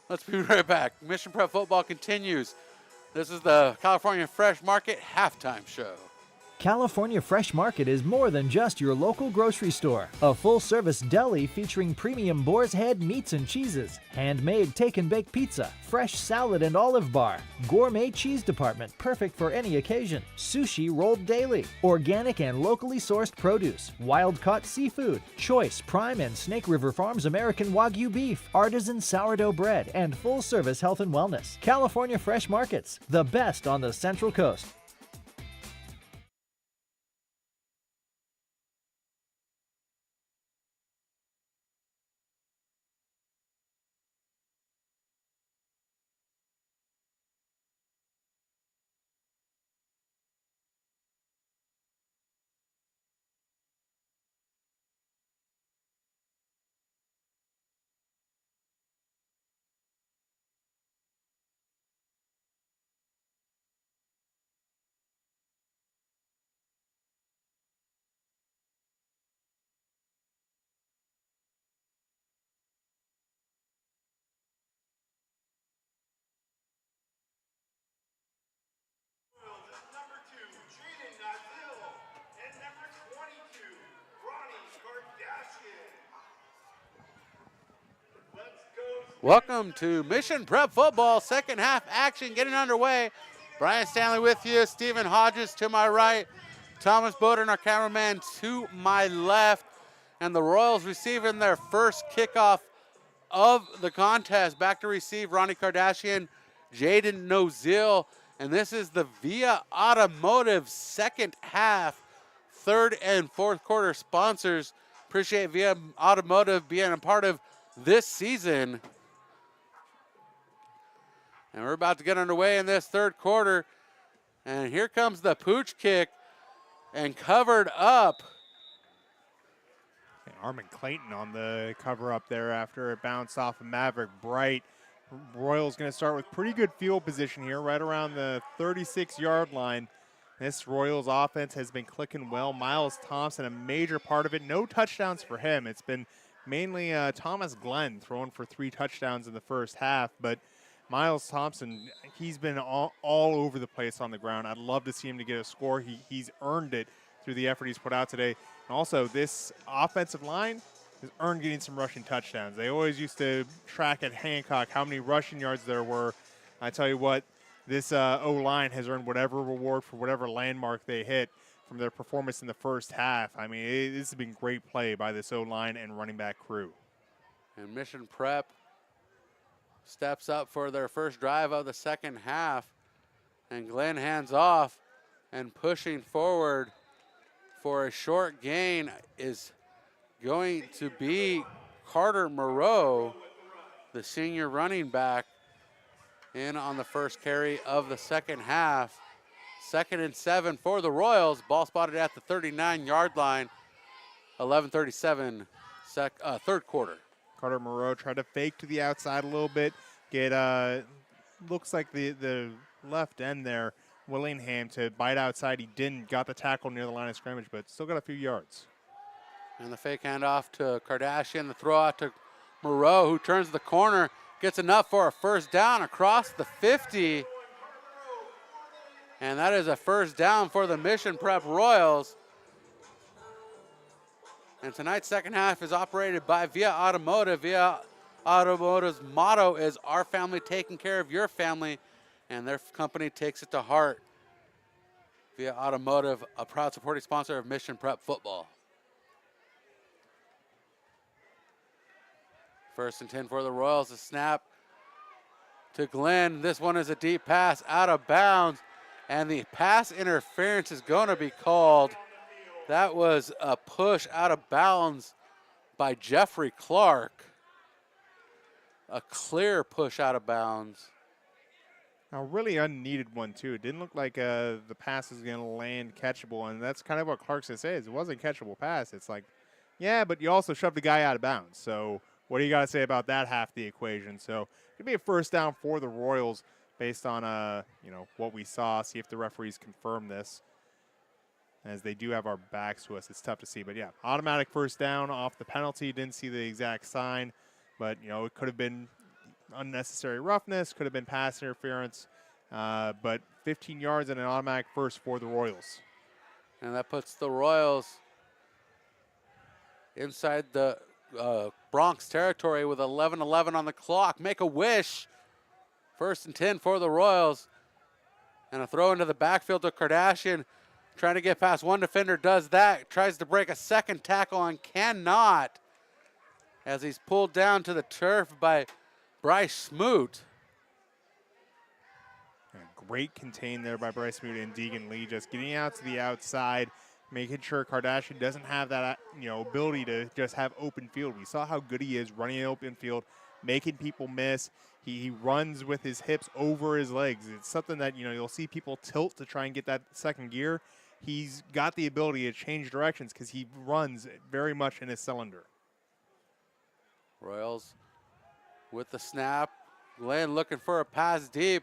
Speaker 1: Let's be right back. Mission Prep Football continues. This is the California Fresh Market halftime show.
Speaker 5: California Fresh Market is more than just your local grocery store. A full-service deli featuring premium boar's head meats and cheeses, handmade take-and-bake pizza, fresh salad and olive bar, gourmet cheese department perfect for any occasion, sushi rolled daily, organic and locally sourced produce, wild-caught seafood, choice Prime and Snake River Farms American Wagyu beef, artisan sourdough bread, and full-service health and wellness. California Fresh Markets, the best on the Central Coast.
Speaker 1: Welcome to Mission Prep Football, second half action getting underway. Brian Stanley with you, Stephen Hodges to my right, Thomas Bowden, our cameraman, to my left. And the Royals receiving their first kickoff of the contest. Back to receive Ronnie Kardashian, Jaden Nozil. And this is the Via Automotive second half, third and fourth quarter sponsors. Appreciate Via Automotive being a part of this season. And we're about to get underway in this third quarter. And here comes the pooch kick and covered up.
Speaker 2: And Armin Clayton on the cover up there after it bounced off of Maverick Bright. Royals going to start with pretty good field position here, right around the 36-yard line. This Royals offense has been clicking well. Miles Thompson, a major part of it. No touchdowns for him. It's been mainly Thomas Glenn throwing for 3 touchdowns in the first half. But Miles Thompson, he's been all over the place on the ground. I'd love to see him to get a score. He's earned it through the effort he's put out today. And also, this offensive line has earned getting some rushing touchdowns. They always used to track at Hancock how many rushing yards there were. I tell you what, this O-line has earned whatever reward for whatever landmark they hit from their performance in the first half. I mean, this has been great play by this O-line and running back crew.
Speaker 1: And Mission Prep steps up for their first drive of the second half. And Glenn hands off, and pushing forward for a short gain is going to be Carter Moreau, the senior running back, in on the first carry of the second half. 2nd and 7 for the Royals. Ball spotted at the 39-yard line. 11:37, third quarter.
Speaker 2: Carter Moreau tried to fake to the outside a little bit. Looks like the left end there, Willingham, to bite outside. He didn't. Got the tackle near the line of scrimmage, but still got a few yards.
Speaker 1: And the fake handoff to Kardashian. The throw out to Moreau, who turns the corner. Gets enough for a first down across the 50. And that is a first down for the Mission Prep Royals. And tonight's second half is operated by Via Automotive. Via Automotive's motto is "Our family taking care of your family," and their company takes it to heart. Via Automotive, a proud supporting sponsor of Mission Prep football. 1st and 10 for the Royals. A snap to Glenn. This one is a deep pass out of bounds, and the pass interference is going to be called. That was a push out of bounds by Jeffrey Clark. A clear push out of bounds.
Speaker 2: A really unneeded one, too. It didn't look like the pass was going to land catchable, and that's kind of what Clarkson says. It wasn't a catchable pass. It's like, yeah, but you also shoved the guy out of bounds. So what do you got to say about that half the equation? So it could be a first down for the Royals based on what we saw. See if the referees confirm this. As they do have our backs to us, it's tough to see. But, yeah, automatic first down off the penalty. Didn't see the exact sign. But, it could have been unnecessary roughness, could have been pass interference. But 15 yards and an automatic first for the Royals.
Speaker 1: And that puts the Royals inside the Bronx territory with 11:11 on the clock. Make a wish. 1st and 10 for the Royals. And a throw into the backfield to Kardashian. Trying to get past one defender, does that. Tries to break a second tackle and cannot, as he's pulled down to the turf by Bryce Smoot.
Speaker 2: Great contain there by Bryce Smoot and Deegan Lee, just getting out to the outside, making sure Kardashian doesn't have that ability to just have open field. We saw how good he is running an open field, making people miss. He runs with his hips over his legs. It's something that you'll see people tilt to try and get that second gear. He's got the ability to change directions because he runs very much in his cylinder.
Speaker 1: Royals with the snap. Glenn looking for a pass deep.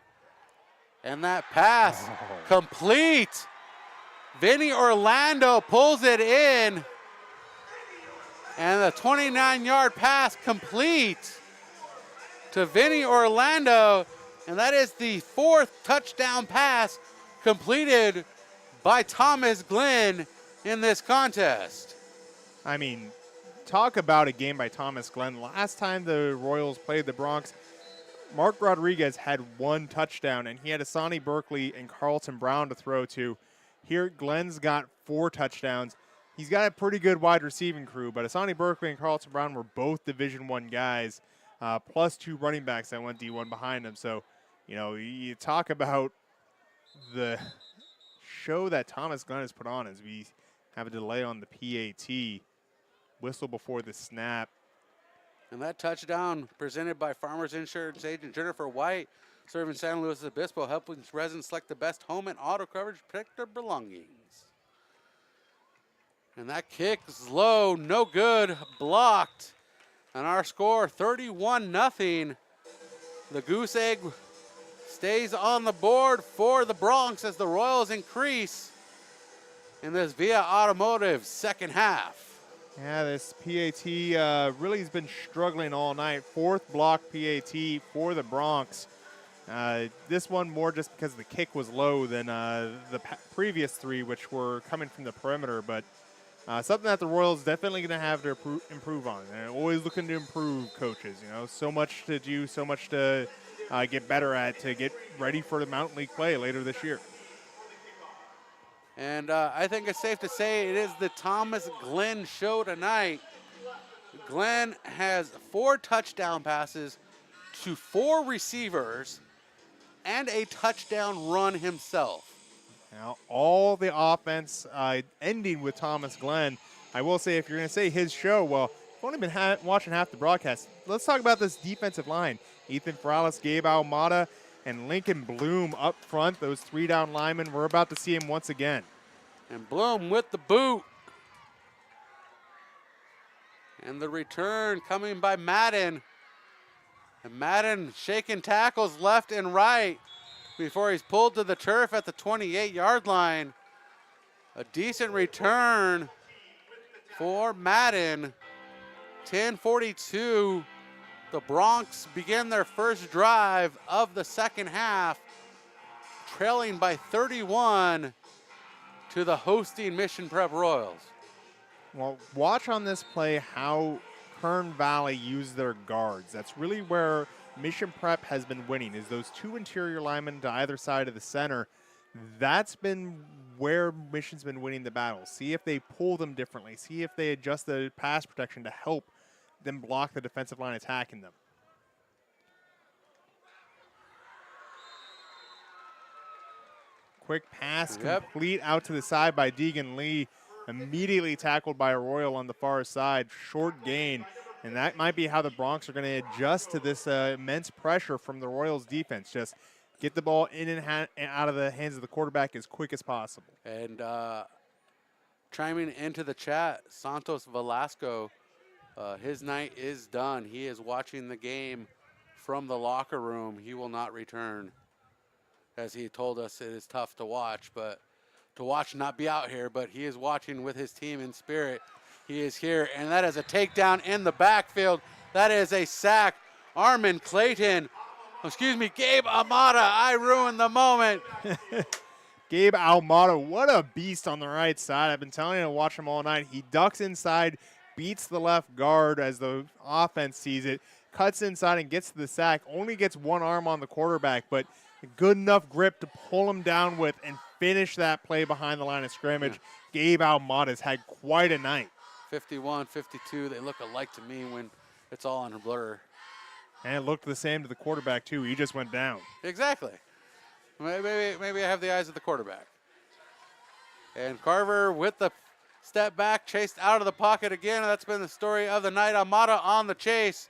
Speaker 1: And that pass complete. Vinny Orlando pulls it in. And the 29-yard pass complete to Vinny Orlando. And that is the 4th touchdown pass completed by Thomas Glenn in this contest.
Speaker 2: I mean, talk about a game by Thomas Glenn. Last time the Royals played the Bronx, Mark Rodriguez had 1 touchdown, and he had Asani Berkeley and Carlton Brown to throw to. Here, Glenn's got 4 touchdowns. He's got a pretty good wide receiving crew, but Asani Berkeley and Carlton Brown were both Division I guys, plus 2 running backs that went D1 behind them. So, you talk about the show that Thomas Glenn has put on as we have a delay on the PAT. Whistle before the snap.
Speaker 1: And that touchdown presented by Farmers Insurance agent Jennifer White, serving San Luis Obispo, helping residents select the best home and auto coverage, protect their belongings. And that kick is low, no good, blocked. And our score, 31-0. The Goose Egg stays on the board for the Bronx as the Royals increase in this Via Automotive second half.
Speaker 2: Yeah, this PAT really has been struggling all night. 4th block PAT for the Bronx. This one more just because the kick was low than the previous 3, which were coming from the perimeter. But something that the Royals definitely going to have to improve on. They're always looking to improve, coaches. You know, so much to do, so much to get better at to get ready for the Mountain League play later this year.
Speaker 1: And I think it's safe to say it is the Thomas Glenn show tonight. Glenn has 4 touchdown passes to 4 receivers and a touchdown run himself.
Speaker 2: Now, all the offense ending with Thomas Glenn. I will say, if you're going to say his show, well, I've only been watching half the broadcast. Let's talk about this defensive line. Ethan Ferralis, Gabe Almada, and Lincoln Bloom up front. Those 3 down linemen. We're about to see him once again.
Speaker 1: And Bloom with the boot. And the return coming by Madden. And Madden shaking tackles left and right before he's pulled to the turf at the 28-yard line. A decent return for Madden. 10:42. The Bronx begin their first drive of the second half, trailing by 31 to the hosting Mission Prep Royals.
Speaker 2: Well, watch on this play how Kern Valley use their guards. That's really where Mission Prep has been winning, is those 2 interior linemen to either side of the center. That's been where Mission's been winning the battle. See if they pull them differently. See if they adjust the pass protection to help them block the defensive line attacking them. Quick pass complete out to the side by Deegan Lee. Immediately tackled by a Royal on the far side. Short gain. And that might be how the Bronx are going to adjust to this immense pressure from the Royals defense. Just get the ball in and out of the hands of the quarterback as quick as possible.
Speaker 1: And chiming into the chat, Santos Velasco, his night is done. He is watching the game from the locker room. He will not return. As he told us, it is tough to watch, but to watch, not be out here, but he is watching with his team in spirit. He is here, and that is a takedown in the backfield. That is a sack. Gabe Almada, I ruined the moment.
Speaker 2: Gabe Almada, what a beast on the right side. I've been telling you to watch him all night. He ducks inside, beats the left guard as the offense sees it, cuts inside and gets to the sack, only gets one arm on the quarterback, but good enough grip to pull him down with and finish that play behind the line of scrimmage. Gabe Almada's had quite a night.
Speaker 1: 51, 52, they look alike to me when it's all on a blur.
Speaker 2: And it looked the same to the quarterback, too. He just went down.
Speaker 1: Exactly. Maybe I have the eyes of the quarterback. And Carver with the step back, chased out of the pocket again. That's been the story of the night. Almada on the chase.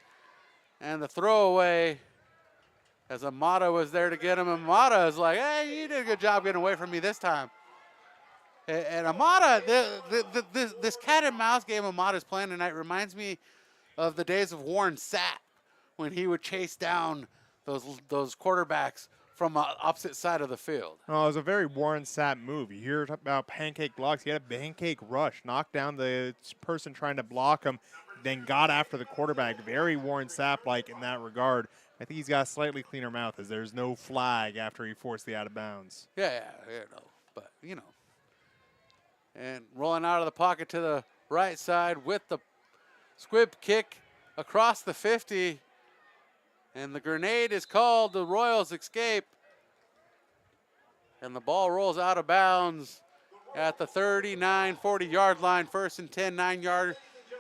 Speaker 1: And the throwaway as Almada was there to get him. Almada is like, hey, you did a good job getting away from me this time. And Almada, this cat and mouse game Almada's playing tonight reminds me of the days of Warren Sapp when he would chase down those quarterbacks from the opposite side of the field.
Speaker 2: Oh, it was a very Warren Sapp move. You hear about pancake blocks. He had a pancake rush, knocked down the person trying to block him, then got after the quarterback. Very Warren Sapp-like in that regard. I think he's got a slightly cleaner mouth as there's no flag after he forced the out of bounds.
Speaker 1: Yeah, but, you know. And rolling out of the pocket to the right side with the squib kick across the 50. And the grenade is called. The Royals escape. And the ball rolls out of bounds at the 39, 40-yard line. 1st and 10,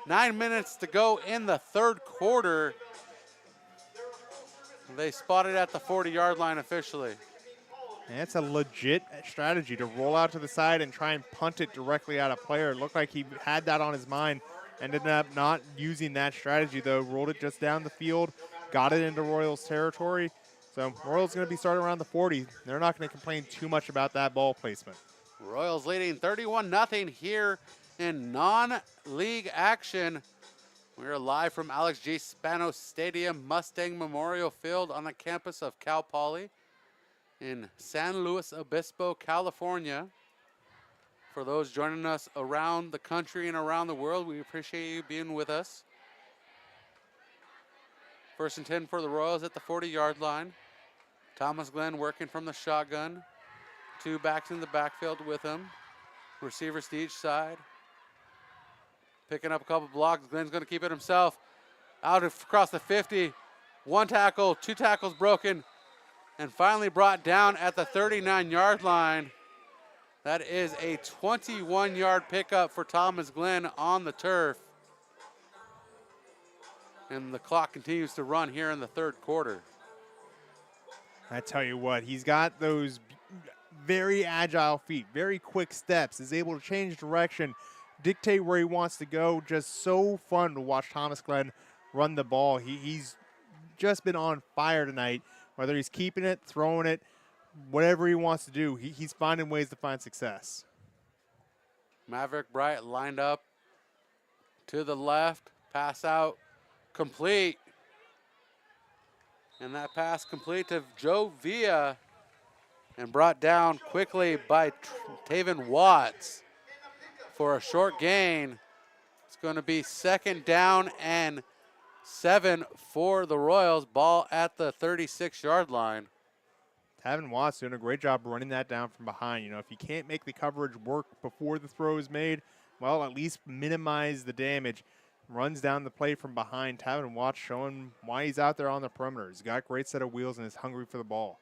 Speaker 1: 9 minutes to go in the third quarter. They spotted at the 40-yard line officially.
Speaker 2: And it's a legit strategy to roll out to the side and try and punt it directly at a player. It looked like he had that on his mind. Ended up not using that strategy, though. Rolled it just down the field. Got it into Royals territory. So Royals going to be starting around the 40. They're not going to complain too much about that ball placement.
Speaker 1: Royals leading 31-0 here in non-league action. We're live from Alex G. Spanos Stadium, Mustang Memorial Field on the campus of Cal Poly in San Luis Obispo, California. For those joining us around the country and around the world, we appreciate you being with us. 1st and 10 for the Royals at the 40-yard line. Thomas Glenn working from the shotgun. 2 backs in the backfield with him. Receivers to each side. Picking up a couple blocks. Glenn's going to keep it himself. Out across the 50. 1 tackle, 2 tackles broken, and finally brought down at the 39-yard line. That is a 21-yard pickup for Thomas Glenn on the turf. And the clock continues to run here in the third quarter.
Speaker 2: I tell you what, he's got those very agile feet, very quick steps, is able to change direction, dictate where he wants to go. Just so fun to watch Thomas Glenn run the ball. He's just been on fire tonight, whether he's keeping it, throwing it, whatever he wants to do. He's finding ways to find success.
Speaker 1: Maverick Bright lined up to the left, pass out, complete. And that pass complete to Joe Villa and brought down quickly by Taven Watts for a short gain. It's going to be 2nd down and 7 for the Royals. Ball at the 36-yard line.
Speaker 2: Taven Watts doing a great job running that down from behind. You know, if you can't make the coverage work before the throw is made, well, at least minimize the damage. Runs down the play from behind. Taven Watts showing why he's out there on the perimeter. He's got a great set of wheels and is hungry for the ball.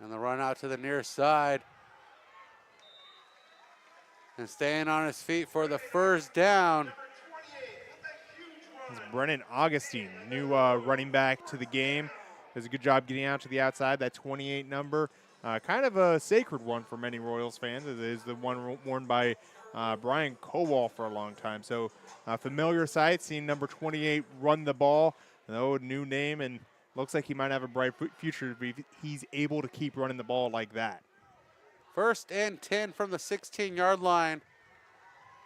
Speaker 1: And the run out to the near side. And staying on his feet for the first down.
Speaker 2: It's Brennan Augustine, new running back to the game. Does a good job getting out to the outside. That 28 number, kind of a sacred one for many Royals fans. It is the one worn by Brian Kowal for a long time. So familiar sight, seeing number 28 run the ball. No new name, and looks like he might have a bright future if he's able to keep running the ball like that.
Speaker 1: 1st and 10 from the 16-yard line.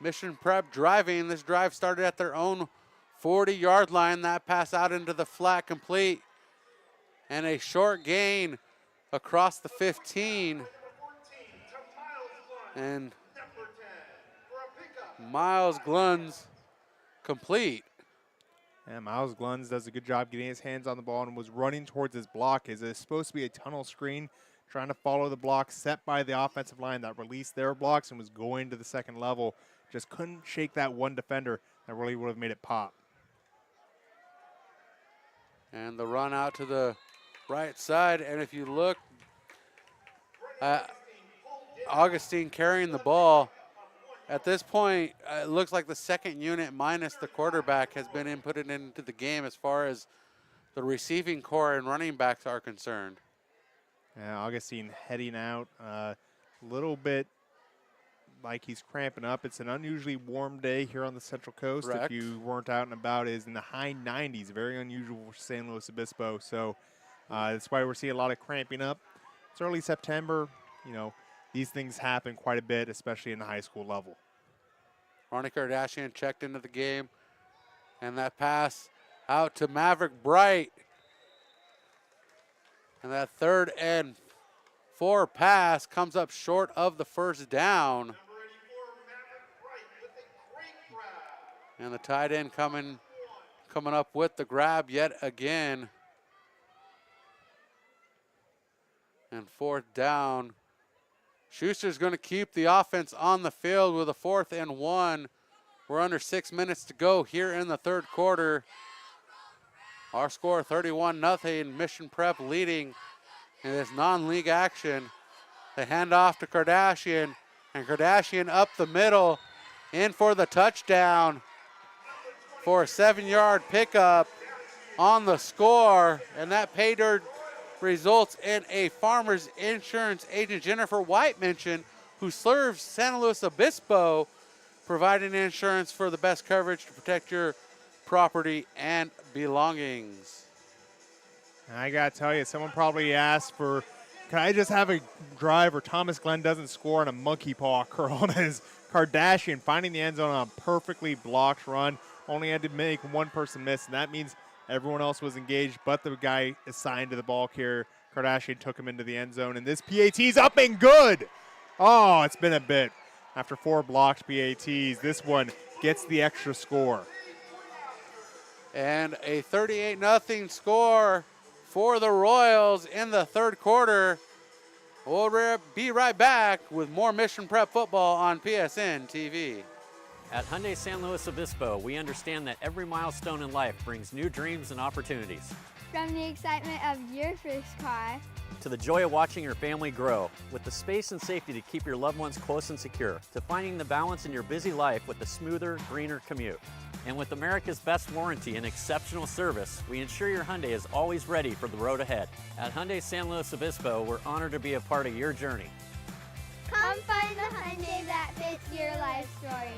Speaker 1: Mission Prep driving. This drive started at their own 40-yard line. That pass out into the flat complete. And a short gain across the 15. And Miles Gluns complete.
Speaker 2: Yeah, Miles Gluns does a good job getting his hands on the ball and was running towards his block. It's supposed to be a tunnel screen, trying to follow the block set by the offensive line that released their blocks and was going to the second level. Just couldn't shake that one defender that really would have made it pop.
Speaker 1: And the run out to the right side. And if you look, Augustine carrying the ball. At this point, it looks like the second unit minus the quarterback has been inputted into the game as far as the receiving core and running backs are concerned.
Speaker 2: Yeah, Augustine heading out a little bit like he's cramping up. It's an unusually warm day here on the Central Coast.
Speaker 1: Correct.
Speaker 2: If you weren't out and about, it is in the high 90s, very unusual for San Luis Obispo. So that's why we're seeing a lot of cramping up. It's early September. You know, these things happen quite a bit, especially in the high school level.
Speaker 1: Ronnie Kardashian checked into the game. And that pass out to Maverick Bright. And that 3rd and 4 pass comes up short of the first down. And the tight end coming up with the grab yet again. And 4th down. Schuster's going to keep the offense on the field with a 4th and 1. We're under 6 minutes to go here in the third quarter. Our score 31-0. Mission Prep leading in this non-league action. They hand off to Kardashian, and Kardashian up the middle, in for the touchdown for a 7-yard pickup on the score, and that pay dirt results in a Farmers Insurance agent, Jennifer White mention, who serves San Luis Obispo, providing insurance for the best coverage to protect your property and belongings.
Speaker 2: I got to tell you, someone probably asked for, can I just have a drive where Thomas Glenn doesn't score on a monkey paw curl? As Kardashian finding the end zone on a perfectly blocked run. Only had to make one person miss, and that means everyone else was engaged but the guy assigned to the ball carrier. Kardashian took him into the end zone, and this PAT's up and good. Oh, it's been a bit. After 4 blocked PATs, this one gets the extra score.
Speaker 1: And a 38-0 score for the Royals in the third quarter. We'll be right back with more Mission Prep football on PSN TV.
Speaker 3: At Hyundai San Luis Obispo, we understand that every milestone in life brings new dreams and opportunities.
Speaker 4: From the excitement of your first car
Speaker 3: To the joy of watching your family grow, with the space and safety to keep your loved ones close and secure, to finding the balance in your busy life with a smoother, greener commute. And with America's best warranty and exceptional service, we ensure your Hyundai is always ready for the road ahead. At Hyundai San Luis Obispo, we're honored to be a part of your journey.
Speaker 4: Come find the Hyundai that fits your life story.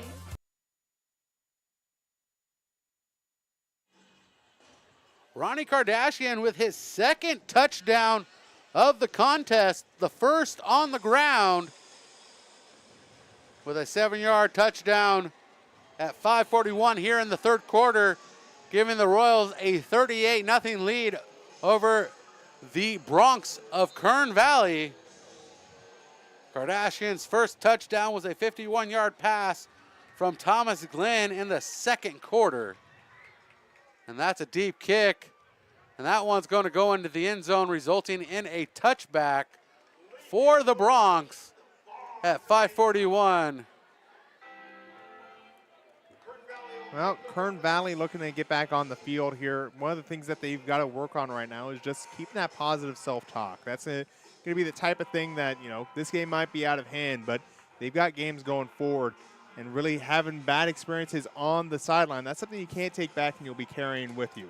Speaker 1: Ronnie Kardashian with his second touchdown of the contest, the first on the ground, with a 7-yard touchdown at 5:41 here in the third quarter, giving the Royals a 38-0 lead over the Bronx of Kern Valley. Kardashian's first touchdown was a 51-yard pass from Thomas Glenn in the second quarter. And that's a deep kick. And that one's going to go into the end zone, resulting in a touchback for the Bronx at 5:41.
Speaker 2: Well, Kern Valley looking to get back on the field here. One of the things that they've got to work on right now is just keeping that positive self-talk. That's going to be the type of thing that, you know, this game might be out of hand, but they've got games going forward. And really having bad experiences on the sideline, that's something you can't take back and you'll be carrying with you.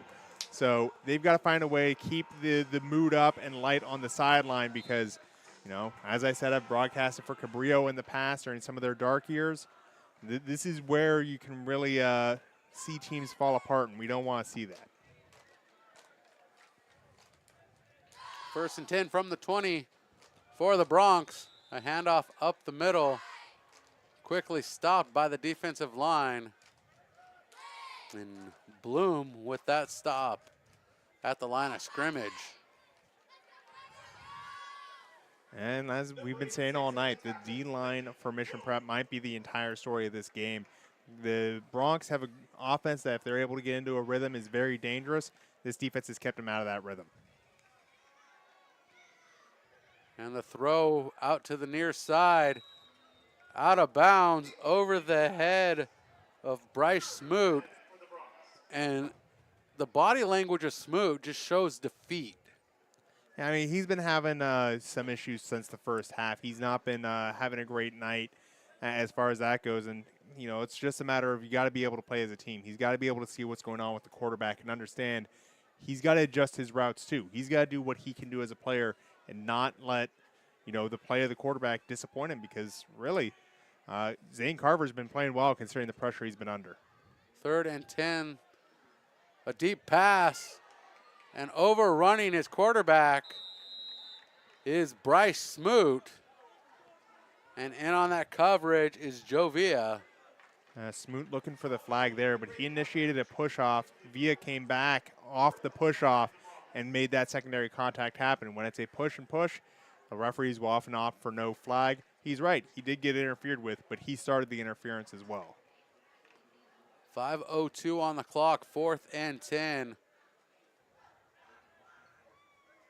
Speaker 2: So they've got to find a way to keep the mood up and light on the sideline because, you know, as I said, I've broadcasted for Cabrillo in the past during some of their dark years. This is where you can really see teams fall apart, and we don't want to see that.
Speaker 1: 1st and 10 from the 20 for the Bronx. A handoff up the middle. Quickly stopped by the defensive line. And Bloom with that stop at the line of scrimmage.
Speaker 2: And as we've been saying all night, the D-line for Mission Prep might be the entire story of this game. The Bronx have an offense that if they're able to get into a rhythm is very dangerous. This defense has kept them out of that rhythm.
Speaker 1: And the throw out to the near side. Out of bounds over the head of Bryce Smoot. And the body language of Smoot just shows defeat.
Speaker 2: I mean, he's been having some issues since the first half. He's not been having a great night as far as that goes. And, you know, it's just a matter of you got to be able to play as a team. He's got to be able to see what's going on with the quarterback and understand he's got to adjust his routes too. He's got to do what he can do as a player and not let, you know, the play of the quarterback disappoint him because really Zane Carver's been playing well considering the pressure he's been under.
Speaker 1: 3rd and 10. A deep pass. And overrunning his quarterback is Bryce Smoot. And in on that coverage is Joe Villa.
Speaker 2: Smoot looking for the flag there, but he initiated a push-off. Villa came back off the push-off and made that secondary contact happen. When it's a push and push, the referees will often opt for no flag. He's right. He did get interfered with, but he started the interference as well.
Speaker 1: 5:02 on the clock, 4th and 10.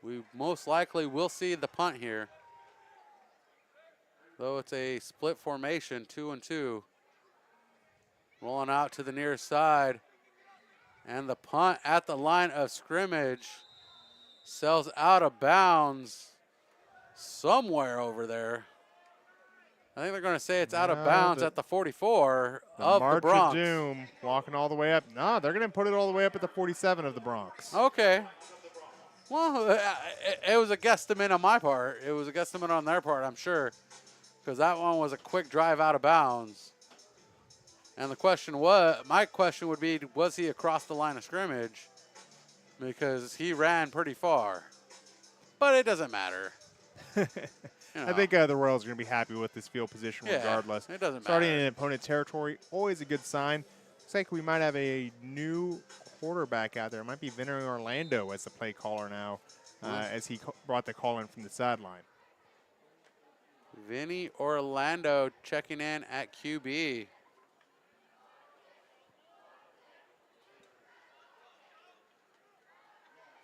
Speaker 1: We most likely will see the punt here. Though it's a split formation, 2 and 2. Rolling out to the near side. And the punt at the line of scrimmage sells out of bounds somewhere over there. I think they're going to say it's out of bounds at the 44 of the Bronx.
Speaker 2: March of Doom walking all the way up. No, they're going to put it all the way up at the 47 of the Bronx.
Speaker 1: Okay. Well, it was a guesstimate on my part. It was a guesstimate on their part, I'm sure, because that one was a quick drive out of bounds. And the question was, my question would be, was he across the line of scrimmage? Because he ran pretty far. But it doesn't matter. You know.
Speaker 2: I think the Royals are going to be happy with this field position regardless.
Speaker 1: It doesn't
Speaker 2: Starting
Speaker 1: matter.
Speaker 2: in opponent territory, always a good sign. Looks like we might have a new quarterback out there. It might be Vinny Orlando as the play caller now as he brought the call in from the sideline.
Speaker 1: Vinny Orlando checking in at QB.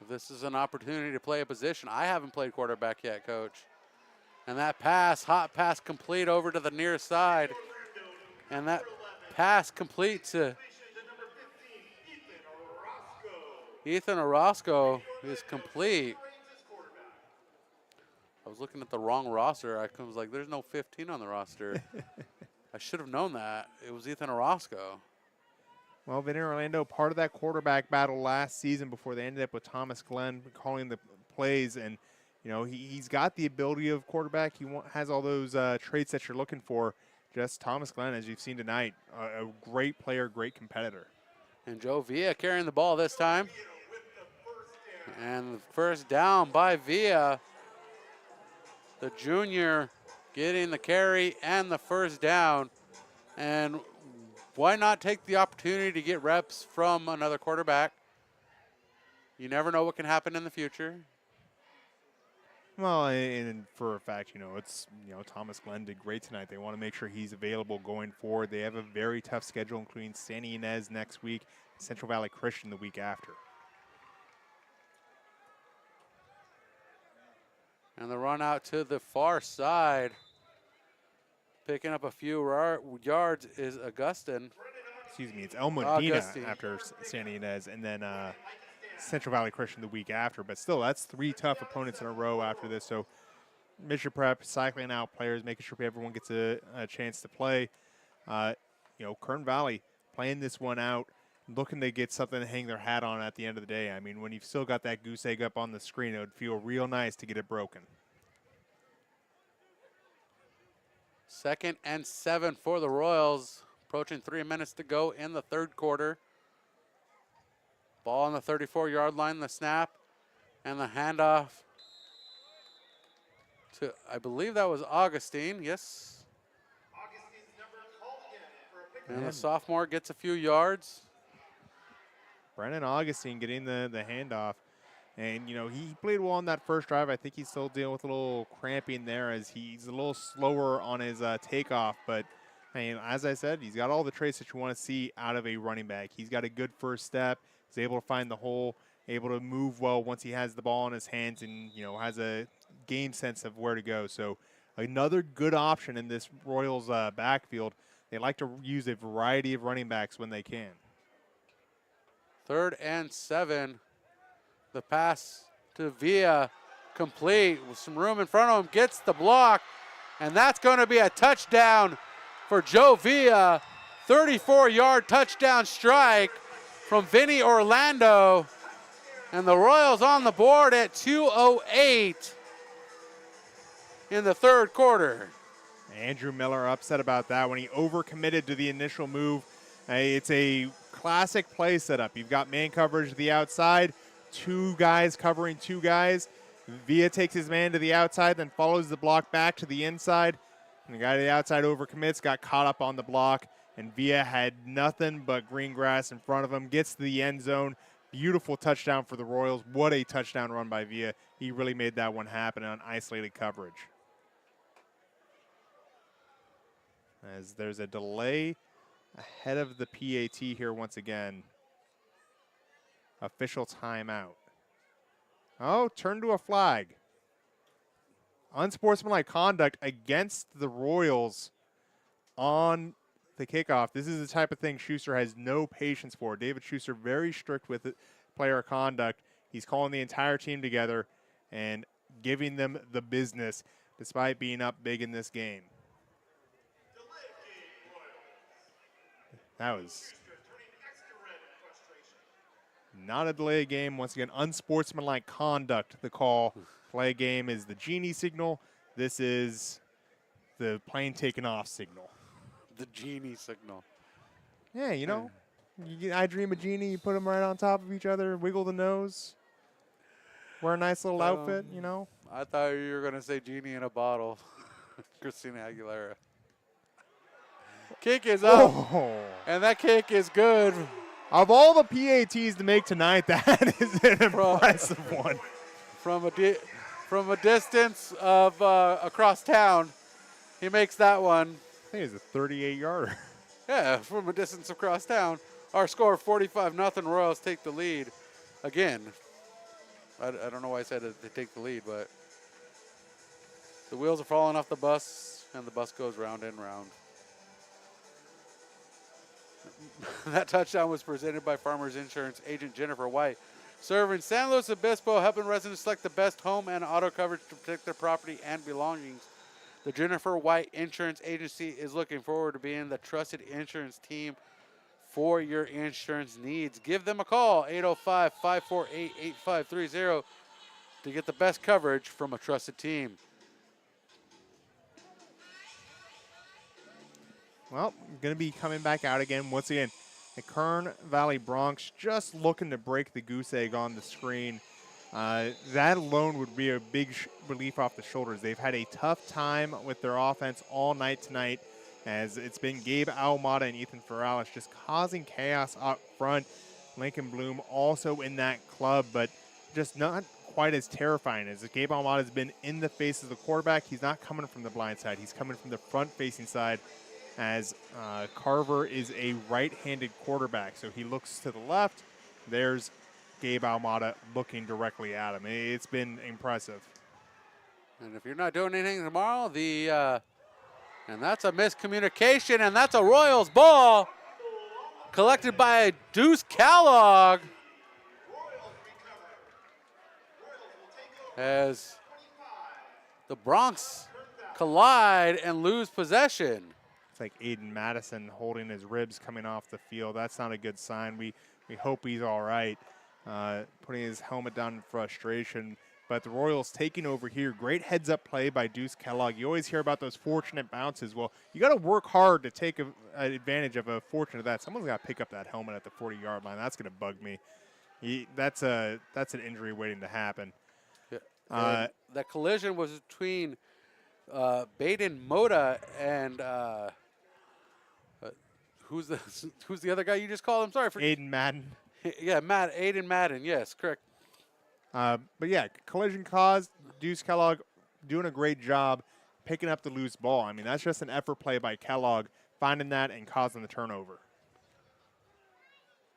Speaker 1: This is an opportunity to play a position. I haven't played quarterback yet, Coach. And that pass, hot pass complete over to the near side. And that pass complete to Ethan Orozco is complete. I was looking at the wrong roster. I was like, there's no 15 on the roster. I should have known that. It was Ethan Orozco.
Speaker 2: Well, Vinny Orlando, part of that quarterback battle last season before they ended up with Thomas Glenn calling the plays. And, you know, he's got the ability of quarterback. He has all those traits that you're looking for. Just Thomas Glenn, as you've seen tonight, a great player, great competitor.
Speaker 1: And Joe Villa carrying the ball this time. And the first down by Villa. The junior getting the carry and the first down. And why not take the opportunity to get reps from another quarterback? You never know what can happen in the future.
Speaker 2: Well, and for a fact, Thomas Glenn did great tonight. They want to make sure he's available going forward. They have a very tough schedule, including Santa Ynez next week, Central Valley Christian the week after.
Speaker 1: And the run out to the far side. Picking up a few yards is Augustin.
Speaker 2: Excuse me, it's El Medina after Santa Ynez, and then Central Valley Christian the week after. But still, that's 3 tough opponents in a row after this. So Mission Prep cycling out players, making sure everyone gets a chance to play. Kern Valley playing this one out, looking to get something to hang their hat on at the end of the day. I mean, when you've still got that goose egg up on the screen, it would feel real nice to get it broken.
Speaker 1: 2nd and 7 for the Royals. Approaching 3 minutes to go in the third quarter. Ball on the 34-yard line, the snap, and the handoff to, I believe that was Augustine, yes. And the sophomore gets a few yards.
Speaker 2: Brennan Augustine getting the handoff. And, he played well on that first drive. I think he's still dealing with a little cramping there as he's a little slower on his takeoff. But, as I said, he's got all the traits that you want to see out of a running back. He's got a good first step. He's able to find the hole, able to move well once he has the ball in his hands and, has a game sense of where to go. So another good option in this Royals backfield. They like to use a variety of running backs when they can.
Speaker 1: 3rd and 7. The pass to Villa complete with some room in front of him. Gets the block, and that's going to be a touchdown for Joe Villa. 34-yard touchdown strike from Vinny Orlando. And the Royals on the board at 2:08 in the third quarter.
Speaker 2: Andrew Miller upset about that when he overcommitted to the initial move. It's a classic play setup. You've got man coverage to the outside, 2 guys covering 2 guys. Villa takes his man to the outside, then follows the block back to the inside. And the guy to the outside overcommits, got caught up on the block, and Villa had nothing but green grass in front of him. Gets to the end zone. Beautiful touchdown for the Royals. What a touchdown run by Villa. He really made that one happen on isolated coverage. As there's a delay ahead of the PAT here once again. Official timeout. Oh, turn to a flag. Unsportsmanlike conduct against the Royals on the kickoff. This is the type of thing Schuster has no patience for. David Schuster very strict with it, player conduct. He's calling the entire team together and giving them the business despite being up big in this game. That was not a delay game. Once again, unsportsmanlike conduct, the call. Play game is the genie signal. This is the plane taking off signal.
Speaker 1: The genie signal.
Speaker 2: Yeah, I dream a genie, you put them right on top of each other, wiggle the nose, wear a nice little outfit,
Speaker 1: I thought you were going to say genie in a bottle. Christina Aguilera. Kick is up, and that kick is good.
Speaker 2: Of all the PATs to make tonight, that is an impressive one.
Speaker 1: From a distance of across town, he makes that one.
Speaker 2: I think it's a 38-yarder.
Speaker 1: Yeah, from a distance across town. Our score 45-0. Royals take the lead again. I don't know why I said that they take the lead, but the wheels are falling off the bus, and the bus goes round and round. That touchdown was presented by Farmers Insurance agent Jennifer White, serving San Luis Obispo, helping residents select the best home and auto coverage to protect their property and belongings. The Jennifer White Insurance Agency is looking forward to being the trusted insurance team for your insurance needs. Give them a call, 805-548-8530, to get the best coverage from a trusted team.
Speaker 2: Well, going to be coming back out again. Once again, the Kern Valley Bronx just looking to break the goose egg on the screen. That alone would be a big relief off the shoulders. They've had a tough time with their offense all night tonight, as it's been Gabe Almada and Ethan Ferralis just causing chaos up front. Lincoln Bloom also in that club, but just not quite as terrifying as Gabe Almada has been in the face of the quarterback. He's not coming from the blind side. He's coming from the front-facing side, as Carver is a right-handed quarterback. So he looks to the left. There's Gabe Almada looking directly at him. It's been impressive.
Speaker 1: And if you're not doing anything tomorrow, and that's a miscommunication, and that's a Royals ball collected by Deuce Kellogg, as the Bronx collide and lose possession.
Speaker 2: It's like Aiden Madison holding his ribs coming off the field. That's not a good sign. We hope he's all right. Putting his helmet down in frustration. But the Royals taking over here. Great heads-up play by Deuce Kellogg. You always hear about those fortunate bounces. Well, you got to work hard to take advantage of a fortunate that. Someone's got to pick up that helmet at the 40-yard line. That's going to bug me. That's an injury waiting to happen.
Speaker 1: Yeah. That collision was between Baden Moda and who's the other guy you just called? I'm sorry for
Speaker 2: Aiden Madden.
Speaker 1: Yeah, Aiden Madden. Yes, correct.
Speaker 2: But yeah, collision caused. Deuce Kellogg doing a great job picking up the loose ball. I mean, that's just an effort play by Kellogg, finding that and causing the turnover.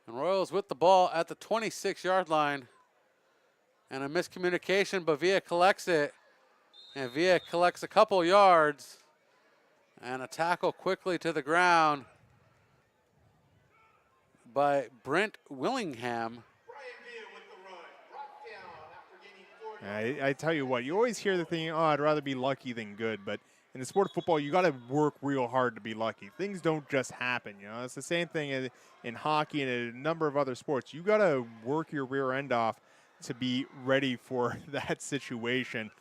Speaker 1: And Royals with the ball at the 26-yard line. And a miscommunication, but Villa collects it. And Villa collects a couple yards. And a tackle quickly to the ground by Brent Willingham.
Speaker 2: I tell you what, you always hear the thing, oh, I'd rather be lucky than good. But in the sport of football, you got to work real hard to be lucky. Things don't just happen, you know. It's the same thing in hockey and a number of other sports. You got to work your rear end off to be ready for that situation.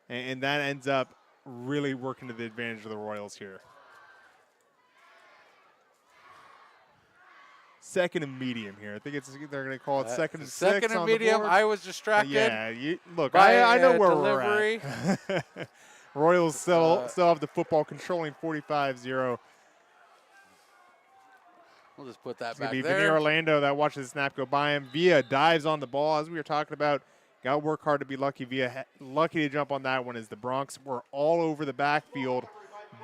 Speaker 2: And that ends up really working to the advantage of the Royals here. Second and medium here. I think they're going to call it second and six.
Speaker 1: Second and medium. I was distracted.
Speaker 2: Yeah, look, I know where
Speaker 1: delivery.
Speaker 2: We're at. Royals still have the football, controlling 45-0.
Speaker 1: We'll just put that
Speaker 2: it's
Speaker 1: back
Speaker 2: be
Speaker 1: there.
Speaker 2: Vinny Orlando that watches the snap go by him. Villa dives on the ball, as we were talking about. Got to work hard to be lucky. Villa lucky to jump on that one, as the Bronx were all over the backfield,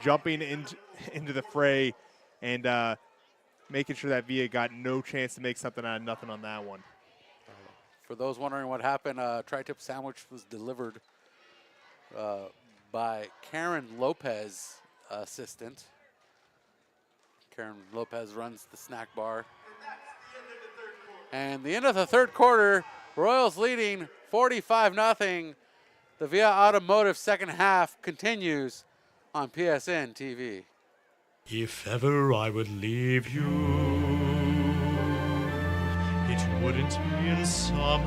Speaker 2: jumping into the fray, and making sure that Villa got no chance to make something out of nothing on that one.
Speaker 1: For those wondering what happened, tri-tip sandwich was delivered by Karen Lopez, assistant. Karen Lopez runs the snack bar. And the end of the third quarter, Royals leading 45-0. The Villa Automotive second half continues on PSNtv.
Speaker 10: If ever I would leave you, it wouldn't be in summer.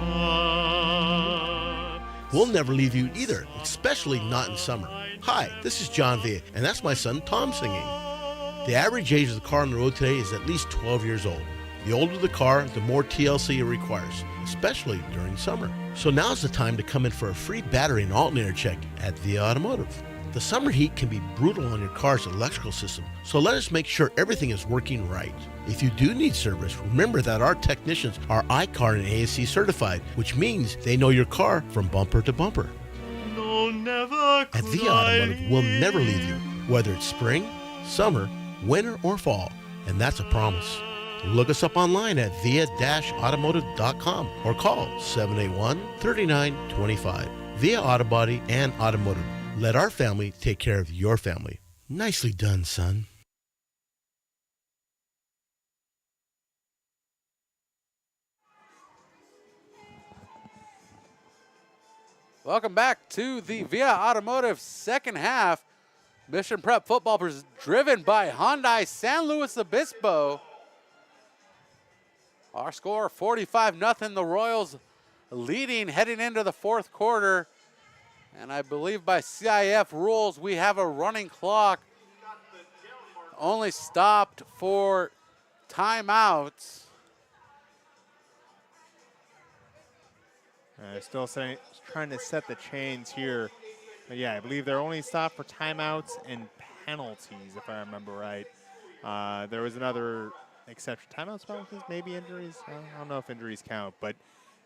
Speaker 9: We'll never leave you either, especially not in summer. Hi, this is John Villa, and that's my son Tom singing. The average age of the car on the road today is at least 12 years old. The older the car, the more TLC it requires, especially during summer. So now's the time to come in for a free battery and alternator check at Villa Automotive. The summer heat can be brutal on your car's electrical system, so let us make sure everything is working right. If you do need service, remember that our technicians are iCar and ASC certified, which means they know your car from bumper to bumper.
Speaker 10: No, never
Speaker 9: At Villa Automotive, we'll never leave you, whether it's spring, summer, winter, or fall, and that's a promise. Look us up online at via-automotive.com or call 781-3925. Via Auto Body and Automotive. Let our family take care of your family. Nicely done, son.
Speaker 1: Welcome back to the Via Automotive second half. Mission Prep football driven by Hyundai San Luis Obispo. Our score 45-0. The Royals leading heading into the fourth quarter. And I believe by CIF rules, we have a running clock. Only stopped for timeouts.
Speaker 2: Still trying to set the chains here. But yeah, I believe they're only stopped for timeouts and penalties, if I remember right. There was another exception. Timeouts, penalties, maybe injuries. I don't know if injuries count. But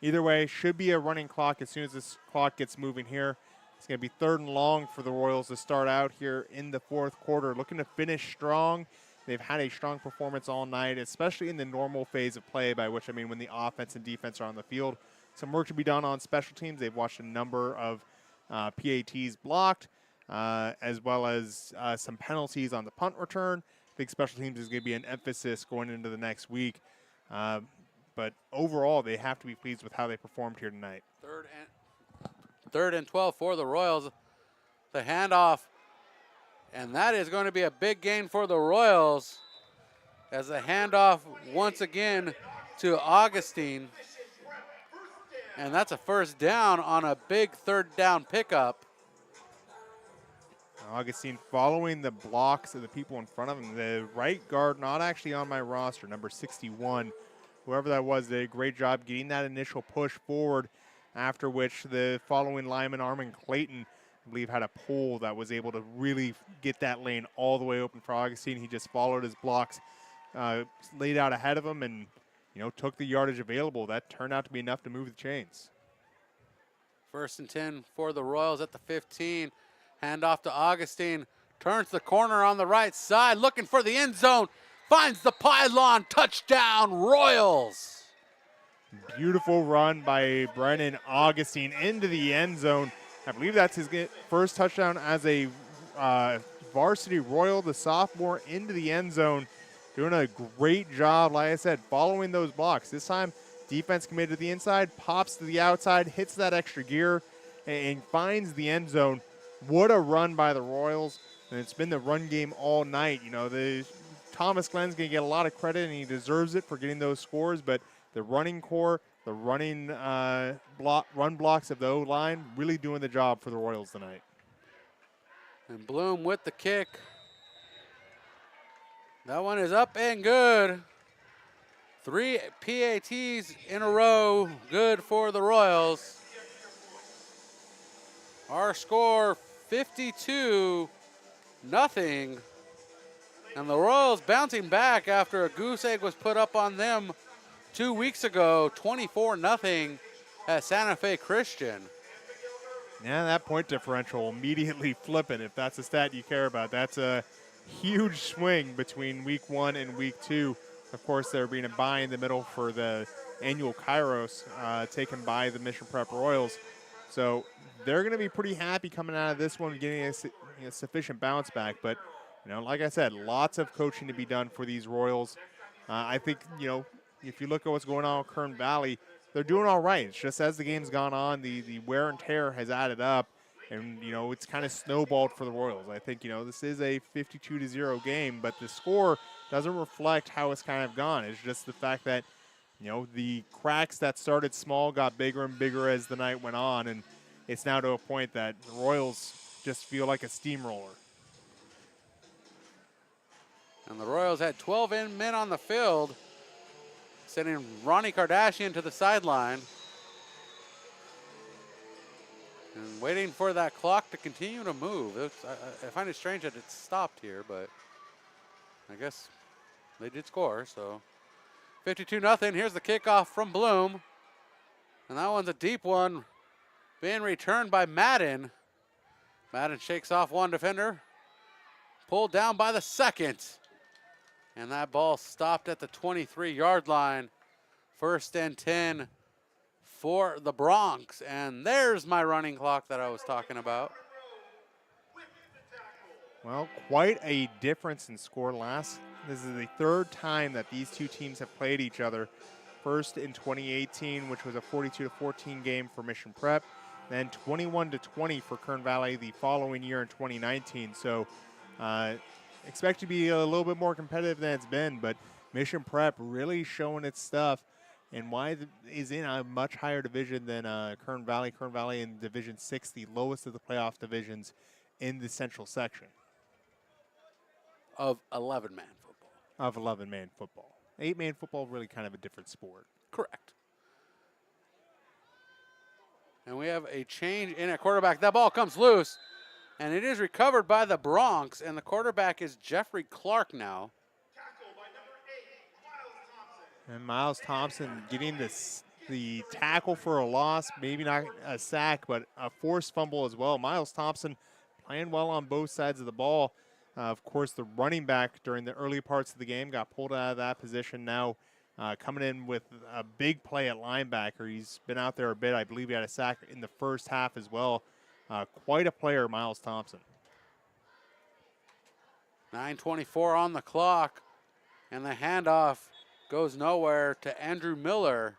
Speaker 2: either way, should be a running clock as soon as this clock gets moving here. It's going to be 3rd and long for the Royals to start out here in the fourth quarter. Looking to finish strong. They've had a strong performance all night, especially in the normal phase of play, by which I mean when the offense and defense are on the field. Some work to be done on special teams. They've watched a number of PATs blocked, as well as some penalties on the punt return. I think special teams is going to be an emphasis going into the next week. But overall, they have to be pleased with how they performed here tonight.
Speaker 1: Third and 12 for the Royals. The handoff, and that is going to be a big gain for the Royals as the handoff once again to Augustine. And that's a first down on a big 3rd down pickup.
Speaker 2: Augustine following the blocks of the people in front of him. The right guard, not actually on my roster, number 61. Whoever that was, did a great job getting that initial push forward, after which the following lineman, Armin Clayton, I believe had a pull that was able to really get that lane all the way open for Augustine. He just followed his blocks, laid out ahead of him, and took the yardage available. That turned out to be enough to move the chains.
Speaker 1: 1st and 10 for the Royals at the 15. Handoff to Augustine. Turns the corner on the right side, looking for the end zone. Finds the pylon. Touchdown, Royals.
Speaker 2: Beautiful run by Brennan Augustine into the end zone. I believe that's his first touchdown as a varsity Royal, the sophomore, into the end zone. Doing a great job, like I said, following those blocks. This time, defense committed to the inside, pops to the outside, hits that extra gear, and finds the end zone. What a run by the Royals. And it's been the run game all night. Thomas Glenn's going to get a lot of credit, and he deserves it for getting those scores, but the running core, the running run blocks of the O-line, really doing the job for the Royals tonight.
Speaker 1: And Bloom with the kick. That one is up and good. 3 PATs in a row, good for the Royals. Our score 52-0. And the Royals bouncing back after a goose egg was put up on them 2 weeks ago, 24-0 at Santa Fe Christian.
Speaker 2: Yeah, that point differential immediately flipping, if that's a stat you care about. That's a huge swing between week 1 and week 2. Of course, there being a bye in the middle for the annual Kairos taken by the Mission Prep Royals. So they're going to be pretty happy coming out of this one, getting a sufficient bounce back. But, like I said, lots of coaching to be done for these Royals. I think, if you look at what's going on with Kern Valley, they're doing all right. It's just as the game's gone on, the wear and tear has added up. And, it's kind of snowballed for the Royals. I think, this is a 52-0 game, but the score doesn't reflect how it's kind of gone. It's just the fact that, the cracks that started small got bigger and bigger as the night went on, and it's now to a point that the Royals just feel like a steamroller.
Speaker 1: And the Royals had 12 men on the field, sending Ronnie Kardashian to the sideline. And waiting for that clock to continue to move. I find it strange that it stopped here, but I guess they did score, so. 52-0, here's the kickoff from Bloom. And that one's a deep one, being returned by Madden. Madden shakes off one defender, pulled down by the second. And that ball stopped at the 23-yard line. 1st and 10 for the Bronx. And there's my running clock that I was talking about.
Speaker 2: Well, quite a difference in score. This is the 3rd time that these two teams have played each other. First in 2018, which was a 42-14 game for Mission Prep. Then 21-20 for Kern Valley the following year in 2019. So expect to be a little bit more competitive than it's been, but Mission Prep really showing its stuff and why is in a much higher division than Kern Valley. Kern Valley in Division 6, the lowest of the playoff divisions in the central section.
Speaker 1: Of 11-man football.
Speaker 2: Of 11-man football. 8-man football, really kind of a different sport.
Speaker 1: Correct. And we have a change in at quarterback. That ball comes loose, and it is recovered by the Bronx, and the quarterback is Jeffrey Clark now.
Speaker 2: And Miles Thompson getting the tackle for a loss, maybe not a sack, but a forced fumble as well. Miles Thompson playing well on both sides of the ball. Of course, the running back during the early parts of the game got pulled out of that position. Now coming in with a big play at linebacker. He's been out there a bit. I believe he had a sack in the first half as well. Quite a player, Miles Thompson.
Speaker 1: 9:24 on the clock, and the handoff goes nowhere to Andrew Miller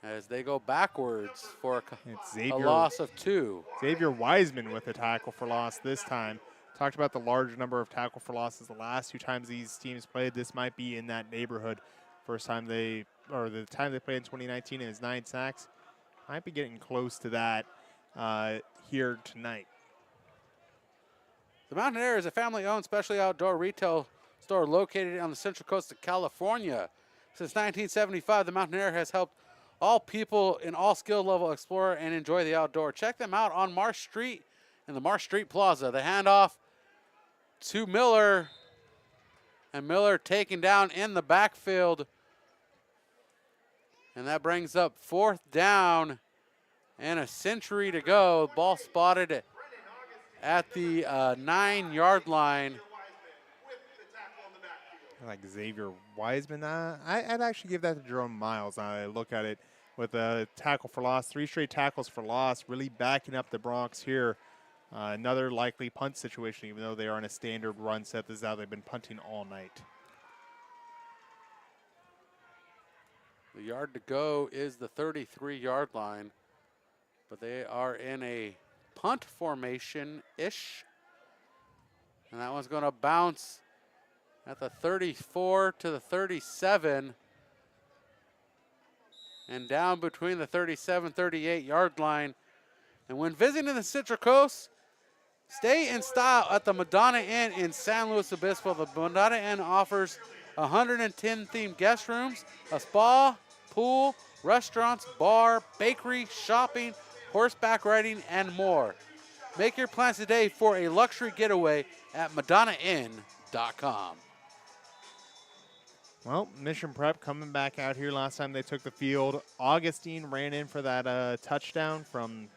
Speaker 1: as they go backwards for a loss of 2.
Speaker 2: Xavier Wiseman with a tackle for loss this time. Talked about the large number of tackle for losses the last 2 times these teams played. This might be in that neighborhood. The time they played in 2019, it was 9 sacks. Might be getting close to that here tonight.
Speaker 1: The Mountain Air is a family-owned, specialty outdoor retail store located on the central coast of California. Since 1975, the Mountain Air has helped all people in all skill level explore and enjoy the outdoor. Check them out on Marsh Street in the Marsh Street Plaza. The handoff to Miller, and Miller taken down in the backfield. And that brings up 4th down and a century to go. Ball spotted at the 9-yard line.
Speaker 2: Like Xavier Wiseman, I'd actually give that to Jerome Miles. I look at it with a tackle for loss, 3 straight tackles for loss, really backing up the Bronx here. Another likely punt situation, even though they are on a standard run set. This is how they've been punting all night.
Speaker 1: The yard to go is the 33-yard line, but they are in a punt formation-ish. And that one's going to bounce at the 34 to the 37 and down between the 37-38-yard line. And when visiting the Central Coast, stay in style at the Madonna Inn in San Luis Obispo. The Madonna Inn offers 110 themed guest rooms, a spa, pool, restaurants, bar, bakery, shopping, horseback riding, and more. Make your plans today for a luxury getaway at MadonnaInn.com.
Speaker 2: Well, Mission Prep coming back out here. Last time they took the field, Augustine ran in for that touchdown from,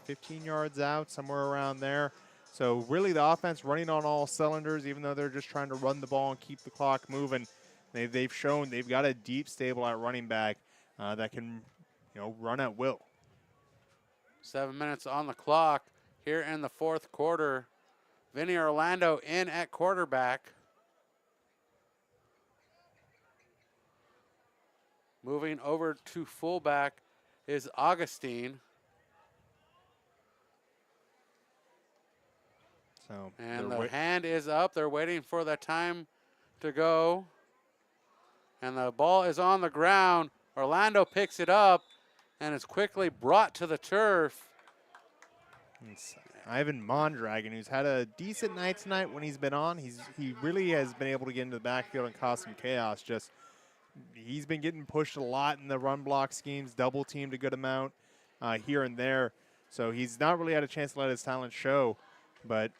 Speaker 2: 15 yards out, somewhere around there. So really the offense running on all cylinders, even though they're just trying to run the ball and keep the clock moving. They've shown they've got a deep stable at running back that can, run at will.
Speaker 1: 7 minutes on the clock here in the 4th quarter. Vinny Orlando in at quarterback. Moving over to fullback is Augustine. And the hand is up. They're waiting for the time to go. And the ball is on the ground. Orlando picks it up and is quickly brought to the turf.
Speaker 2: It's Ivan Mondragon, who's had a decent night tonight when he's been on. He really has been able to get into the backfield and cause some chaos. He's been getting pushed a lot in the run block schemes, double teamed a good amount here and there. So he's not really had a chance to let his talent show. But,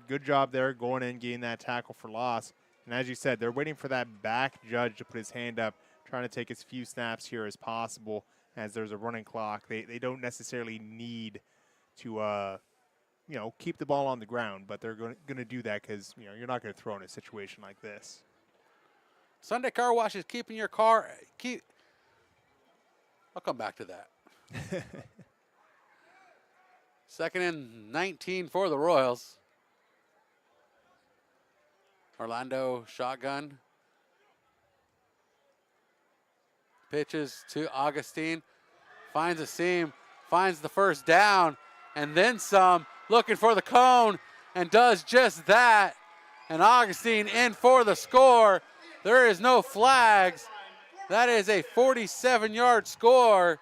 Speaker 2: good job there going in, getting that tackle for loss. And as you said, they're waiting for that back judge to put his hand up, trying to take as few snaps here as possible as there's a running clock. They don't necessarily need to keep the ball on the ground, but they're going to do that because, you're not going to throw in a situation like this.
Speaker 1: Sunday Car Wash is keeping your car. I'll come back to that. 2nd and 19 for the Royals. Orlando shotgun. Pitches to Augustine. Finds a seam. Finds the first down. And then some. Looking for the cone. And does just that. And Augustine in for the score. There is no flags. That is a 47-yard score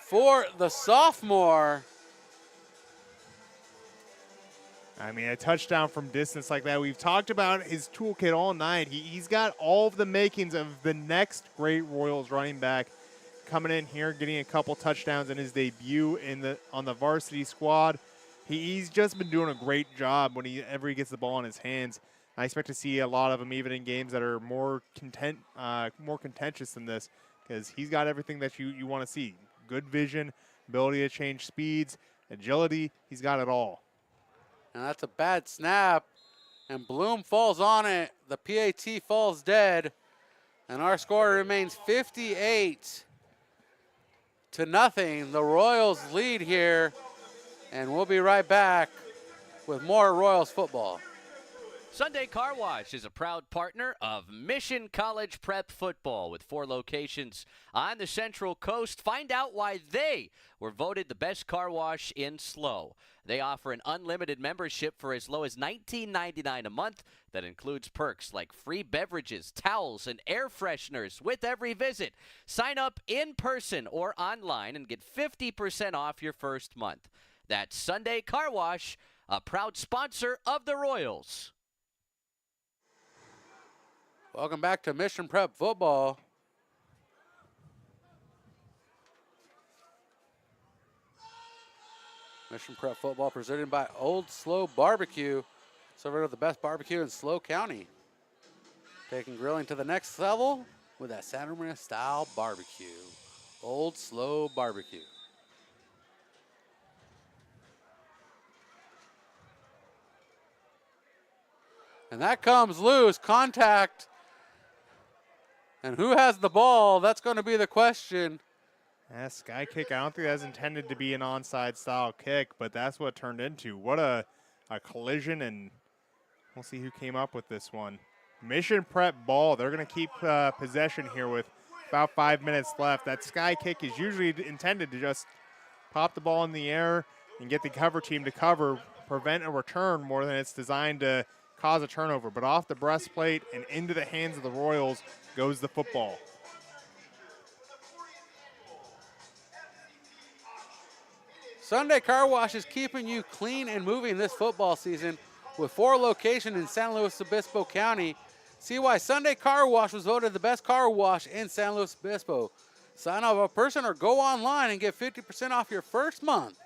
Speaker 1: for the sophomore.
Speaker 2: I mean, a touchdown from distance like that. We've talked about his toolkit all night. He's got all of the makings of the next great Royals running back coming in here, getting a couple touchdowns in his debut on the varsity squad. He's just been doing a great job whenever he gets the ball in his hands. I expect to see a lot of them even in games that are more contentious than this, because he's got everything that you want to see. Good vision, ability to change speeds, agility. He's got it all.
Speaker 1: And that's a bad snap. And Bloom falls on it. The PAT falls dead. And our score remains 58-0. The Royals lead here. And we'll be right back with more Royals football.
Speaker 11: Sunday Car Wash is a proud partner of Mission College Prep Football with 4 locations on the Central Coast. Find out why they were voted the best car wash in SLO. They offer an unlimited membership for as low as $19.99 a month. That includes perks like free beverages, towels, and air fresheners with every visit. Sign up in person or online and get 50% off your first month. That's Sunday Car Wash, a proud sponsor of the Royals.
Speaker 1: Welcome back to Mission Prep Football. Mission Prep Football presented by Old Slow Barbecue, serving up the best barbecue in SLO County. Taking grilling to the next level with that Santa Maria style barbecue. Old Slow Barbecue. And that comes loose, contact. And who has the ball? That's going to be the question.
Speaker 2: Yeah, sky kick, I don't think that's intended to be an onside style kick, but that's what it turned into. What a collision, and we'll see who came up with this one. Mission Prep ball. They're going to keep possession here with about 5 minutes left. That sky kick is usually intended to just pop the ball in the air and get the cover team to cover, prevent a return more than it's designed to cause a turnover. But off the breastplate and into the hands of the Royals goes the football.
Speaker 1: Sunday Car Wash is keeping you clean and moving this football season with 4 locations in San Luis Obispo County. See why Sunday Car Wash was voted the best car wash in San Luis Obispo. Sign up a person or go online and get 50% off your first month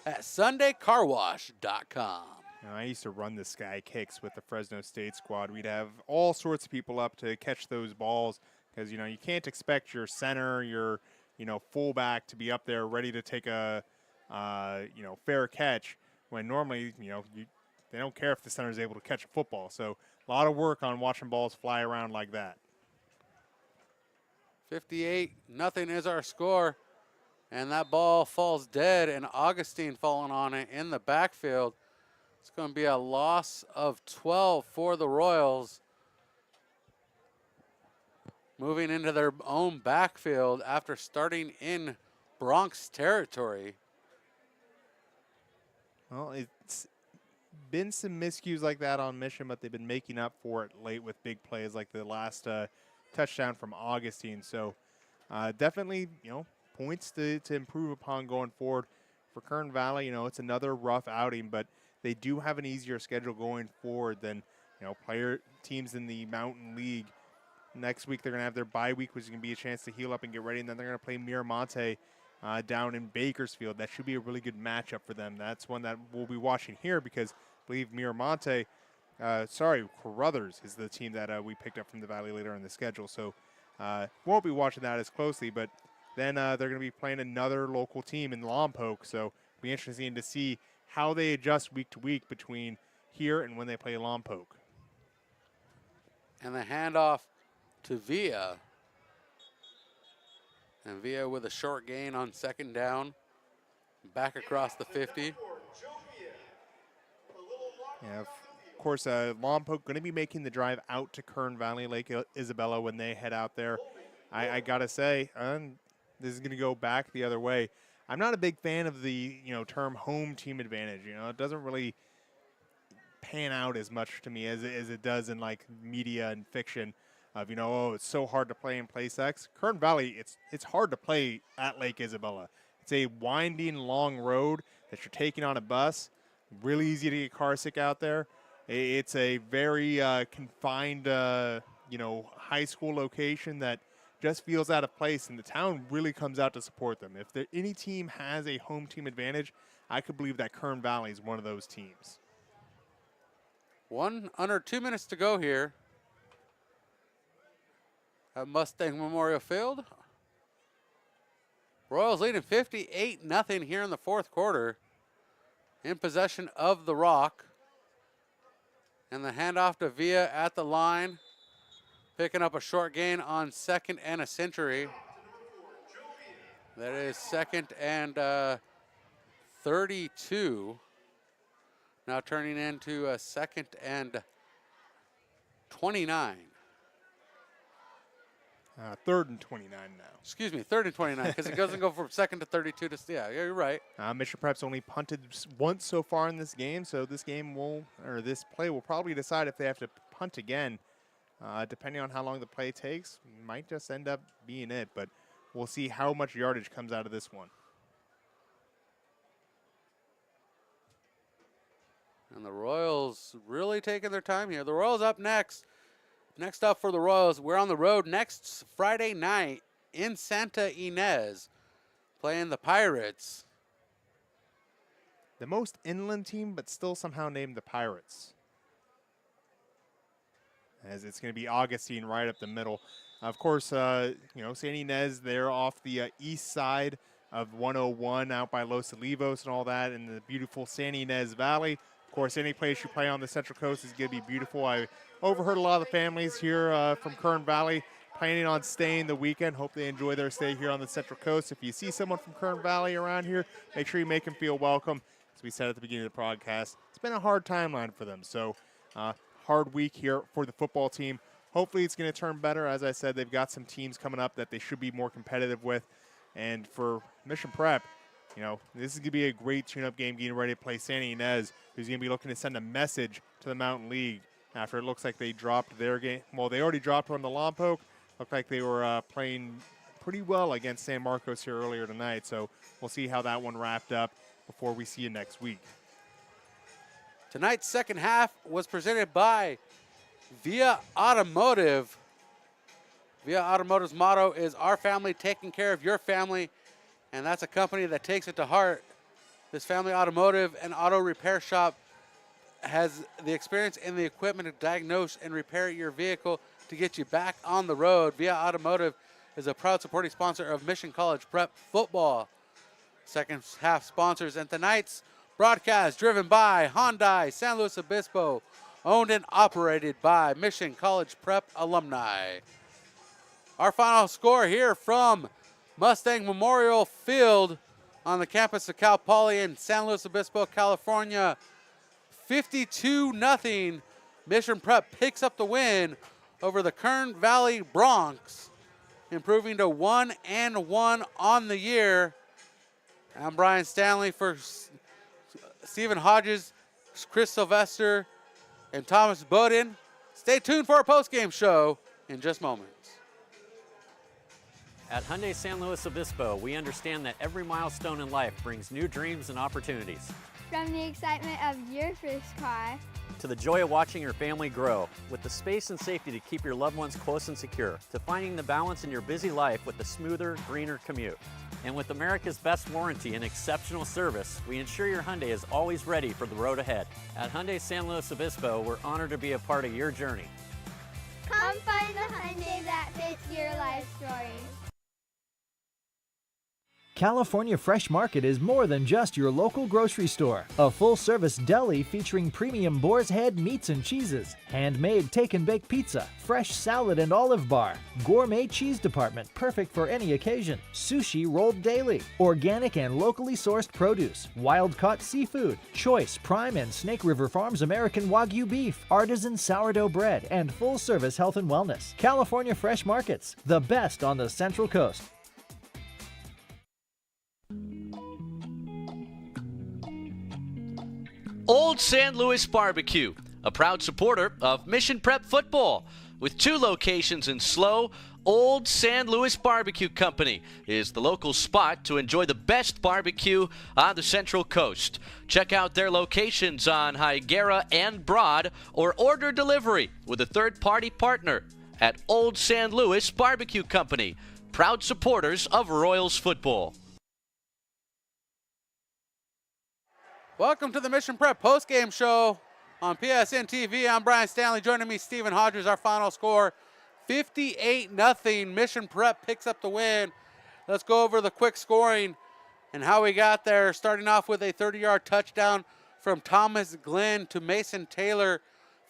Speaker 1: at sundaycarwash.com.
Speaker 2: I used to run the sky kicks with the Fresno State squad. We'd have all sorts of people up to catch those balls because, you can't expect your center, your, fullback to be up there ready to take a, fair catch when normally, they don't care if the center is able to catch a football. So a lot of work on watching balls fly around like that.
Speaker 1: 58-0 is our score. And that ball falls dead, and Augustine falling on it in the backfield. It's going to be a loss of 12 for the Royals. Moving into their own backfield after starting in Bronx territory.
Speaker 2: Well, it's been some miscues like that on Mission, but they've been making up for it late with big plays like the last touchdown from Augustine. So definitely, points to improve upon going forward. For Kern Valley, it's another rough outing, but they do have an easier schedule going forward than, player teams in the Mountain League. Next week, they're going to have their bye week, which is going to be a chance to heal up and get ready, and then they're going to play Miramonte down in Bakersfield. That should be a really good matchup for them. That's one that we'll be watching here because I believe Miramonte, Carruthers is the team that we picked up from the Valley later in the schedule. So won't be watching that as closely, but then they're going to be playing another local team in Lompoc. So it'll be interesting to see how they adjust week to week between here and when they play Lompoc.
Speaker 1: And the handoff to Villa. And Villa with a short gain on second down. Back across the 50.
Speaker 2: Yeah, of course, Lompoc going to be making the drive out to Kern Valley, Lake Isabella when they head out there. I got to say, this is going to go back the other way. I'm not a big fan of the term home team advantage. It doesn't really pan out as much to me as it does in like media and fiction of it's so hard to play in Place X. Kern Valley, it's hard to play at Lake Isabella. It's a winding, long road that you're taking on a bus. Really easy to get car sick out there. It's a very confined, high school location that just feels out of place, and the town really comes out to support them. If any team has a home team advantage, I could believe that Kern Valley is one of those teams.
Speaker 1: Under 2 minutes to go here at Mustang Memorial Field. Royals leading 58-0 here in the fourth quarter. In possession of the rock. And the handoff to Villa at the line. Picking up a short gain on second and a century. That is second and 32. Now turning into a second and 29.
Speaker 2: Third and 29 now.
Speaker 1: Excuse me, third and 29, because it doesn't go from second to 32 to, yeah, you're right.
Speaker 2: Mission Prep's only punted once so far in this game, so this play will probably decide if they have to punt again. Depending on how long the play takes, might just end up being it, but we'll see how much yardage comes out of this one.
Speaker 1: And the Royals really taking their time here. The Royals up next. Next up for the Royals, we're on the road next Friday night in Santa Ynez, playing the Pirates.
Speaker 2: The most inland team, but still somehow named the Pirates. As it's going to be Augustine right up the middle. Of course, Santa Ynez, they're off the east side of 101 out by Los Olivos and all that in the beautiful Santa Ynez Valley. Of course, any place you play on the Central Coast is going to be beautiful. I overheard a lot of the families here from Kern Valley planning on staying the weekend. Hope they enjoy their stay here on the Central Coast. If you see someone from Kern Valley around here, make sure you make them feel welcome. As we said at the beginning of the podcast, it's been a hard timeline for them. So hard week here for the football team. Hopefully it's going to turn better. As I said, they've got some teams coming up that they should be more competitive with. And for Mission Prep, this is going to be a great tune-up game getting ready to play Santa Ynez, who's going to be looking to send a message to the Mountain League after it looks like they dropped their game. Well, they already dropped on the Lompoc. Looked like they were playing pretty well against San Marcos here earlier tonight. So we'll see how that one wrapped up before we see you next week.
Speaker 1: Tonight's second half was presented by Via Automotive. Via Automotive's motto is our family taking care of your family, and that's a company that takes it to heart. This family automotive and auto repair shop has the experience and the equipment to diagnose and repair your vehicle to get you back on the road. Via Automotive is a proud supporting sponsor of Mission College Prep football. Second half sponsors, and tonight's broadcast driven by Hyundai San Luis Obispo, owned and operated by Mission College Prep alumni. Our final score here from Mustang Memorial Field on the campus of Cal Poly in San Luis Obispo, California. 52-0. Mission Prep picks up the win over the Kern Valley Bronx, improving to 1-1 on the year. I'm Brian Stanley for Stephen Hodges, Chris Sylvester, and Thomas Bowden. Stay tuned for our postgame show in just moments.
Speaker 3: At Hyundai San Luis Obispo, we understand that every milestone in life brings new dreams and opportunities.
Speaker 4: From the excitement of your first car
Speaker 3: to the joy of watching your family grow, with the space and safety to keep your loved ones close and secure, to finding the balance in your busy life with the smoother, greener commute. And with America's best warranty and exceptional service, we ensure your Hyundai is always ready for the road ahead. At Hyundai San Luis Obispo, we're honored to be a part of your journey.
Speaker 4: Come find the Hyundai that fits your life story.
Speaker 5: California Fresh Market is more than just your local grocery store. A full-service deli featuring premium boar's head meats and cheeses, handmade take-and-bake pizza, fresh salad and olive bar, gourmet cheese department perfect for any occasion, sushi rolled daily, organic and locally sourced produce, wild-caught seafood, choice Prime and Snake River Farms American Wagyu beef, artisan sourdough bread, and full-service health and wellness. California Fresh Markets, the best on the Central Coast.
Speaker 11: Old San Luis Barbecue, a proud supporter of Mission Prep football. With 2 locations in SLO, Old San Luis Barbecue Company is the local spot to enjoy the best barbecue on the Central Coast. Check out their locations on Higuera and Broad, or order delivery with a third-party partner at Old San Luis Barbecue Company, proud supporters of Royals football.
Speaker 1: Welcome to the Mission Prep postgame show on PSNtv. I'm Brian Stanley. Joining me, Stephen Hodges. Our final score, 58-0. Mission Prep picks up the win. Let's go over the quick scoring and how we got there. Starting off with a 30-yard touchdown from Thomas Glenn to Mason Taylor.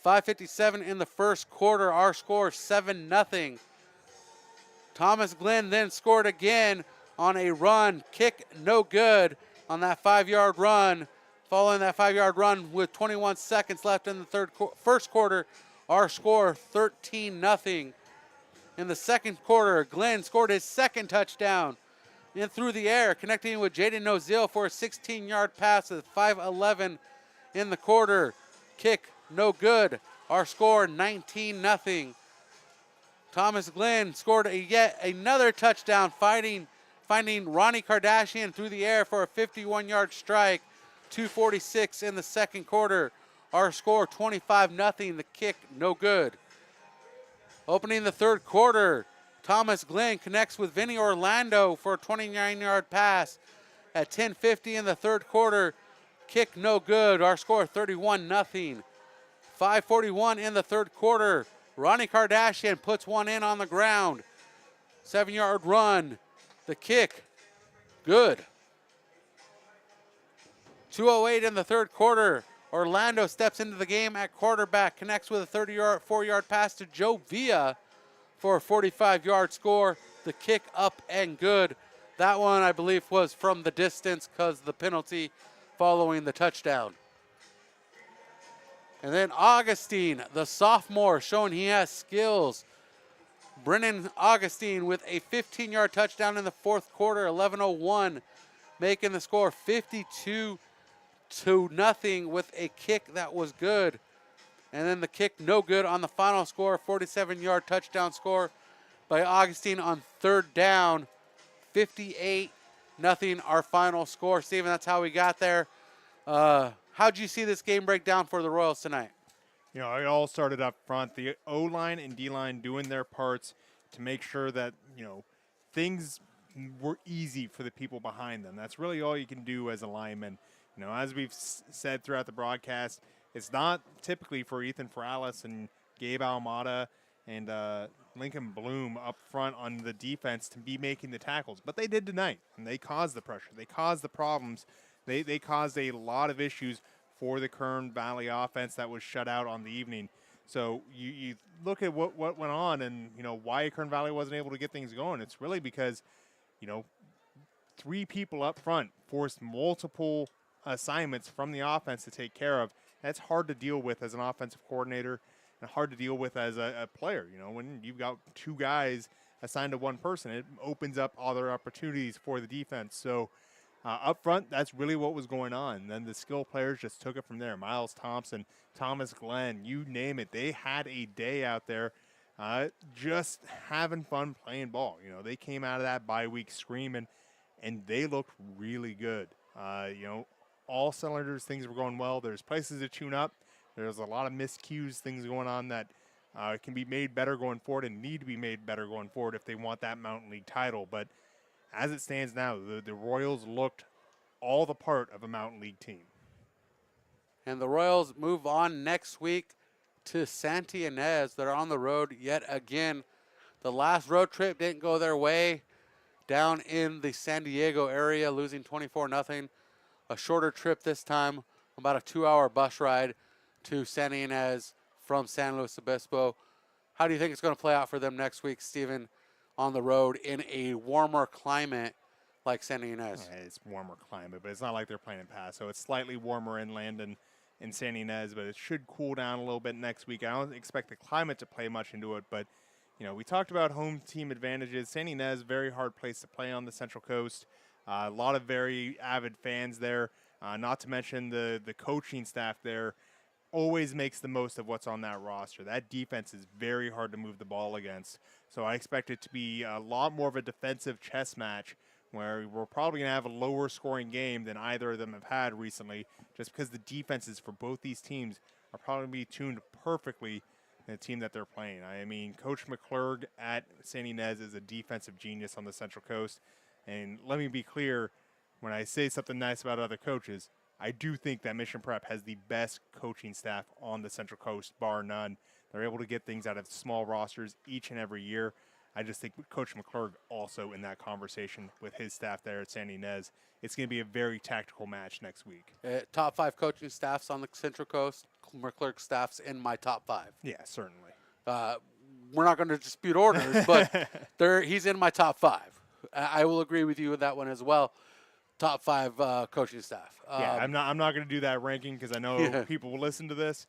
Speaker 1: 5:57 in the first quarter. Our score, 7-0. Thomas Glenn then scored again on a run. Kick no good on that 5-yard run. Following that 5-yard run with 21 seconds left in the first quarter, our score 13-0. In the second quarter, Glenn scored his second touchdown in through the air, connecting with Jaden Nozil for a 16-yard pass at 5:11 in the quarter. Kick no good. Our score 19-0. Thomas Glenn scored yet another touchdown, finding Ronnie Kardashian through the air for a 51-yard strike. 2:46 in the second quarter. Our score 25-0. The kick no good. Opening the third quarter, Thomas Glenn connects with Vinny Orlando for a 29-yard pass at 10:50 in the third quarter. Kick no good. Our score 31-0. 5:41 in the third quarter. Ronnie Kardashian puts one in on the ground. 7-yard run. The kick good. 2:08 in the third quarter. Orlando steps into the game at quarterback, connects with a 34-yard pass to Joe Villa for a 45-yard score. The kick up and good. That one, I believe, was from the distance because the penalty following the touchdown. And then Augustine, the sophomore, showing he has skills. Brennan Augustine with a 15-yard touchdown in the fourth quarter, 11:01, making the score 52-0 with a kick that was good. And then the kick no good on the final score, 47-yard touchdown score by Augustine on third down. 58-0 our final score. Steven, that's how we got there. How'd you see this game break down for the Royals tonight?
Speaker 2: You know, it all started up front. The O-line and D-line doing their parts to make sure that, you know, things were easy for the people behind them. That's really all you can do as a lineman. You know, as we've said throughout the broadcast, it's not typically for Ethan Ferralis and Gabe Almada and Lincoln Bloom up front on the defense to be making the tackles. But they did tonight, and they caused the pressure. They caused the problems. They caused a lot of issues for the Kern Valley offense that was shut out on the evening. So you look at what went on and, you know, why Kern Valley wasn't able to get things going. It's really because, you know, 3 people up front forced multiple assignments from the offense to take care of. That's hard to deal with as an offensive coordinator and hard to deal with as a player. You know, when you've got 2 guys assigned to one person, it opens up other opportunities for the defense. So up front, that's really what was going on. Then the skill players just took it from there. Miles Thompson, Thomas Glenn, you name it. They had a day out there just having fun playing ball. You know, they came out of that bye week screaming, and they looked really good. You know, all cylinders, things were going well. There's places to tune up. There's a lot of miscues, things going on that can be made better going forward and need to be made better going forward if they want that Mountain League title. But as it stands now, the Royals looked all the part of a Mountain League team.
Speaker 1: And the Royals move on next week to Santa Ynez. They're on the road yet again. The last road trip didn't go their way. down in the San Diego area, losing 24-0. A shorter trip this time, about a 2-hour bus ride to Santa Ynez from San Luis Obispo. How do you think it's going to play out for them next week, Stephen, on the road in a warmer climate like Santa Ynez?
Speaker 2: Yeah, it's warmer climate, but it's not like they're playing in Paso. It's slightly warmer inland and in Santa Ynez, but it should cool down a little bit next week. I don't expect the climate to play much into it, but we talked about home team advantages. Santa Ynez, very hard place to play on the Central Coast. A lot of very avid fans there. Not to mention the coaching staff there always makes the most of what's on that roster. That defense is very hard to move the ball against. So I expect it to be a lot more of a defensive chess match where we're probably going to have a lower scoring game than either of them have had recently, just because the defenses for both these teams are probably be tuned perfectly in the team that they're playing. I mean, Coach McClurg at Santa Ynez is a defensive genius on the Central Coast. And let me be clear, when I say something nice about other coaches, I do think that Mission Prep has the best coaching staff on the Central Coast, bar none. They're able to get things out of small rosters each and every year. I just think Coach McClurg also in that conversation with his staff there at Santa Ynez. It's going to be a very tactical match next week.
Speaker 1: Top 5 coaching staffs on the Central Coast. McClurg staff's in my top 5.
Speaker 2: Yeah, certainly.
Speaker 1: We're not going to dispute orders, but he's in my top 5. I will agree with you with that one as well. Top 5 coaching staff.
Speaker 2: Yeah, I'm not going to do that ranking because I know people will listen to this.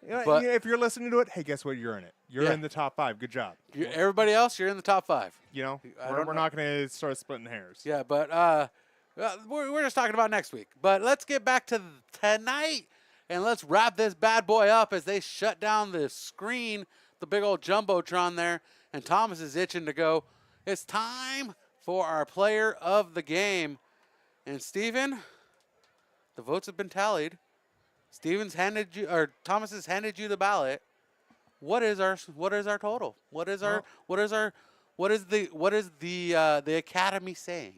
Speaker 1: But
Speaker 2: if you're listening to it, hey, guess what? You're in it. You're in the top 5. Good job.
Speaker 1: Everybody else, you're in the top 5.
Speaker 2: We're not going to start splitting hairs.
Speaker 1: Yeah, but we're just talking about next week. But let's get back to tonight, and let's wrap this bad boy up as they shut down the screen, the big old Jumbotron there, and Thomas is itching to go. It's time for our player of the game. And Steven, the votes have been tallied. Thomas has handed you the ballot. What is our total? What is the Academy saying?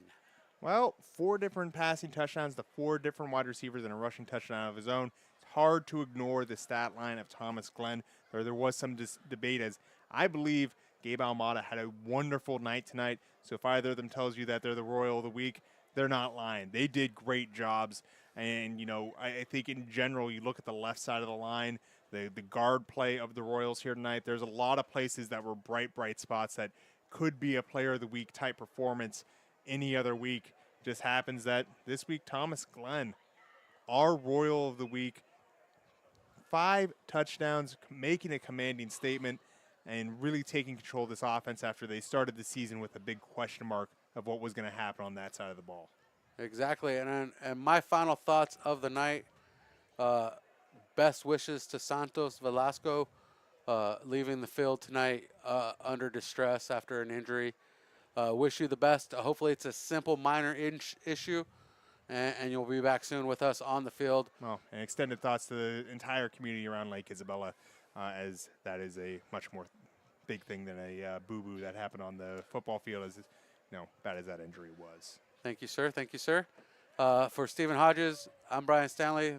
Speaker 2: Well, 4 different passing touchdowns to 4 different wide receivers and a rushing touchdown of his own. It's hard to ignore the stat line of Thomas Glenn. There was some debate as I believe Gabe Almada had a wonderful night tonight. So if either of them tells you that they're the Royal of the Week, they're not lying. They did great jobs. And, I think in general, you look at the left side of the line, the guard play of the Royals here tonight, there's a lot of places that were bright spots that could be a player of the week type performance any other week. Just happens that this week, Thomas Glenn, our Royal of the Week, 5 touchdowns, making a commanding statement and really taking control of this offense after they started the season with a big question mark of what was going to happen on that side of the ball.
Speaker 1: Exactly, and my final thoughts of the night, best wishes to Santos Velasco, leaving the field tonight under distress after an injury. Wish you the best. Hopefully it's a simple minor issue, and you'll be back soon with us on the field.
Speaker 2: Well, and extended thoughts to the entire community around Lake Isabella, as that is a much more big thing than a boo-boo that happened on the football field, as bad as that injury was.
Speaker 1: Thank you, sir. Thank you, sir. For Stephen Hodges, I'm Brian Stanley.